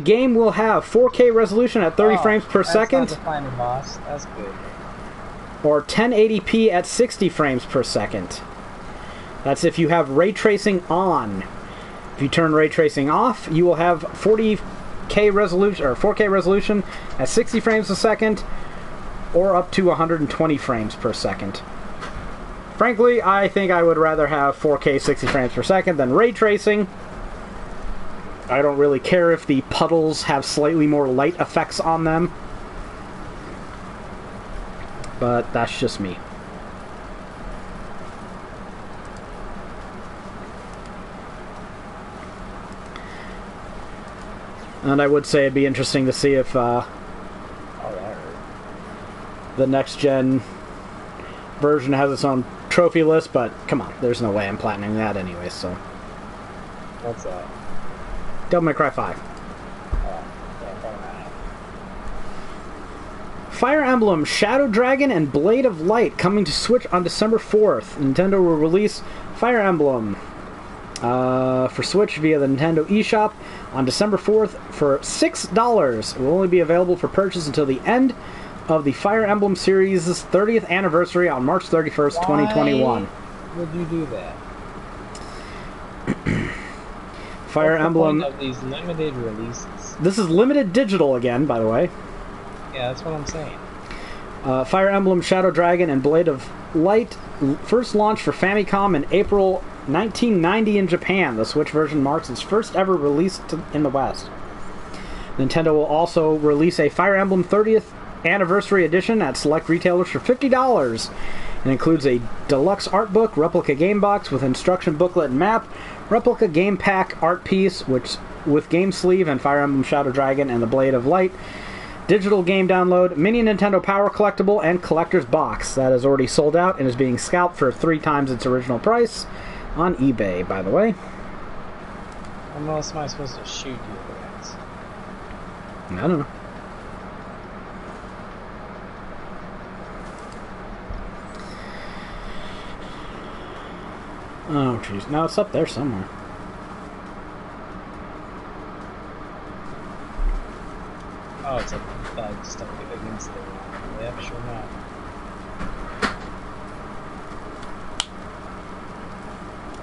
game will have 4K resolution at 30 frames per second. That's not the final boss. That's good. Or 1080p at 60 frames per second. That's if you have ray tracing on. If you turn ray tracing off, you will have 40K resolution or 4K resolution at 60 frames a second, or up to 120 frames per second. Frankly, I think I would rather have 4K 60 frames per second than ray tracing. I don't really care if the puddles have slightly more light effects on them. But that's just me. And I would say it'd be interesting to see if the next gen version has its own trophy list, but come on, there's no way I'm platinum that anyway, so. What's that? Devil May Cry 5. Fire Emblem, Shadow Dragon, and Blade of Light coming to Switch on December 4th. Nintendo will release Fire Emblem for Switch via the Nintendo eShop on December 4th for $6. It will only be available for purchase until the end of the Fire Emblem series' 30th anniversary on March 31st, 2021. Why would you do that? Fire Emblem. Of these limited releases. This is limited digital again, by the way. Yeah, that's what I'm saying. Fire Emblem Shadow Dragon and Blade of Light first launched for Famicom in April 1990 in Japan. The Switch version marks its first ever release in the West. Nintendo will also release a Fire Emblem 30th Anniversary Edition at select retailers for $50. It includes a deluxe art book, replica game box with instruction booklet and map, replica game pack art piece with game sleeve and Fire Emblem Shadow Dragon and the Blade of Light, digital game download, mini Nintendo Power collectible, and collector's box. That is already sold out and is being scalped for 3 times its original price on eBay, by the way. How else am I supposed to shoot you guys? I don't know. Oh, jeez. No, it's up there somewhere. Oh, it's a bug stuck against the wall. Yeah, sure not.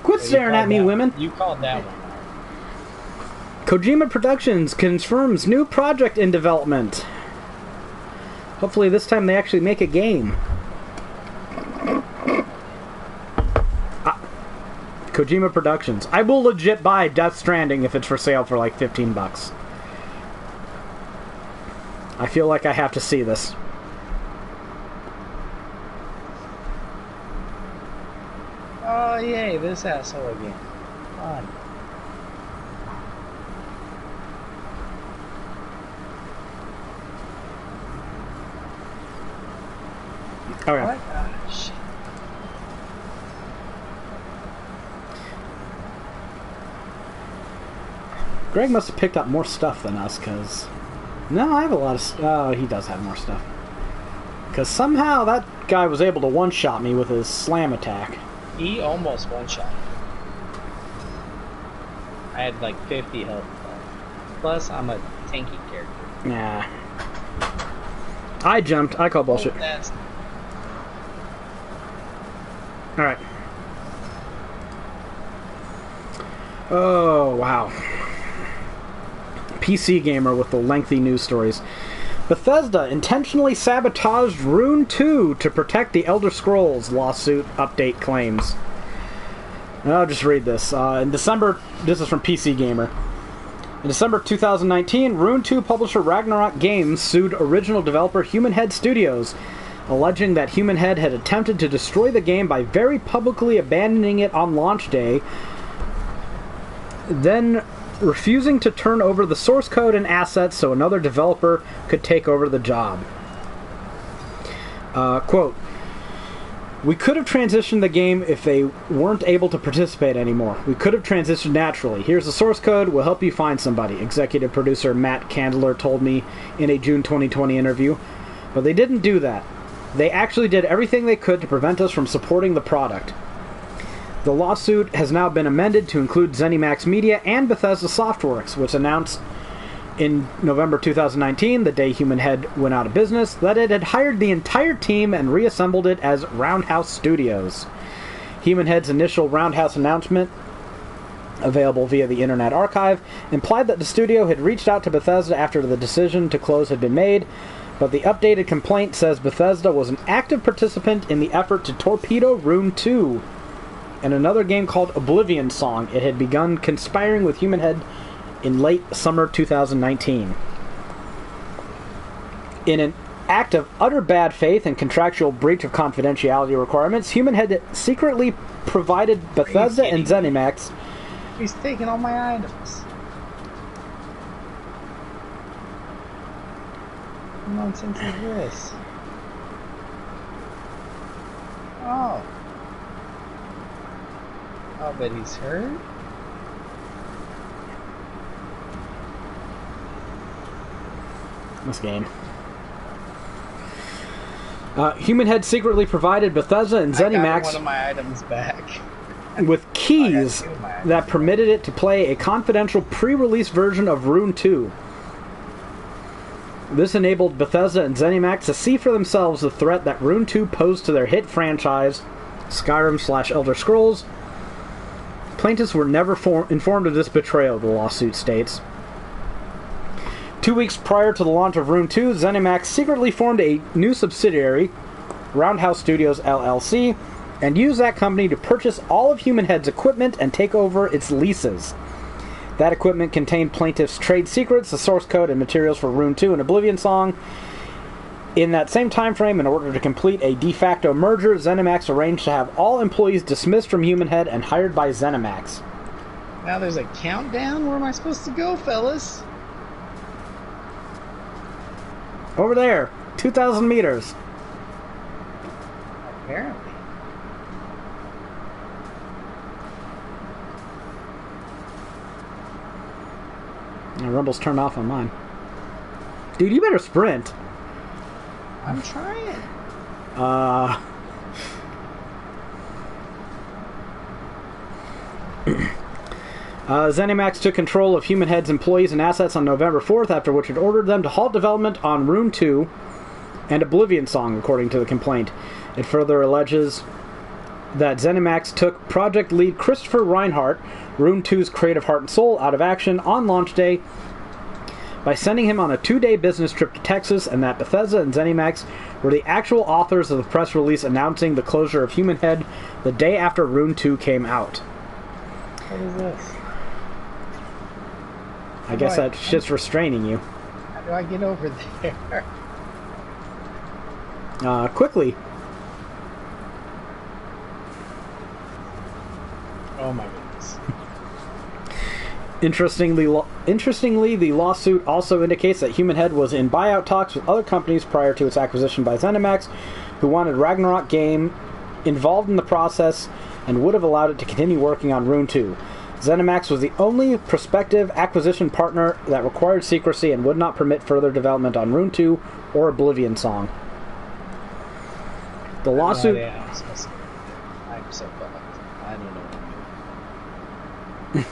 Quit staring at me, women! You called that one. Kojima Productions confirms new project in development. Hopefully this time they actually make a game. Kojima Productions. I will legit buy Death Stranding if it's for sale for like $15. I feel like I have to see this. Oh, yay, this asshole again. Fun. Okay. What? Ah, shit. Greg must have picked up more stuff than us, because... No, I have a lot of... Oh, he does have more stuff. Because somehow that guy was able to one-shot me with his slam attack. He almost one-shot. I had like 50 health. Plus, I'm a tanky character. Nah. I jumped. I call bullshit. Oh, that's... Alright. Oh, wow. PC Gamer with the lengthy news stories. Bethesda intentionally sabotaged Rune 2 to protect the Elder Scrolls lawsuit update claims. And I'll just read this. In December, this is from PC Gamer. In December 2019, Rune 2 publisher Ragnarok Games sued original developer Human Head Studios, alleging that Human Head had attempted to destroy the game by very publicly abandoning it on launch day, then refusing to turn over the source code and assets so another developer could take over the job. Quote, "We could have transitioned the game if they weren't able to participate anymore. We could have transitioned naturally. Here's the source code. We'll help you find somebody," executive producer Matt Candler told me in a June 2020 interview. But they didn't do that. They actually did everything they could to prevent us from supporting the product. The lawsuit has now been amended to include ZeniMax Media and Bethesda Softworks, which announced in November 2019, the day Human Head went out of business, that it had hired the entire team and reassembled it as Roundhouse Studios. Human Head's initial Roundhouse announcement, available via the Internet Archive, implied that the studio had reached out to Bethesda after the decision to close had been made, but the updated complaint says Bethesda was an active participant in the effort to torpedo Rune 2 and another game called Oblivion Song. It had begun conspiring with Human Head in late summer 2019. In an act of utter bad faith and contractual breach of confidentiality requirements, Human Head secretly provided Bethesda and ZeniMax... He's taking all my items. What nonsense is this? Oh. Oh, but he's hurt? This game. Human Head secretly provided Bethesda and ZeniMax... I got one of my items back. ...with keys that permitted it to play a confidential pre-release version of Rune 2. This enabled Bethesda and ZeniMax to see for themselves the threat that Rune 2 posed to their hit franchise, Skyrim/Elder Scrolls, Plaintiffs were never informed of this betrayal, the lawsuit states. 2 weeks prior to the launch of Rune 2, ZeniMax secretly formed a new subsidiary, Roundhouse Studios LLC, and used that company to purchase all of Human Head's equipment and take over its leases. That equipment contained Plaintiff's trade secrets, the source code, and materials for Rune 2 and Oblivion Song. In that same time frame, in order to complete a de facto merger, ZeniMax arranged to have all employees dismissed from Human Head and hired by ZeniMax. Now there's a countdown? Where am I supposed to go, fellas? Over there, 2,000 meters. Apparently. Rumble's turned off on mine. Dude, you better sprint. I'm trying. ZeniMax took control of Human Head's employees and assets on November 4th, after which it ordered them to halt development on Rune 2 and Oblivion Song, according to the complaint. It further alleges that ZeniMax took project lead Christopher Reinhardt, Rune 2's creative heart and soul, out of action on launch day by sending him on a 2-day business trip to Texas, and that Bethesda and ZeniMax were the actual authors of the press release announcing the closure of Human Head the day after Rune 2 came out. What is this? I guess that shit's restraining you. How do I get over there? Quickly. Oh my goodness. Interestingly, the lawsuit also indicates that Human Head was in buyout talks with other companies prior to its acquisition by ZeniMax, who wanted Ragnarok Game involved in the process and would have allowed it to continue working on Rune 2. ZeniMax was the only prospective acquisition partner that required secrecy and would not permit further development on Rune 2 or Oblivion Song. The lawsuit... I'm so fucked. I don't know what I'm doing.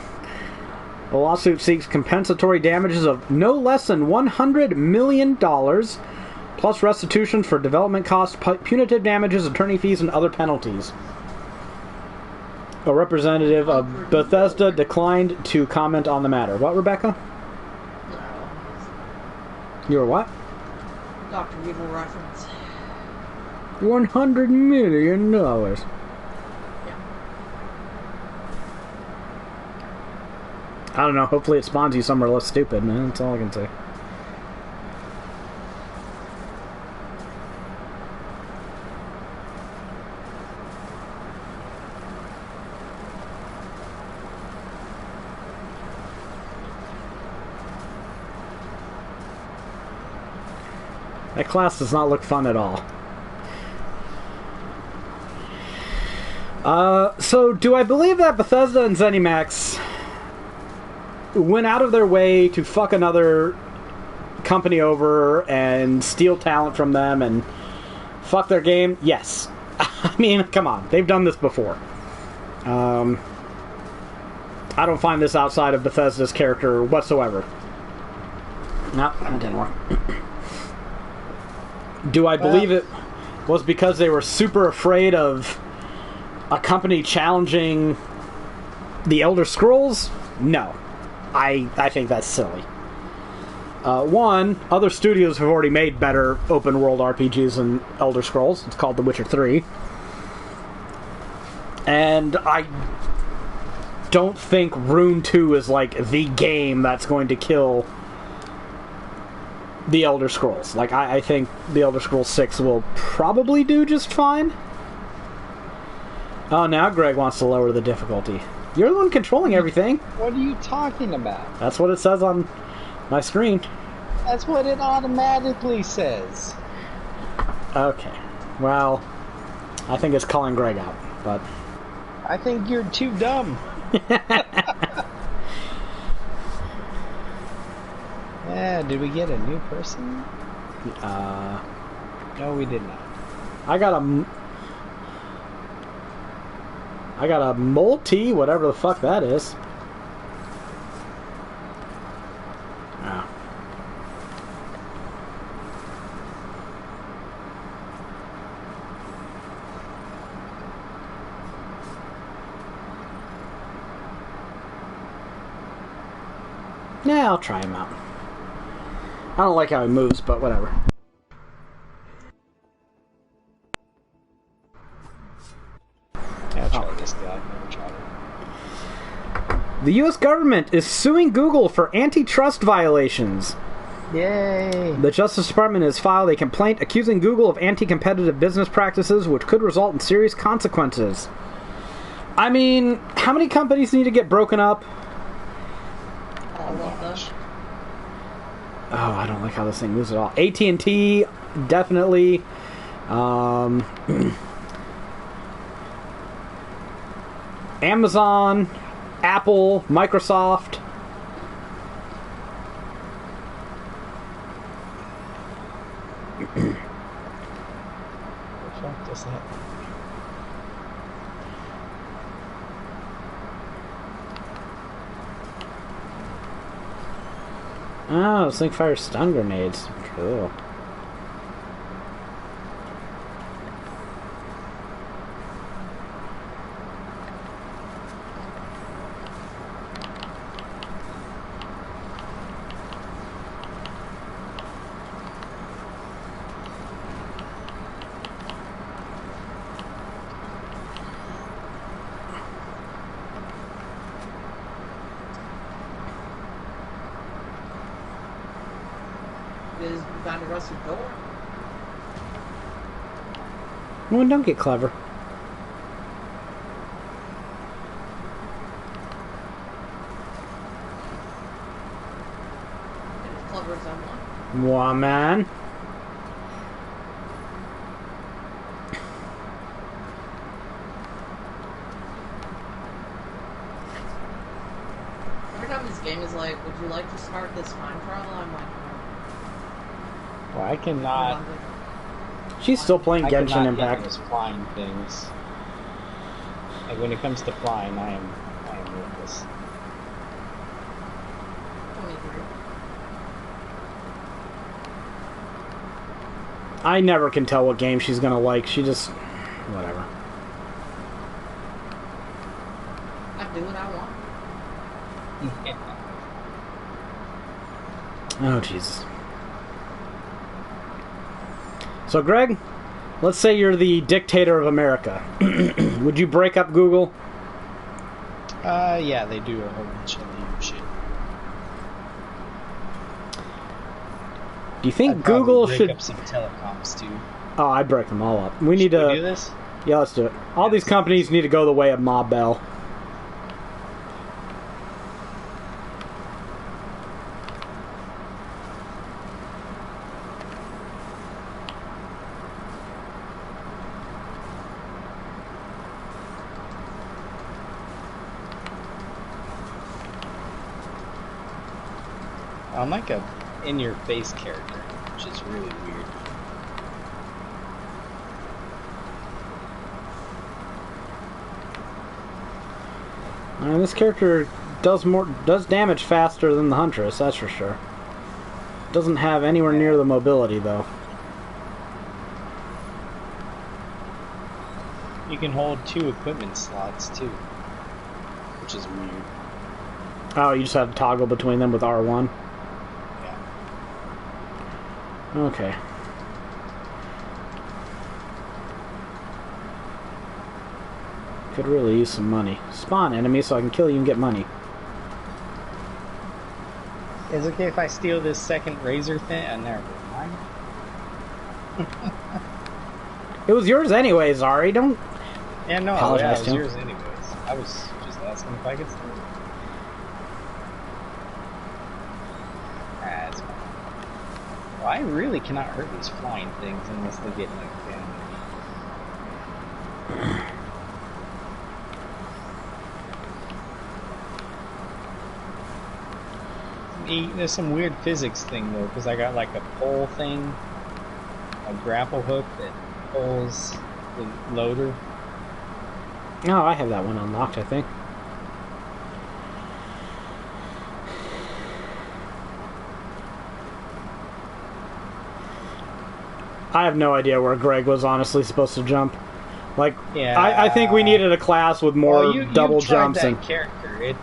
The lawsuit seeks compensatory damages of no less than $100 million, plus restitution for development costs, punitive damages, attorney fees, and other penalties. A representative of Bethesda declined to comment on the matter. What, Rebecca? You were what? Dr. Evil reference. $100 million. Yeah. I don't know. Hopefully it spawns you somewhere less stupid, man. That's all I can say. That class does not look fun at all. So do I believe that Bethesda and ZeniMax went out of their way to fuck another company over and steal talent from them and fuck their game? Yes. I mean, come on. They've done this before. I don't find this outside of Bethesda's character whatsoever. No, that didn't work. Do I believe it was because they were super afraid of a company challenging the Elder Scrolls? No. I think that's silly. One, other studios have already made better open world RPGs than Elder Scrolls. It's called The Witcher 3. And I don't think Rune 2 is like the game that's going to kill the Elder Scrolls. Like, I think the Elder Scrolls 6 will probably do just fine. Oh, now Greg wants to lower the difficulty. You're the one controlling everything. What are you talking about? That's what it says on my screen. That's what it automatically says. Okay. Well, I think it's calling Greg out, but... I think you're too dumb. Yeah, did we get a new person? No, we did not. I got a multi, whatever the fuck that is. Ah. Yeah, I'll try him out. I don't like how he moves, but whatever. Yeah, I'll try this guy. I've never tried it. The U.S. government is suing Google for antitrust violations. Yay! The Justice Department has filed a complaint accusing Google of anti-competitive business practices, which could result in serious consequences. I mean, how many companies need to get broken up? All of them. Oh, I don't like how this thing moves at all. AT&T, definitely. Amazon, Apple, Microsoft. The fuck does that? Oh, this thing fires stun grenades. Cool. Is behind a rusted door. Well, don't get clever. It's clever as I'm one. Woman. Every time this game is like, would you like to start this time trial? I'm like, Well, I cannot. She's still playing I Genshin cannot Impact. get those flying things. Like when it comes to flying, I am worthless. 23. I never can tell what game she's gonna like. She just... whatever. I do what I want. Oh, Jesus. So, Greg, let's say you're the dictator of America. Would you break up Google? Yeah, they do a whole bunch of new shit. Do you think I'd probably Google break should... up some telecoms too. Oh, I'd break them all up. We need Should to... we do this? Yeah, let's do it. All these companies need to go the way of Ma Bell. I'm like a in-your-face character, which is really weird. This character does damage faster than the Huntress, that's for sure. Doesn't have anywhere near the mobility, though. You can hold 2 equipment slots too, which is weird. Oh, you just have to toggle between them with R1? Yeah. Okay. Could really use some money. Spawn enemy so I can kill you and get money. Is it okay if I steal this second razor thing? Never mind. It was yours anyway, Zari. Don't... Yeah, no, Apologize it to was him. yours anyways. I was just asking if I could steal it. That's fine. Well, I really cannot hurt these flying things unless they get like damage. There's some weird physics thing though, because I got like a pole thing, a grapple hook that pulls the loader. Oh, I have that one unlocked, I think. I have no idea where Greg was honestly supposed to jump. Like, Yeah. I think we needed a class with more double you tried jumps that and character.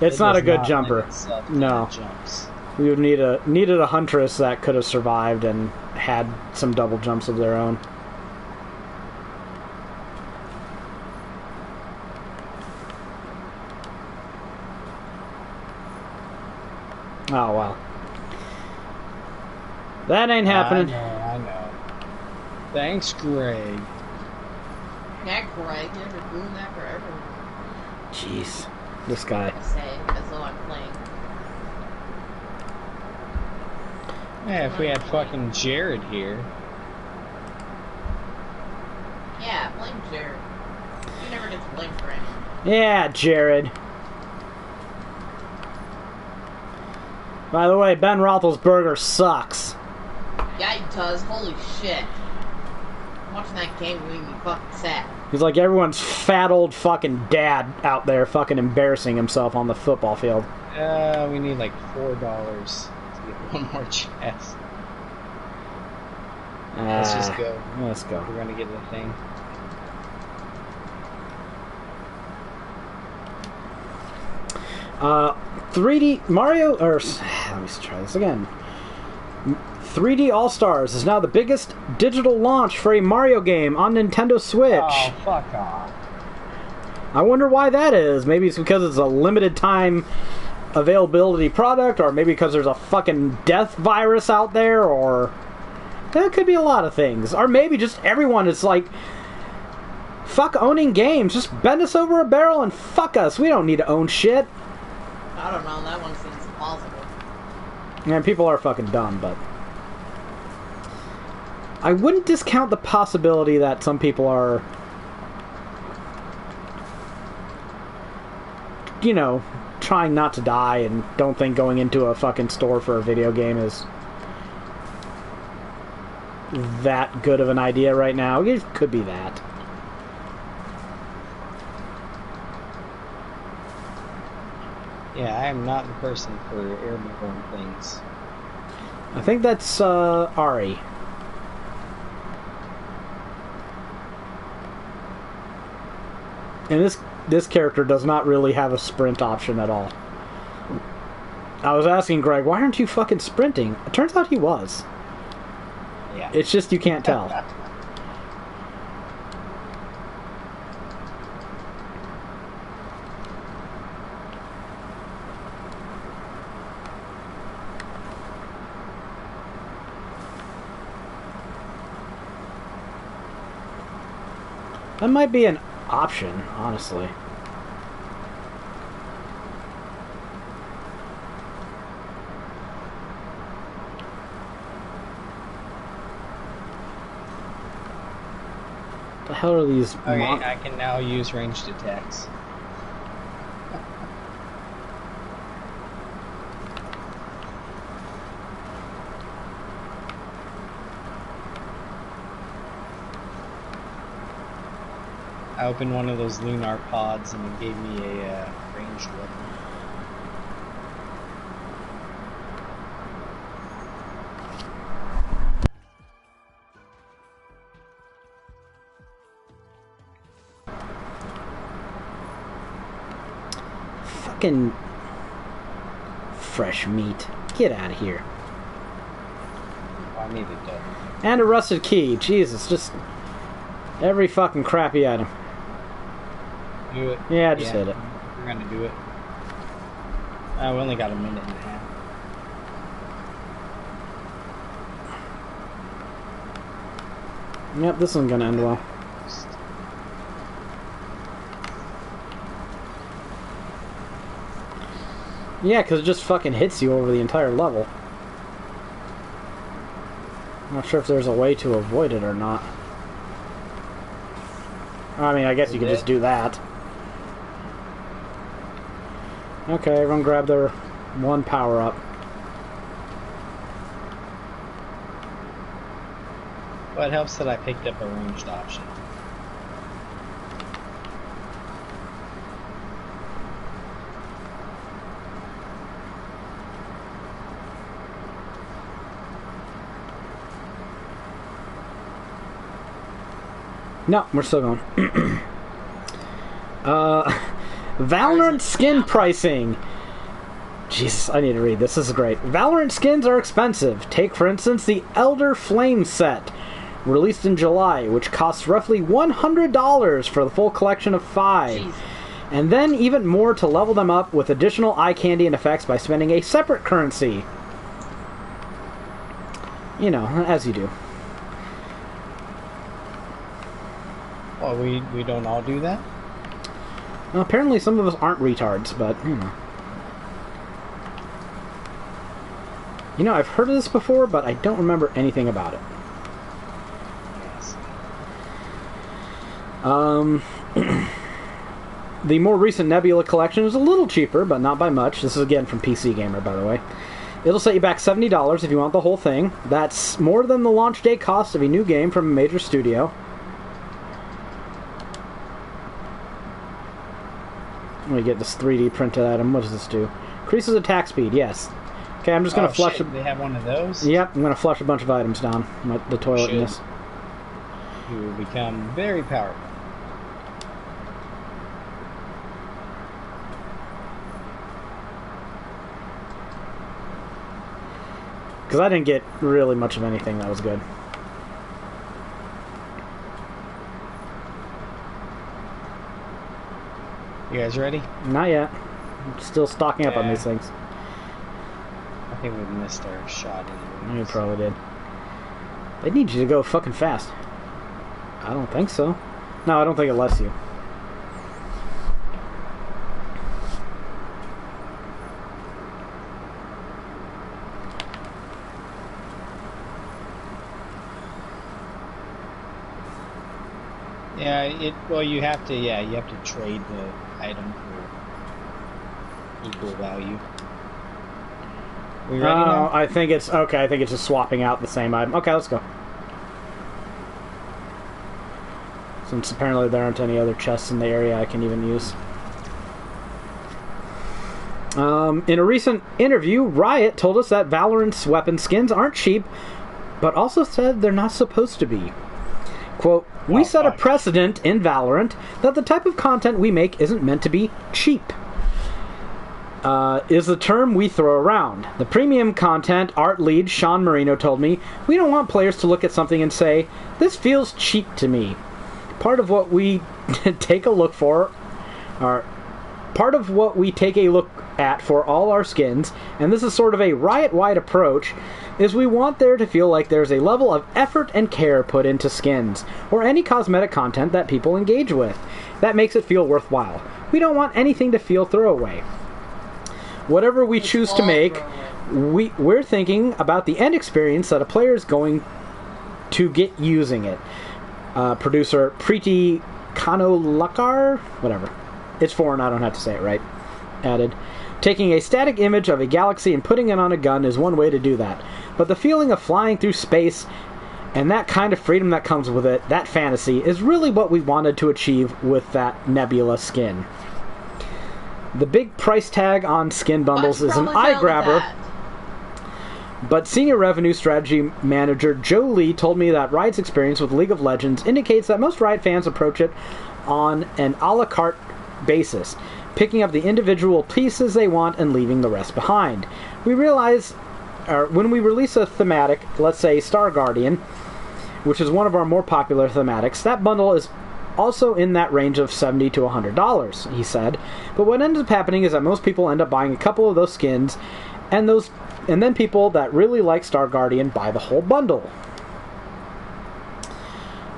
it's not a does good lend jumper. itself to No. jumps. we would needed a huntress that could have survived and had some double jumps of their own. Oh well. That ain't happening. I know. Thanks, Greg. Yeah, Greg, you've been doing that forever. Jeez. This guy. I say, as though I'm playing. Yeah, if we had fucking Jared here. Yeah, blame Jared. You never get to blame for anything. Yeah, Jared. By the way, Ben Roethlisberger sucks. Yeah, he does. Holy shit. Watching that game would make me fucking sad. He's like everyone's fat old fucking dad out there fucking embarrassing himself on the football field. We need like $4 to get one more chest. Let's just go. Let's go. We're gonna get the thing. Uh, 3D Mario, or let me try this again. 3D All-Stars is now the biggest digital launch for a Mario game on Nintendo Switch. Oh, fuck off. I wonder why that is. Maybe it's because it's a limited time availability product, or maybe because there's a fucking death virus out there, or that could be a lot of things. Or maybe just everyone is like, fuck owning games, just bend us over a barrel and fuck us. We don't need to own shit. I don't know, that one seems impossible. And people are fucking dumb, but I wouldn't discount the possibility that some people are, you know, trying not to die and don't think going into a fucking store for a video game is that good of an idea right now. It could be that. Yeah, I am not the person for airborne things. I think that's Ari. And this character does not really have a sprint option at all. I was asking Greg, why aren't you fucking sprinting? It turns out he was. Yeah. It's just you can't tell. That might be an option, honestly. The hell are these? Okay, I can now use ranged attacks. I opened one of those lunar pods and it gave me a ranged weapon. Fucking fresh meat. Get out of here. Oh, I needed that. And a rusted key. Jesus, just every fucking crappy item. Do it. Yeah, just hit it. We're gonna do it. We only got a minute and a half. Yep, this one's gonna end well. Yeah, because it just fucking hits you over the entire level. I'm not sure if there's a way to avoid it or not. I mean, I guess you could just do that. Okay, everyone grab their one power-up. Well, it helps that I picked up a ranged option. No, we're still going. Valorant skin pricing. Jesus, I need to read this. This is great. Valorant skins are expensive. Take, for instance, the Elder Flame set, released in July, which costs roughly $100 for the full collection of 5. Jeez. And then even more to level them up with additional eye candy and effects by spending a separate currency. You know, as you do. Well, we don't all do that? Well, apparently some of us aren't retards, but, you know. You know, I've heard of this before, but I don't remember anything about it. Yes. The more recent Nebula collection is a little cheaper, but not by much. This is again from PC Gamer, by the way. It'll set you back $70 if you want the whole thing. That's more than the launch day cost of a new game from a major studio. Let me get this 3D printed item. What does this do? Increases attack speed, yes. Okay, I'm just going to flush... They have one of those? Yep, I'm going to flush a bunch of items down the toilet in this. You will become very powerful. Because I didn't get really much of anything that was good. You guys ready? Not yet. I'm still stocking up on these things. I think we missed our shot anyway. You probably did. They need you to go fucking fast. I don't think so. No, I don't think it lets you. Yeah, well, you have to trade the item for equal value. We ready now? I think it's okay. I think it's just swapping out the same item. Okay, let's go. Since apparently there aren't any other chests in the area I can even use. In a recent interview, Riot told us that Valorant's weapon skins aren't cheap, but also said they're not supposed to be. Quote, "We set a precedent in Valorant that the type of content we make isn't meant to be cheap." Is the term we throw around. The premium content art lead, Sean Marino, told me, "We don't want players to look at something and say, 'This feels cheap to me.' Part of what we take a look at for all our skins, and this is sort of a Riot-wide approach, is we want there to feel like there's a level of effort and care put into skins, or any cosmetic content that people engage with. That makes it feel worthwhile. We don't want anything to feel throwaway. Whatever we choose to make, we're thinking about the end experience that a player is going to get using it." Producer Preeti Kanolakar, whatever. It's foreign, I don't have to say it right. Added, "Taking a static image of a galaxy and putting it on a gun is one way to do that. But the feeling of flying through space and that kind of freedom that comes with it, that fantasy, is really what we wanted to achieve with that Nebula skin. The big price tag on skin bundles is an eye grabber, but Senior Revenue Strategy Manager Joe Lee told me that Riot's experience with League of Legends indicates that most Riot fans approach it on an a la carte basis, picking up the individual pieces they want and leaving the rest behind. We realize when we release a thematic, let's say Star Guardian, which is one of our more popular thematics, that bundle is also in that range of $70 to $100, he said. But what ends up happening is that most people end up buying a couple of those skins, and then people that really like Star Guardian buy the whole bundle.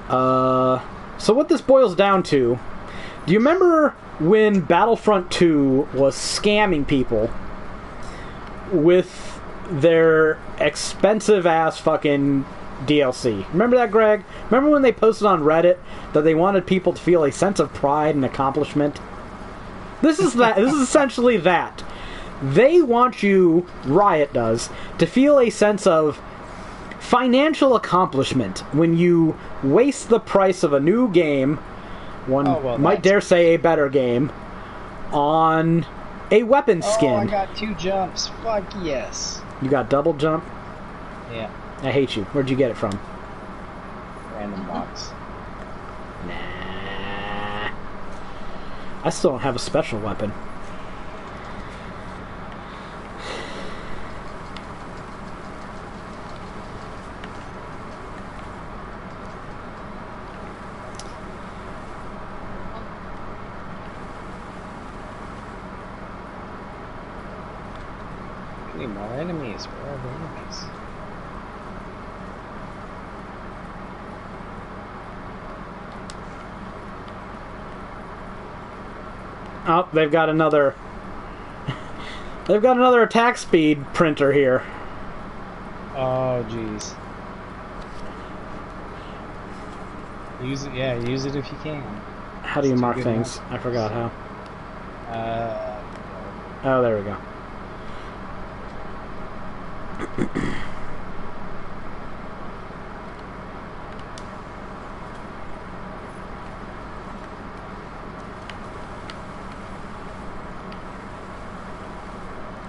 So what this boils down to, do you remember when Battlefront 2 was scamming people with their expensive-ass fucking DLC? Remember that, Greg? Remember when they posted on Reddit that they wanted people to feel a sense of pride and accomplishment? This is that. This is essentially that. They want you, Riot does, to feel a sense of financial accomplishment when you waste the price of a new game, might dare say a better game, on a weapon skin. Oh, I got 2 jumps. Fuck yes. You got double jump? Yeah. I hate you. Where'd you get it from? Random box. I still don't have a special weapon. We need more enemies. Where are the enemies? Oh, they've got another... They've got another attack speed printer here. Oh, jeez. Use it, yeah, use it if you can. How do you mark things? I forgot how. Oh, there we go.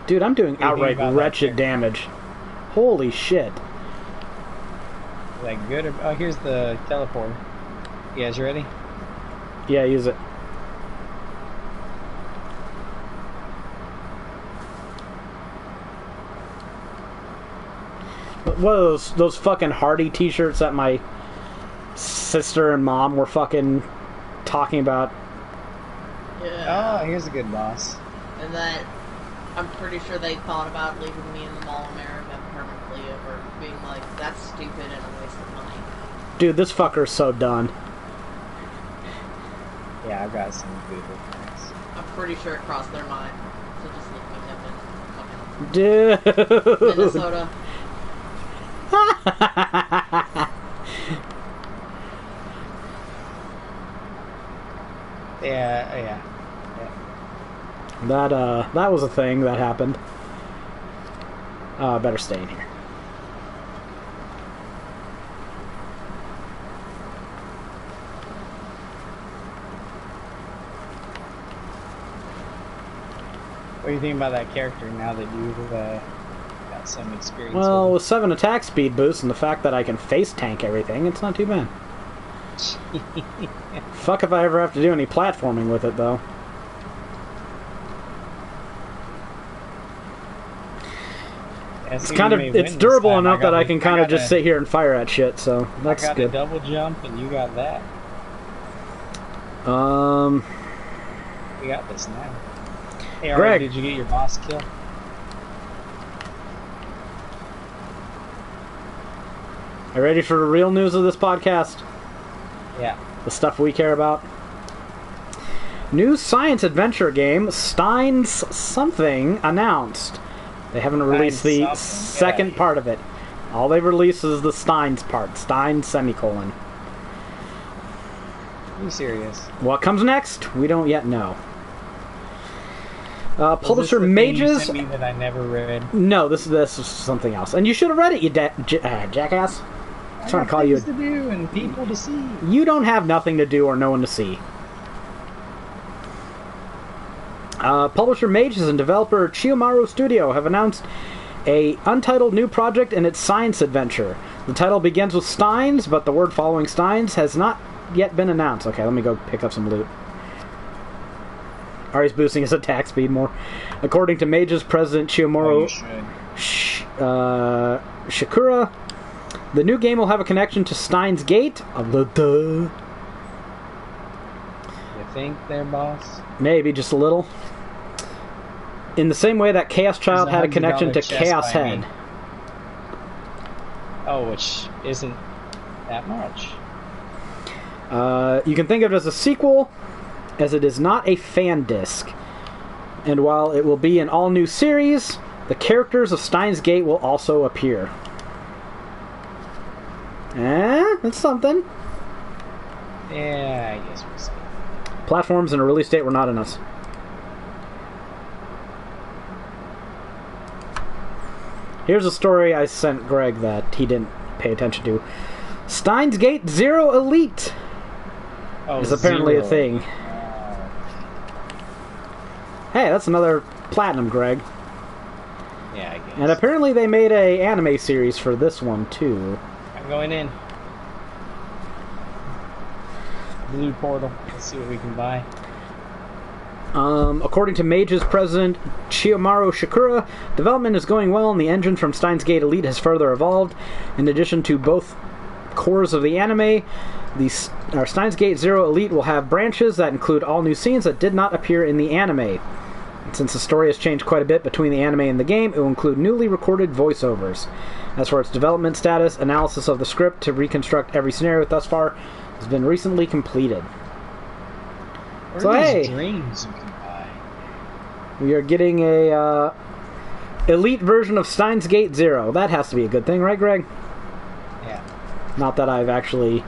Dude, I'm doing outright wretched damage. Holy shit. Is that good or... Oh, here's the teleporter. You guys ready? Yeah, use it. What are those fucking Hardy t-shirts that my sister and mom were fucking talking about? Yeah. Oh, here's a good boss. And that I'm pretty sure they thought about leaving me in the Mall of America permanently over being like, that's stupid and a waste of money. Dude, this fucker's so done. Yeah, I've got some good things. I'm pretty sure it crossed their mind to just leave me up in fucking Dude. Minnesota. Yeah. That was a thing that happened. Better stay in here. What do you think about that character now that you've got some experience Well, with with 7 attack speed boosts and the fact that I can face tank everything, it's not too bad. Fuck if I ever have to do any platforming with it, though. It's kind of, it's durable enough that I can kind of just sit here and fire at shit, so that's good. I got good. a double jump and you got that. We got this now. Hey, Greg. alright, did you get your boss kill? Are you ready for the real news of this podcast? Yeah. The stuff we care about? New science adventure game, Stein's Something, announced. They haven't released the second part of it. All they've released is the Stein's part. Stein semicolon. Are you serious? What comes next? We don't yet know. Publisher Thing Mages. you sent me that I never read. No, this is something else. And you should have read it, you jackass. I'm trying to call you. To do and people to see. You don't have nothing to do or no one to see. Publisher Mages and developer Chiyomaru Studio have announced a untitled new project in its science adventure. The title begins with Steins, but the word following Steins has not yet been announced. Okay, let me go pick up some loot. Ari's boosting his attack speed more. According to Mages president Chiyomaru Shakura, the new game will have a connection to Steins Gate. You think there, boss? Maybe, just a little. In the same way that Chaos Child had a connection to Chaos Head. Oh, which isn't that much. You can think of it as a sequel, as it is not a fan disc. And while it will be an all-new series, the characters of Steins Gate will also appear. That's something. Yeah, I guess we'll see. Platforms and a release date were not in us. Here's a story I sent Greg that he didn't pay attention to. Steins Gate Zero Elite is apparently a thing. Hey, that's another platinum, Greg. Yeah, I guess. And apparently they made a anime series for this one, too. I'm going in. Blue portal. Let's see what we can buy. According to Mage's president Chiyomaru Shikura, development is going well and the engine from Steins Gate Elite has further evolved. In addition to both cores of the anime, our Steins Gate Zero Elite will have branches that include all new scenes that did not appear in the anime. Since the story has changed quite a bit between the anime and the game, it will include newly recorded voiceovers. As for its development status, analysis of the script to reconstruct every scenario thus far has been recently completed. So hey, dreams you can buy? We are getting a elite version of Steins Gate Zero. That has to be a good thing, right, Greg? Yeah. Not that I've actually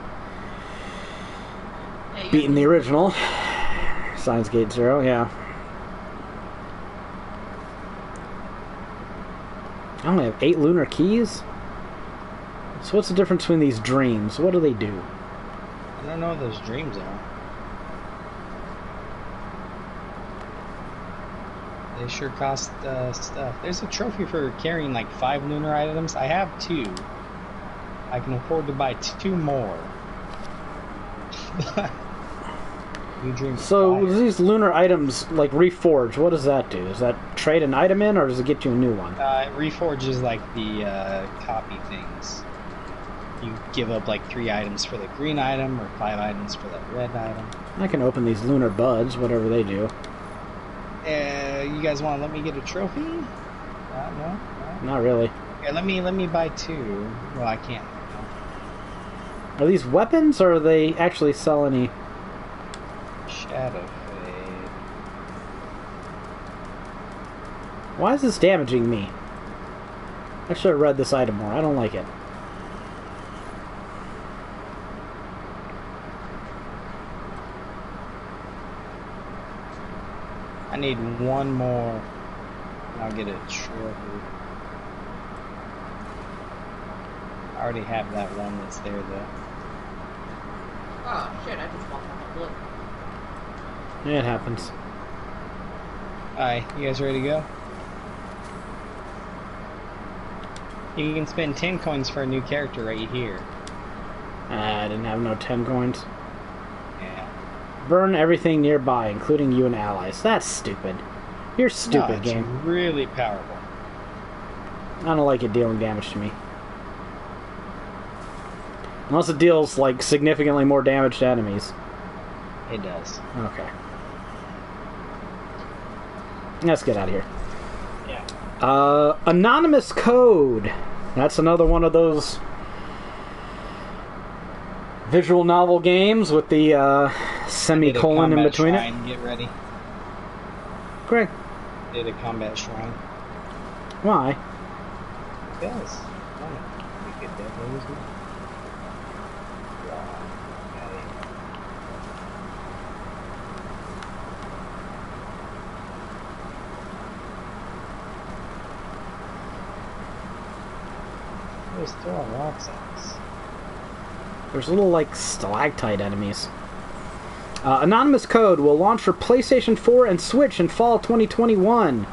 beaten the original Steins Gate Zero, yeah. I only have 8 lunar keys? So what's the difference between these dreams? What do they do? I don't know what those dreams are. They sure cost stuff. There's a trophy for carrying like 5 lunar items. I have 2. I can afford to buy 2 more. You dream so these lunar items like reforge, what does that do? Does that trade an item in or does it get you a new one? It reforges like the copy things. You give up like 3 items for the green item or 5 items for the red item. I can open these lunar buds, whatever they do. You guys want to let me get a trophy? No? Not really. Yeah, let me buy 2. Well, I can't. Are these weapons or are they actually sell any? Shadow Fade. Why is this damaging me? I should have read this item more. I don't like it. I need 1 more. I'll get a trophy. I already have that one that's there though. Oh shit, I just walked on a blip. Yeah, it happens. Alright, you guys ready to go? You can spend 10 coins for a new character right here. I didn't have no 10 coins. Yeah. Burn everything nearby, including you and allies. That's stupid. You're stupid, it's game. Really powerful. I don't like it dealing damage to me. Unless it deals, like, significantly more damage to enemies. It does. Okay. Let's get out of here. Yeah. Anonymous Code. That's another one of those visual novel games with the semicolon in between it. Get ready. Great. Did a combat shrine. Why? Yes. You could definitely use it. Just throwing rocks at us. There's little, like, stalactite enemies. Anonymous Code will launch for PlayStation 4 and Switch in fall 2021.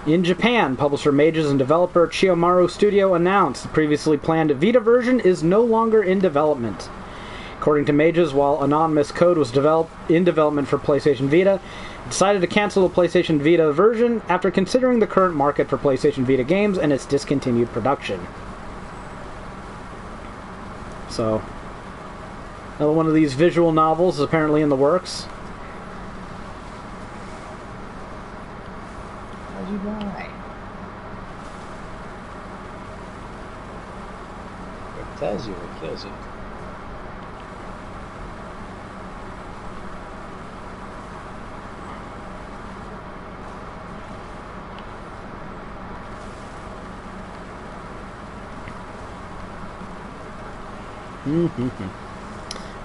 In Japan, publisher Mages and developer Chiyomaru Studio announced the previously planned Vita version is no longer in development. According to Mages, while Anonymous Code was in development for PlayStation Vita, it decided to cancel the PlayStation Vita version after considering the current market for PlayStation Vita games and its discontinued production. So, another one of these visual novels is apparently in the works. What'd you buy? It tells you, it kills you.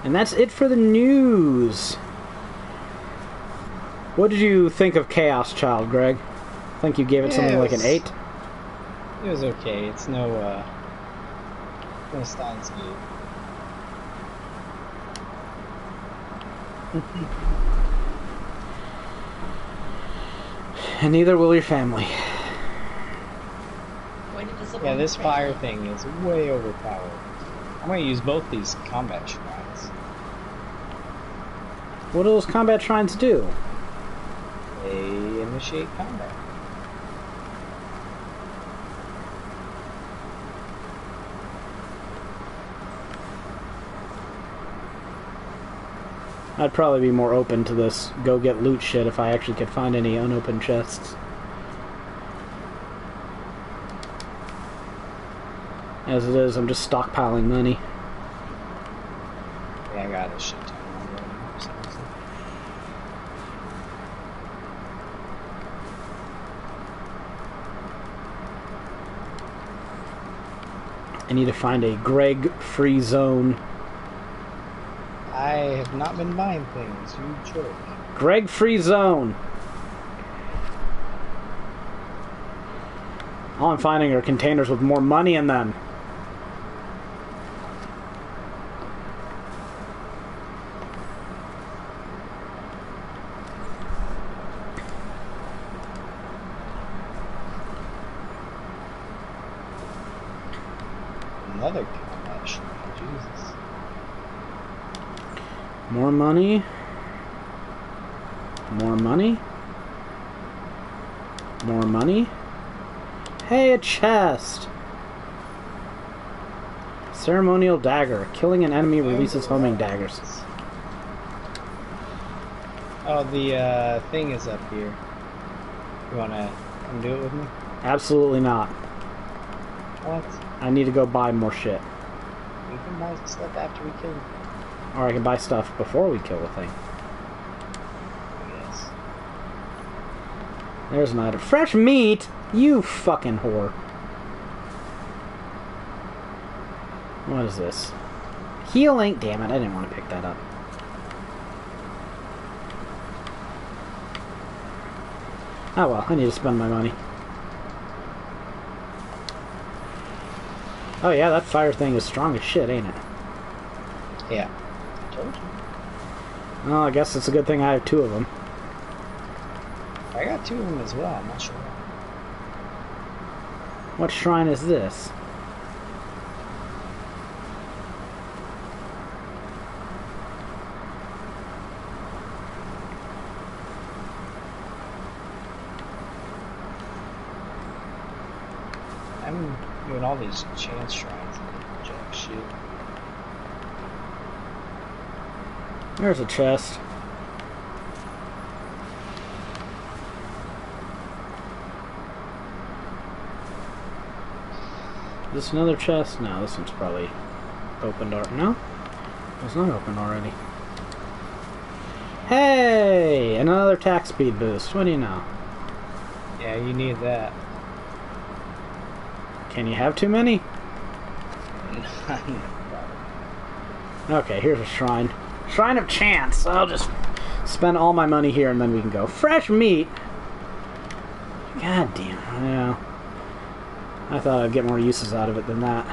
And that's it for the news. What did you think of Chaos Child, Greg? I think you gave it something like an 8. It was okay. It's no Steins Gate. And neither will your family. Yeah, this fire thing is way overpowered. I'm going to use both these combat shrines. What do those combat shrines do? They initiate combat. I'd probably be more open to this go get loot shit if I actually could find any unopened chests. As it is, I'm just stockpiling money. Yeah, I got a shit ton already. So I need to find a Greg-free zone. I have not been buying things, you jerk. Greg-free zone! All I'm finding are containers with more money in them. Another combat shrine, Jesus. More money. More money. More money. Hey, a chest! Ceremonial dagger. Killing an enemy releases homing daggers. Oh, the thing is up here. You wanna come do it with me? Absolutely not. What? I need to go buy more shit. We can buy stuff after we kill him. Or I can buy stuff before we kill the thing. Yes. There's an item. Fresh meat! You fucking whore. What is this? Healing. Damn it, I didn't want to pick that up. Oh well, I need to spend my money. Oh yeah, that fire thing is strong as shit, ain't it? Yeah. Told you. Well, I guess it's a good thing I have two of them. I got two of them as well, I'm not sure. What shrine is this? I'm doing all these chance shrines and jack shit. There's a chest. Is this another chest? No, this one's probably opened already. No? It's not open already. Hey! Another attack speed boost. What do you know? Yeah, you need that. Can you have too many? Okay, here's a shrine. Shrine of Chance. I'll just spend all my money here and then we can go. Fresh meat! God damn. Yeah. I thought I'd get more uses out of it than that.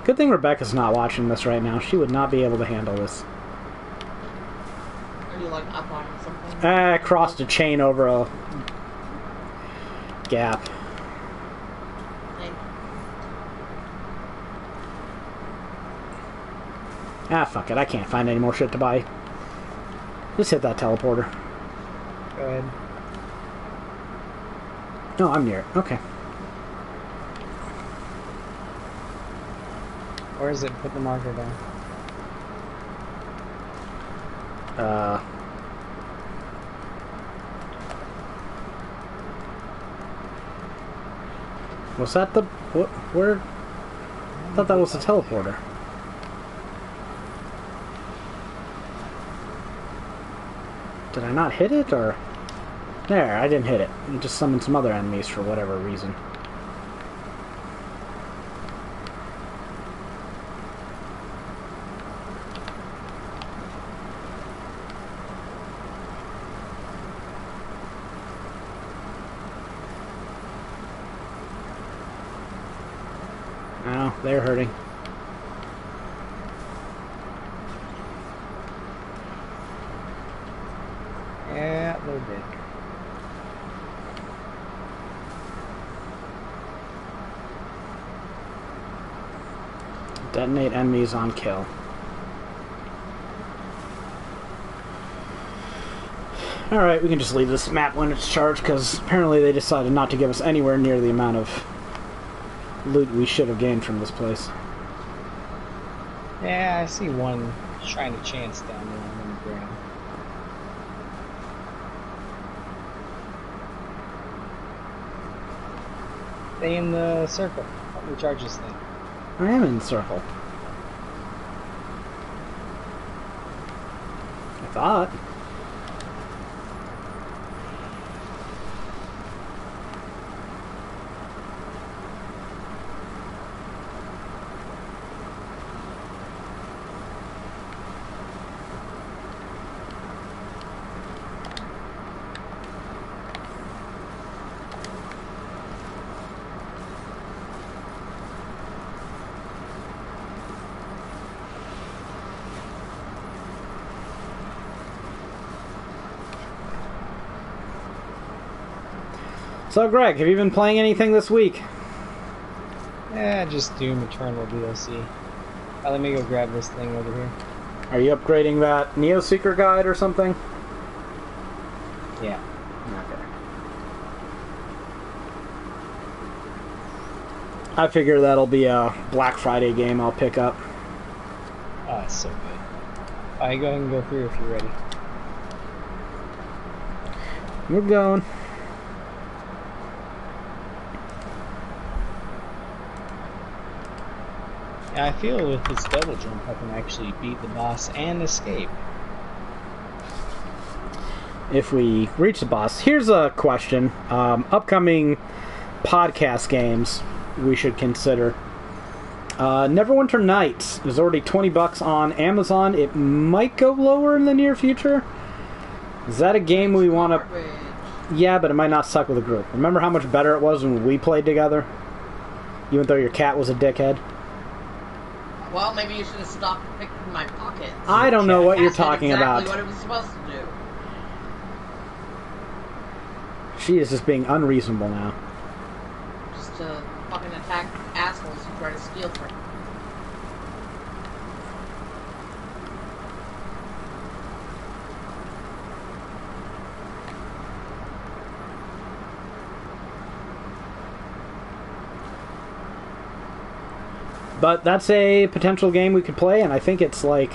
Good thing Rebecca's not watching this right now. She would not be able to handle this. Are you like up on something? I crossed a chain over a gap. Like, Ah, fuck it. I can't find any more shit to buy. Just hit that teleporter. Go ahead. No, I'm near it. Okay. Where is it? Put the marker down. Was that the... What? Where? I thought that was the teleporter. Did I not hit it, or... There, I didn't hit it. It just summoned some other enemies for whatever reason. Oh, they're hurting. Yeah, they're dead. Detonate enemies on kill. Alright, we can just leave this map when it's charged, because apparently they decided not to give us anywhere near the amount of loot we should have gained from this place. Yeah, I see one shiny chance down there on the ground. Stay in the circle. Help me charge this thing. I am in the circle. I thought. So, Greg, have you been playing anything this week? Yeah, just Doom Eternal DLC. Let me go grab this thing over here. Are you upgrading that Neo Seeker guide or something? Yeah. Okay. I figure that'll be a Black Friday game I'll pick up. Oh, it's so good. Alright, go ahead and go through if you're ready. We're going. I feel with this double jump I can actually beat the boss and escape. If we reach the boss. Here's a question. Upcoming podcast games we should consider. Neverwinter Nights is already $20 on Amazon. It might go lower in the near future. Is that a game we want to... Yeah, but it might not suck with a group. Remember how much better it was when we played together? Even though your cat was a dickhead? Well, maybe you should have stopped picking my pockets. I don't know what you're talking about. That's exactly what it was supposed to do. She is just being unreasonable now. Just to fucking attack assholes who try to steal from her. But that's a potential game we could play, and I think it's like...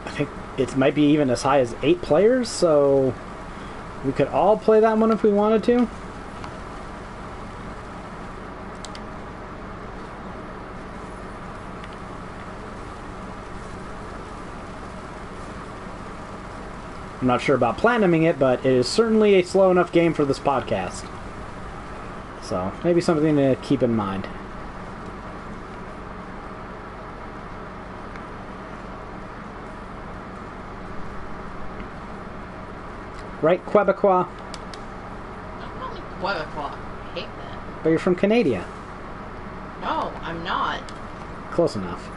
I think it might be even as high as 8 players, so... we could all play that one if we wanted to. I'm not sure about platinuming it, but it is certainly a slow enough game for this podcast. So, maybe something to keep in mind. Right, Quebecois? I'm not like Quebecois. I hate that. But you're from Canada. No, I'm not. Close enough.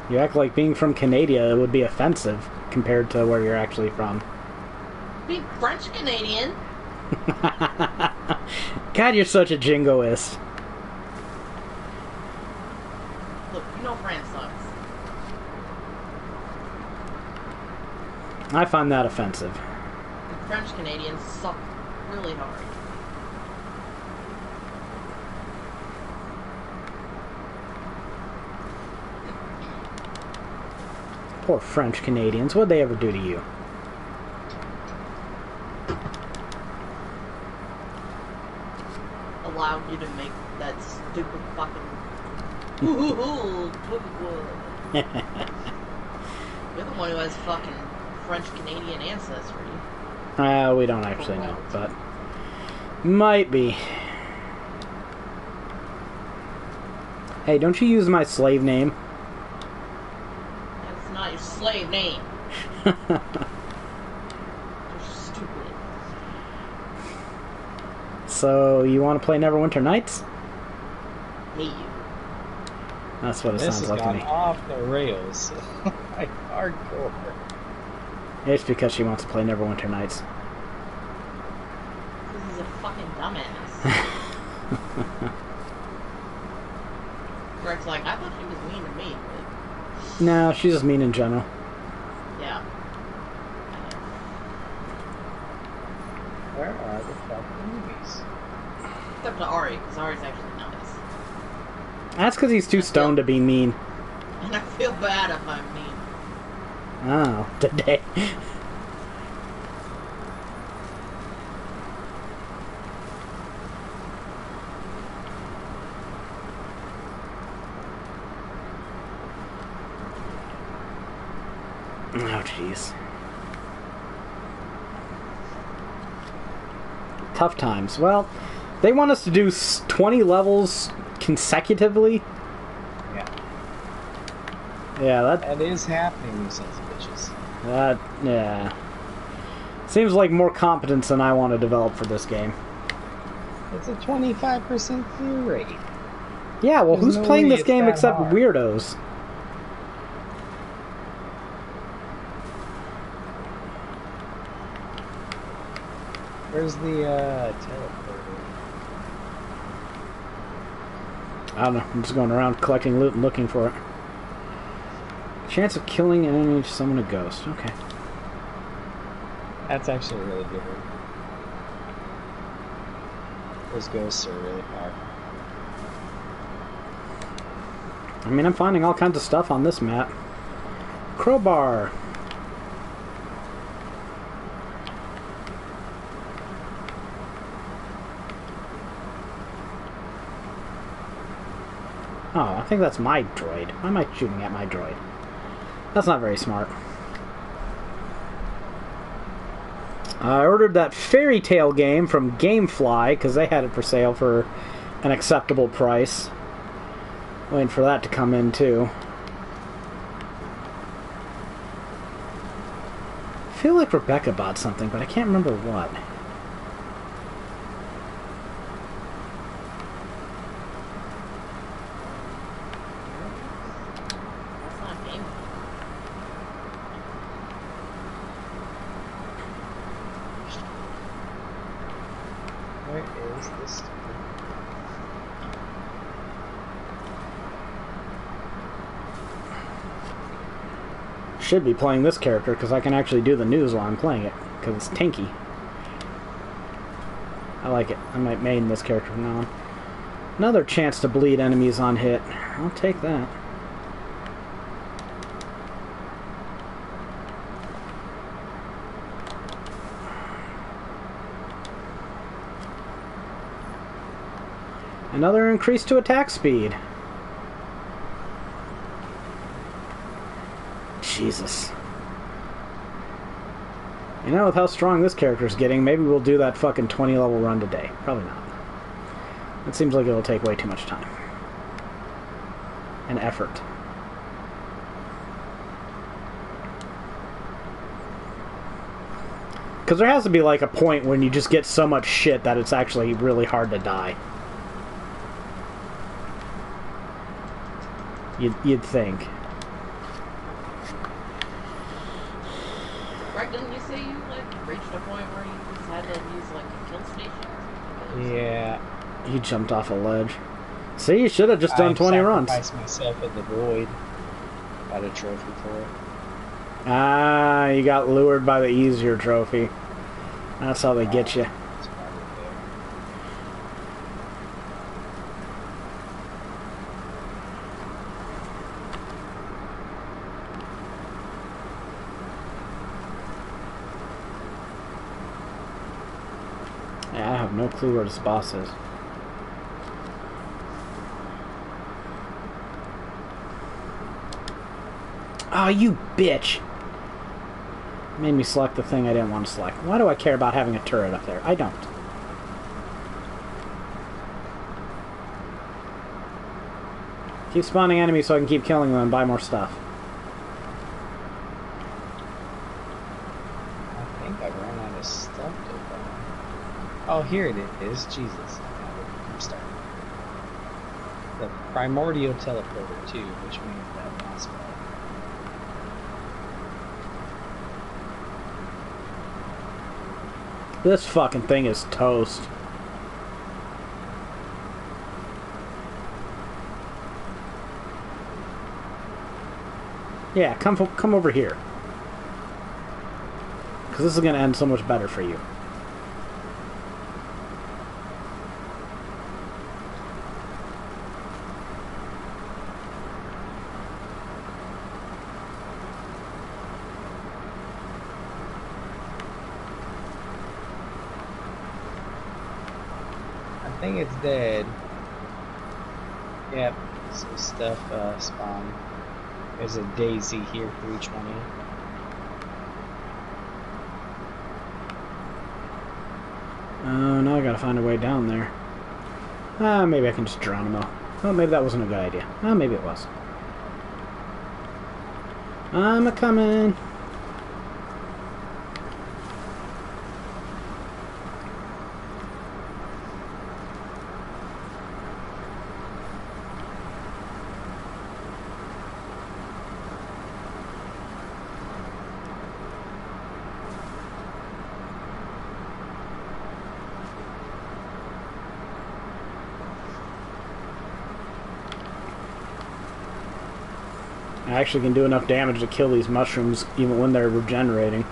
You act like being from Canada would be offensive compared to where you're actually from. Be French Canadian. God, you're such a jingoist. Look, you know France sucks. I find that offensive. The French Canadians suck really hard. Poor French Canadians. What'd they ever do to you? Allowed you to make that stupid fucking... You're the one who has fucking French-Canadian ancestry. We don't actually know, but... might be. Hey, don't you use my slave name? That's not your slave name. You're stupid. So, you want to play Neverwinter Nights? Hate you. That's what it This sounds has like to gone me. off the rails. Like hardcore. It's because she wants to play Neverwinter Nights. dumbass. Greg's like, I thought she was mean to me, but... No, she's just mean in general. Yeah. Where are the fucking movies? Except to Ari, because Ari's actually nice. That's because he's too stoned to be mean. And I feel bad if I'm mean. Oh, today. Oh, jeez. Tough times. Well, they want us to do 20 levels consecutively. Yeah. Yeah, That is happening, you sons of bitches. yeah. Seems like more competence than I want to develop for this game. It's a 25% clear rate. Yeah, well, There's who's no playing way this it's game that except hard. weirdos? Where's the teleporter? I don't know. I'm just going around collecting loot and looking for it. Chance of killing an enemy to summon a ghost. Okay. That's actually really good. Those ghosts are really powerful. I mean, I'm finding all kinds of stuff on this map. Crowbar. Oh, I think that's my droid. Why am I shooting at my droid? That's not very smart. I ordered that Fairy Tale game from Gamefly because they had it for sale for an acceptable price. Waiting for that to come in too. I feel like Rebecca bought something, but I can't remember what. That's not a game. Where is this? Should be playing this character because I can actually do the news while I'm playing it because it's tanky. I like it. I might main this character from now on. Another chance to bleed enemies on hit. I'll take that. Another increase to attack speed. Jesus. You know, with how strong this character's getting, maybe we'll do that fucking 20 level run today. Probably not. It seems like it'll take way too much time. And effort. Because there has to be like a point when you just get so much shit that it's actually really hard to die. You'd think. Greg, didn't you say you like reached a point where you just had to use like a kill station? Yeah. He jumped off a ledge. See, you should have just done 20 runs. I sacrificed myself in the void. Got a trophy for it. Ah, you got lured by the easier trophy. That's how they get you. It's probably there. Yeah, I have no clue where this boss is. Oh, you bitch! Made me select the thing I didn't want to select. Why do I care about having a turret up there? I don't. Keep spawning enemies so I can keep killing them and buy more stuff. I think I've run out of stuff to buy. Oh, here it is. Jesus. I'm starting. The primordial teleporter, too, which means that boss fight. This fucking thing is toast. Yeah, come over here. Because this is going to end so much better for you. I think it's dead. Yep, some stuff spawned. There's a daisy here for each one of you. Oh, now I gotta find a way down there. Maybe I can just Geronimo. Oh, maybe that wasn't a good idea. Oh, maybe it was. I'm a-coming. I actually can do enough damage to kill these mushrooms even when they're regenerating.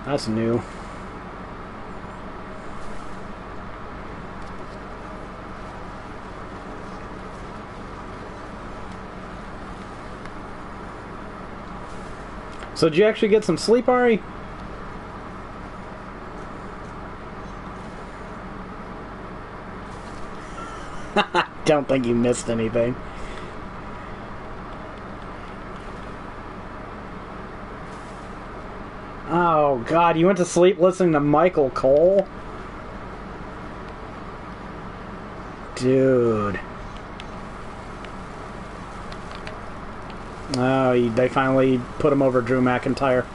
That's new. So did you actually get some sleep, Ari? Don't think you missed anything. Oh God, you went to sleep listening to Michael Cole? Dude. Oh, they finally put him over Drew McIntyre.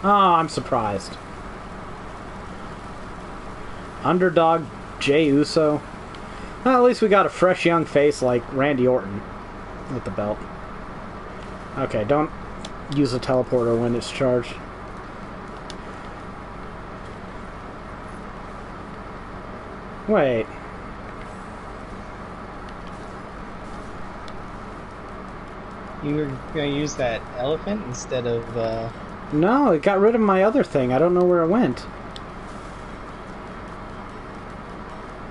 Oh, I'm surprised. Underdog Jey Uso. Well, at least we got a fresh young face like Randy Orton with the belt. Okay, don't use a teleporter when it's charged. Wait. You were gonna use that elephant instead of, No, it got rid of my other thing. I don't know where it went.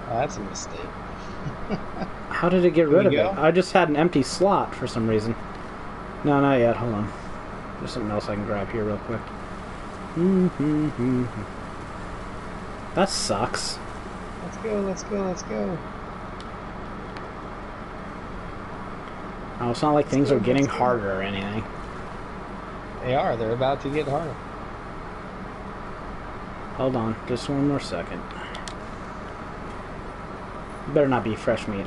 Oh, that's a mistake. How did it get rid of it? go? I just had an empty slot for some reason. No, not yet. Hold on. There's something else I can grab here real quick. That sucks. Let's go, let's go, let's go. Oh, it's not like things are getting harder or anything. They are, they're about to get harder. Hold on, just one more second. Better not be fresh meat.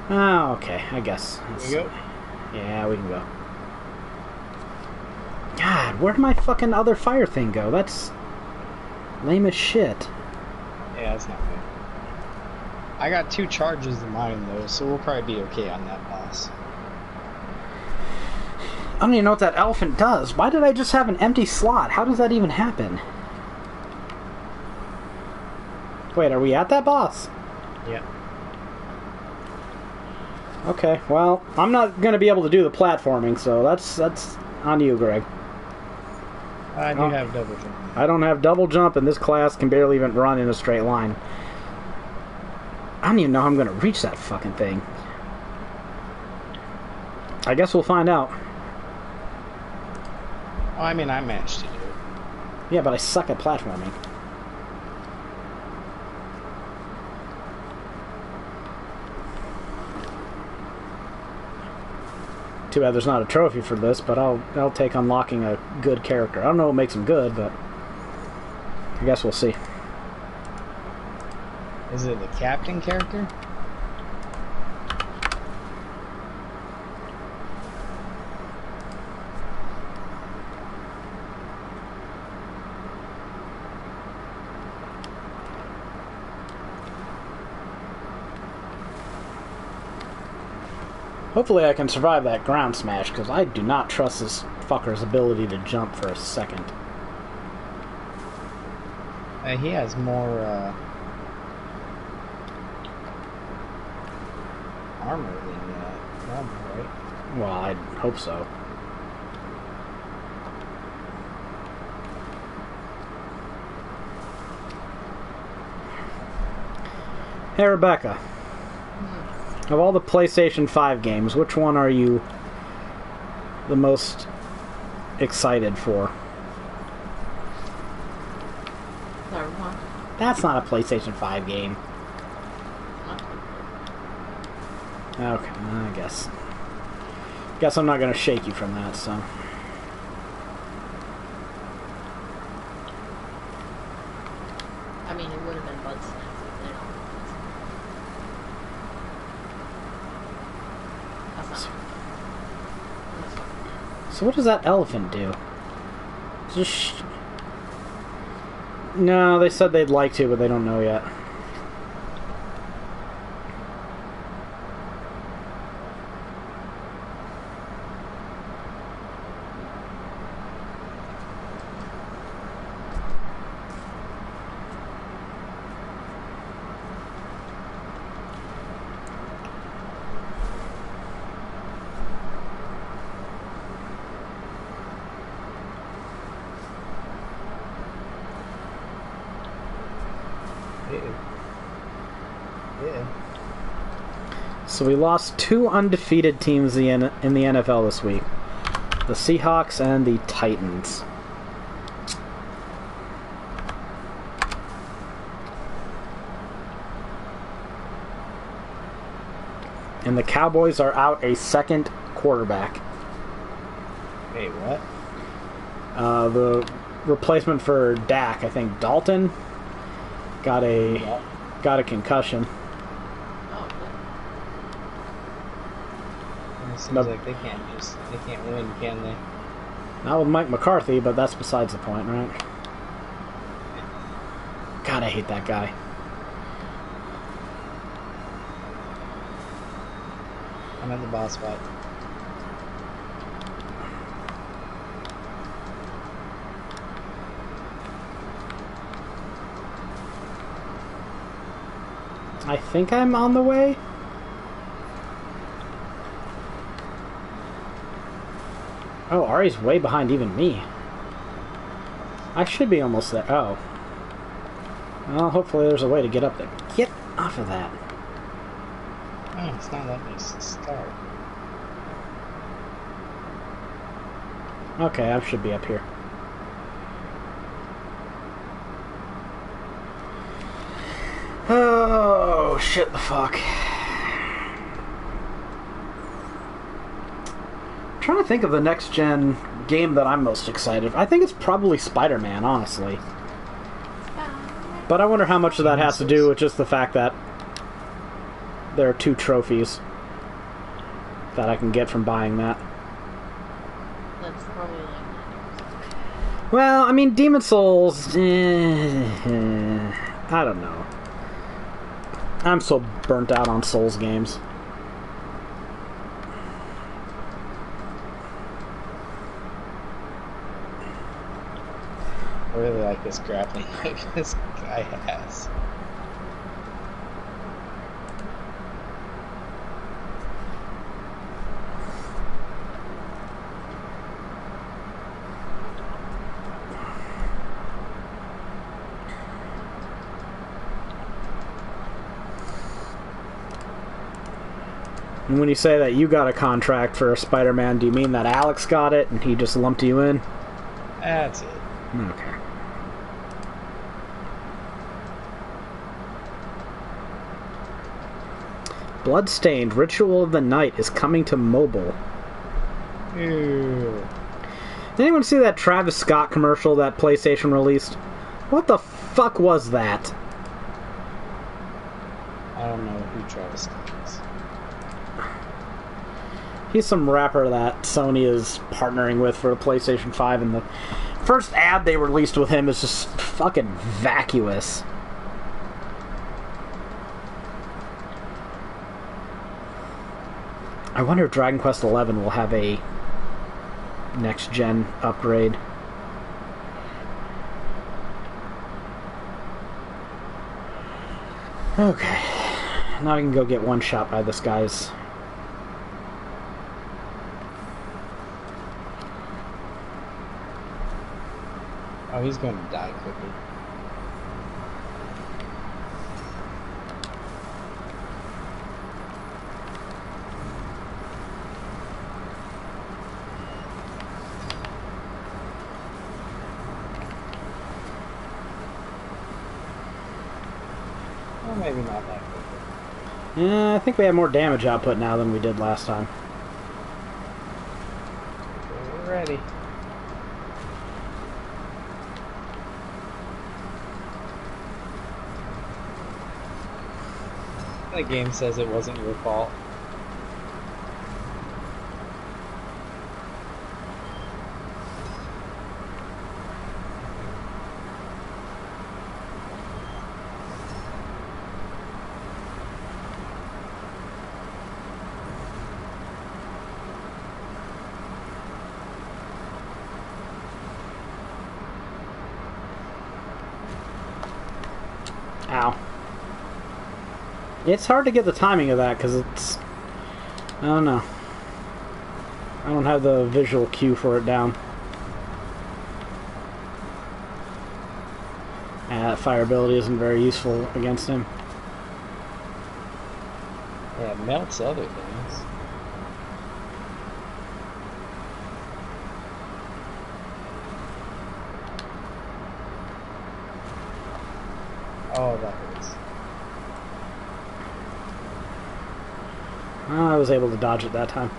Oh, okay, I guess. Here you go. Yeah, we can go. God, where'd my fucking other fire thing go? That's lame as shit. Yeah, that's not good. I got 2 charges of mine though, so we'll probably be okay on that boss. I don't even know what that elephant does. Why did I just have an empty slot? How does that even happen? Wait, are we at that boss? Yeah. Okay, well, I'm not going to be able to do the platforming, so that's on you, Greg. I do have double jump. I don't have double jump, and this class can barely even run in a straight line. I don't even know how I'm going to reach that fucking thing. I guess we'll find out. Oh, I mean, I managed to do it. Yeah, but I suck at platforming. Too bad there's not a trophy for this, but I'll take unlocking a good character. I don't know what makes him good, but I guess we'll see. Is it the captain character? Hopefully I can survive that ground smash, because I do not trust this fucker's ability to jump for a second. He has more armor than normal, right? Well, I hope so. Hey, Rebecca. Of all the PlayStation 5 games, which one are you the most excited for? Third one. That's not a PlayStation 5 game. Okay, I guess. Guess I'm not going to shake you from that, so. I mean, it would have been Bud Snacks if they don't. That's not. So what does that elephant do? Just no, they said they'd like to, but they don't know yet. Yeah. So we lost 2 undefeated teams in the NFL this week. The Seahawks and the Titans. And the Cowboys are out a second quarterback. Wait, what? The replacement for Dak, I think Dalton, got a concussion. Oh, It seems Nope. like they can't win, can they? Not with Mike McCarthy, but that's besides the point, right? God, I hate that guy. I'm at the boss fight. I think I'm on the way. Oh, Ari's way behind even me. I should be almost there. Oh. Well, hopefully there's a way to get up there. Get off of that. Oh, it's not letting me start. Okay, I should be up here. Oh, shit the fuck. I'm trying to think of the next gen game that I'm most excited for. I think it's probably Spider-Man, honestly. But I wonder how much of that has to do with just the fact that there are 2 trophies that I can get from buying that. that's probably like 90%. Well, I mean, Demon Souls, I don't know. I'm so burnt out on Souls games. I really like this grappling hook this guy has. And when you say that you got a contract for Spider-Man, do you mean that Alex got it and he just lumped you in? That's it. Okay. Bloodstained Ritual of the Night is coming to mobile. Ew. Did anyone see that Travis Scott commercial that PlayStation released? What the fuck was that? I don't know who Travis Scott is. He's some rapper that Sony is partnering with for the PlayStation 5, and the first ad they released with him is just fucking vacuous. I wonder if Dragon Quest XI will have a next-gen upgrade. Okay. Now I can go get one shot by this guy's. Oh, he's going to die quickly. Well, maybe not that quickly. Yeah, I think we have more damage output now than we did last time. We're ready. The game says it wasn't your fault. Ow. It's hard to get the timing of that because it's... I don't know. I don't have the visual cue for it down. That fire ability isn't very useful against him. Yeah, it melts other things. Oh, that hurts. I was able to dodge it that time.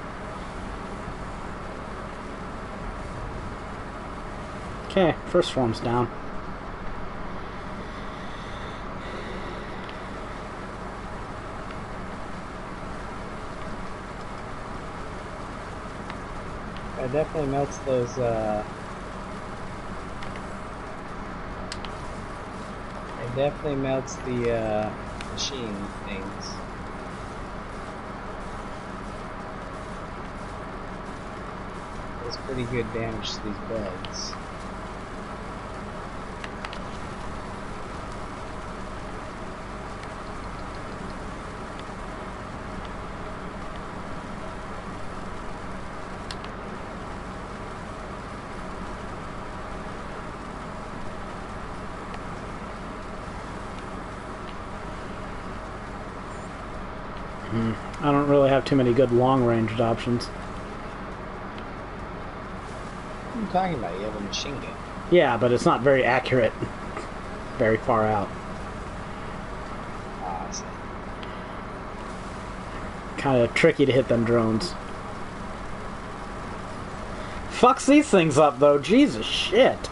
Okay, first form's down. It definitely melts those, it definitely melts the, machine things. Does pretty good damage to these bugs. I don't really have too many good long-ranged options. What are you talking about? You have a machine gun. Yeah, but it's not very accurate. Very far out. Ah, I see. Kind of tricky to hit them drones. Fucks these things up, though. Jesus shit.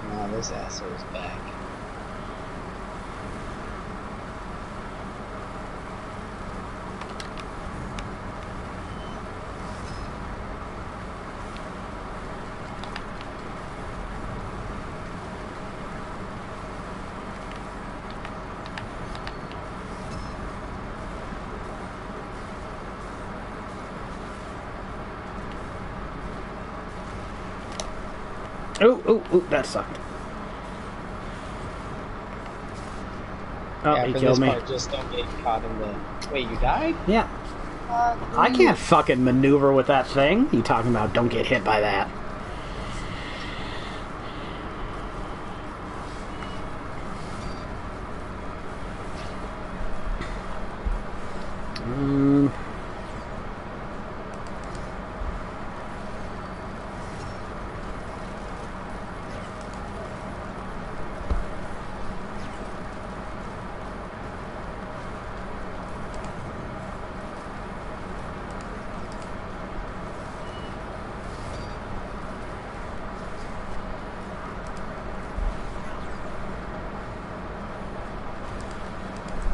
Now this asshole's back. Oh, that sucked. Oh, yeah, he for killed this me. part, just don't get caught in the... Wait, you died? Yeah. I can't fucking maneuver with that thing. You talking about don't get hit by that.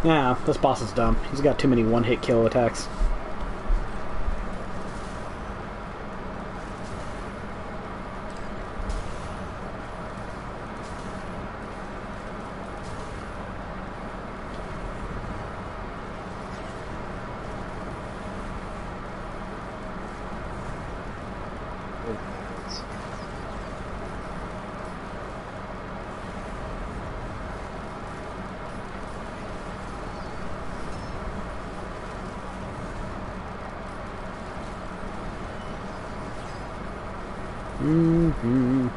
Yeah, this boss is dumb. He's got too many one-hit kill attacks. Mm-hmm.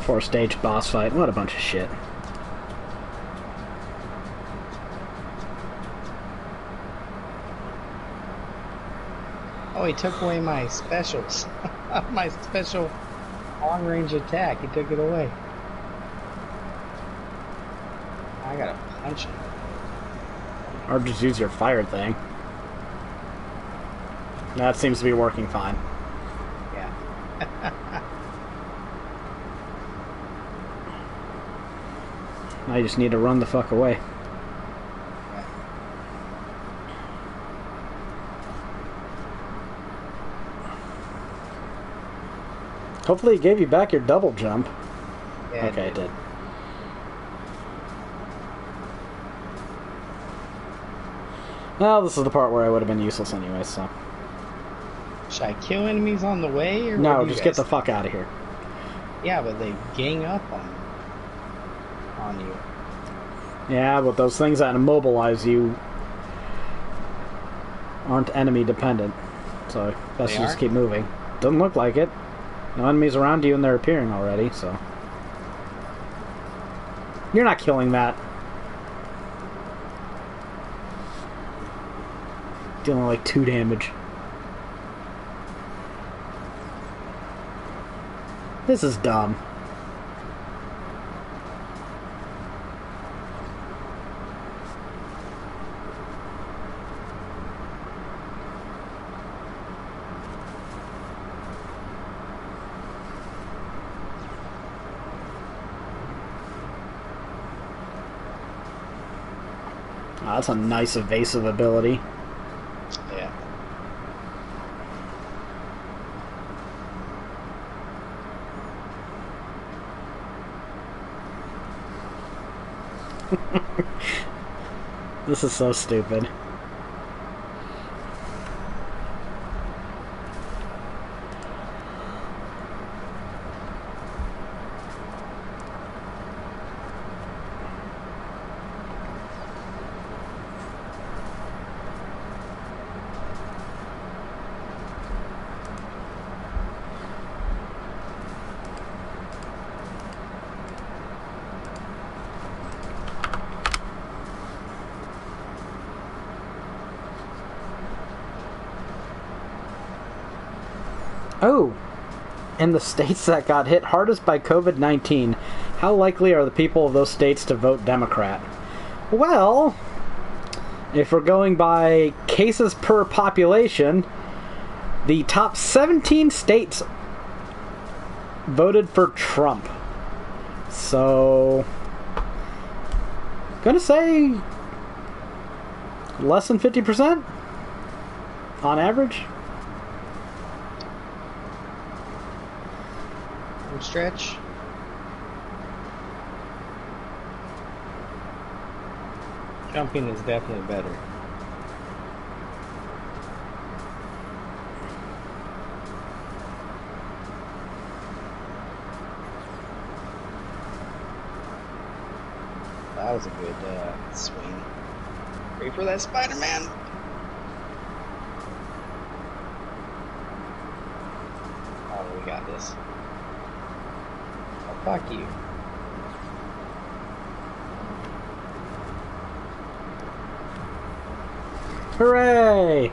Four-stage boss fight. What a bunch of shit. Oh, he took away my specials. My special long-range attack. He took it away. I gotta punch him. Or just use your fire thing. That seems to be working fine. Yeah. I just need to run the fuck away. Hopefully it gave you back your double jump. Yeah, okay, it did. Well, this is the part where I would have been useless anyway, so... Should I kill enemies on the way? Or no, just get the fuck out of here. Yeah, but they gang up on you. Yeah, but those things that immobilize you aren't enemy dependent. So, best just keep moving. Doesn't look like it. No enemies around you and they're appearing already, so... You're not killing that. Dealing like 2 damage. This is dumb. Oh, that's a nice evasive ability. Yeah. This is so stupid. Oh, in the states that got hit hardest by COVID-19, how likely are the people of those states to vote Democrat? Well, if we're going by cases per population, the top 17 states voted for Trump. So, gonna say less than 50% on average. Stretch. Jumping is definitely better. That was a good swing. Ready for that Spider-Man? Oh, we got this. Fuck you. Hooray!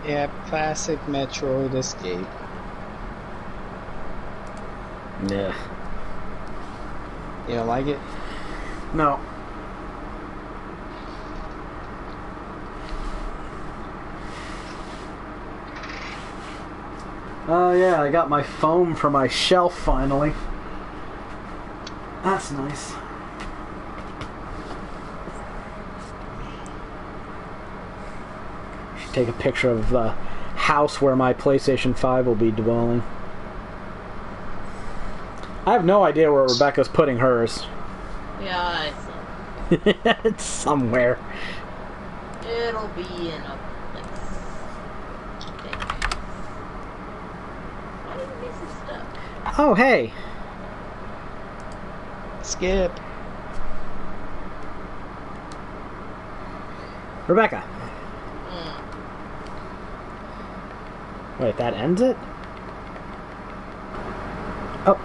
Yep, classic Metroid escape. Yeah. You don't like it? No. Oh yeah, I got my foam for my shelf finally. That's nice. Should take a picture of the house where my PlayStation 5 will be dwelling. I have no idea where Rebecca's putting hers. Yeah, I saw. It's somewhere. It'll be in a place. Okay. Why did you miss stuff? Oh, hey. Skip. Rebecca. Wait, that ends it? Oh.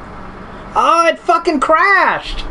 Oh, it fucking crashed!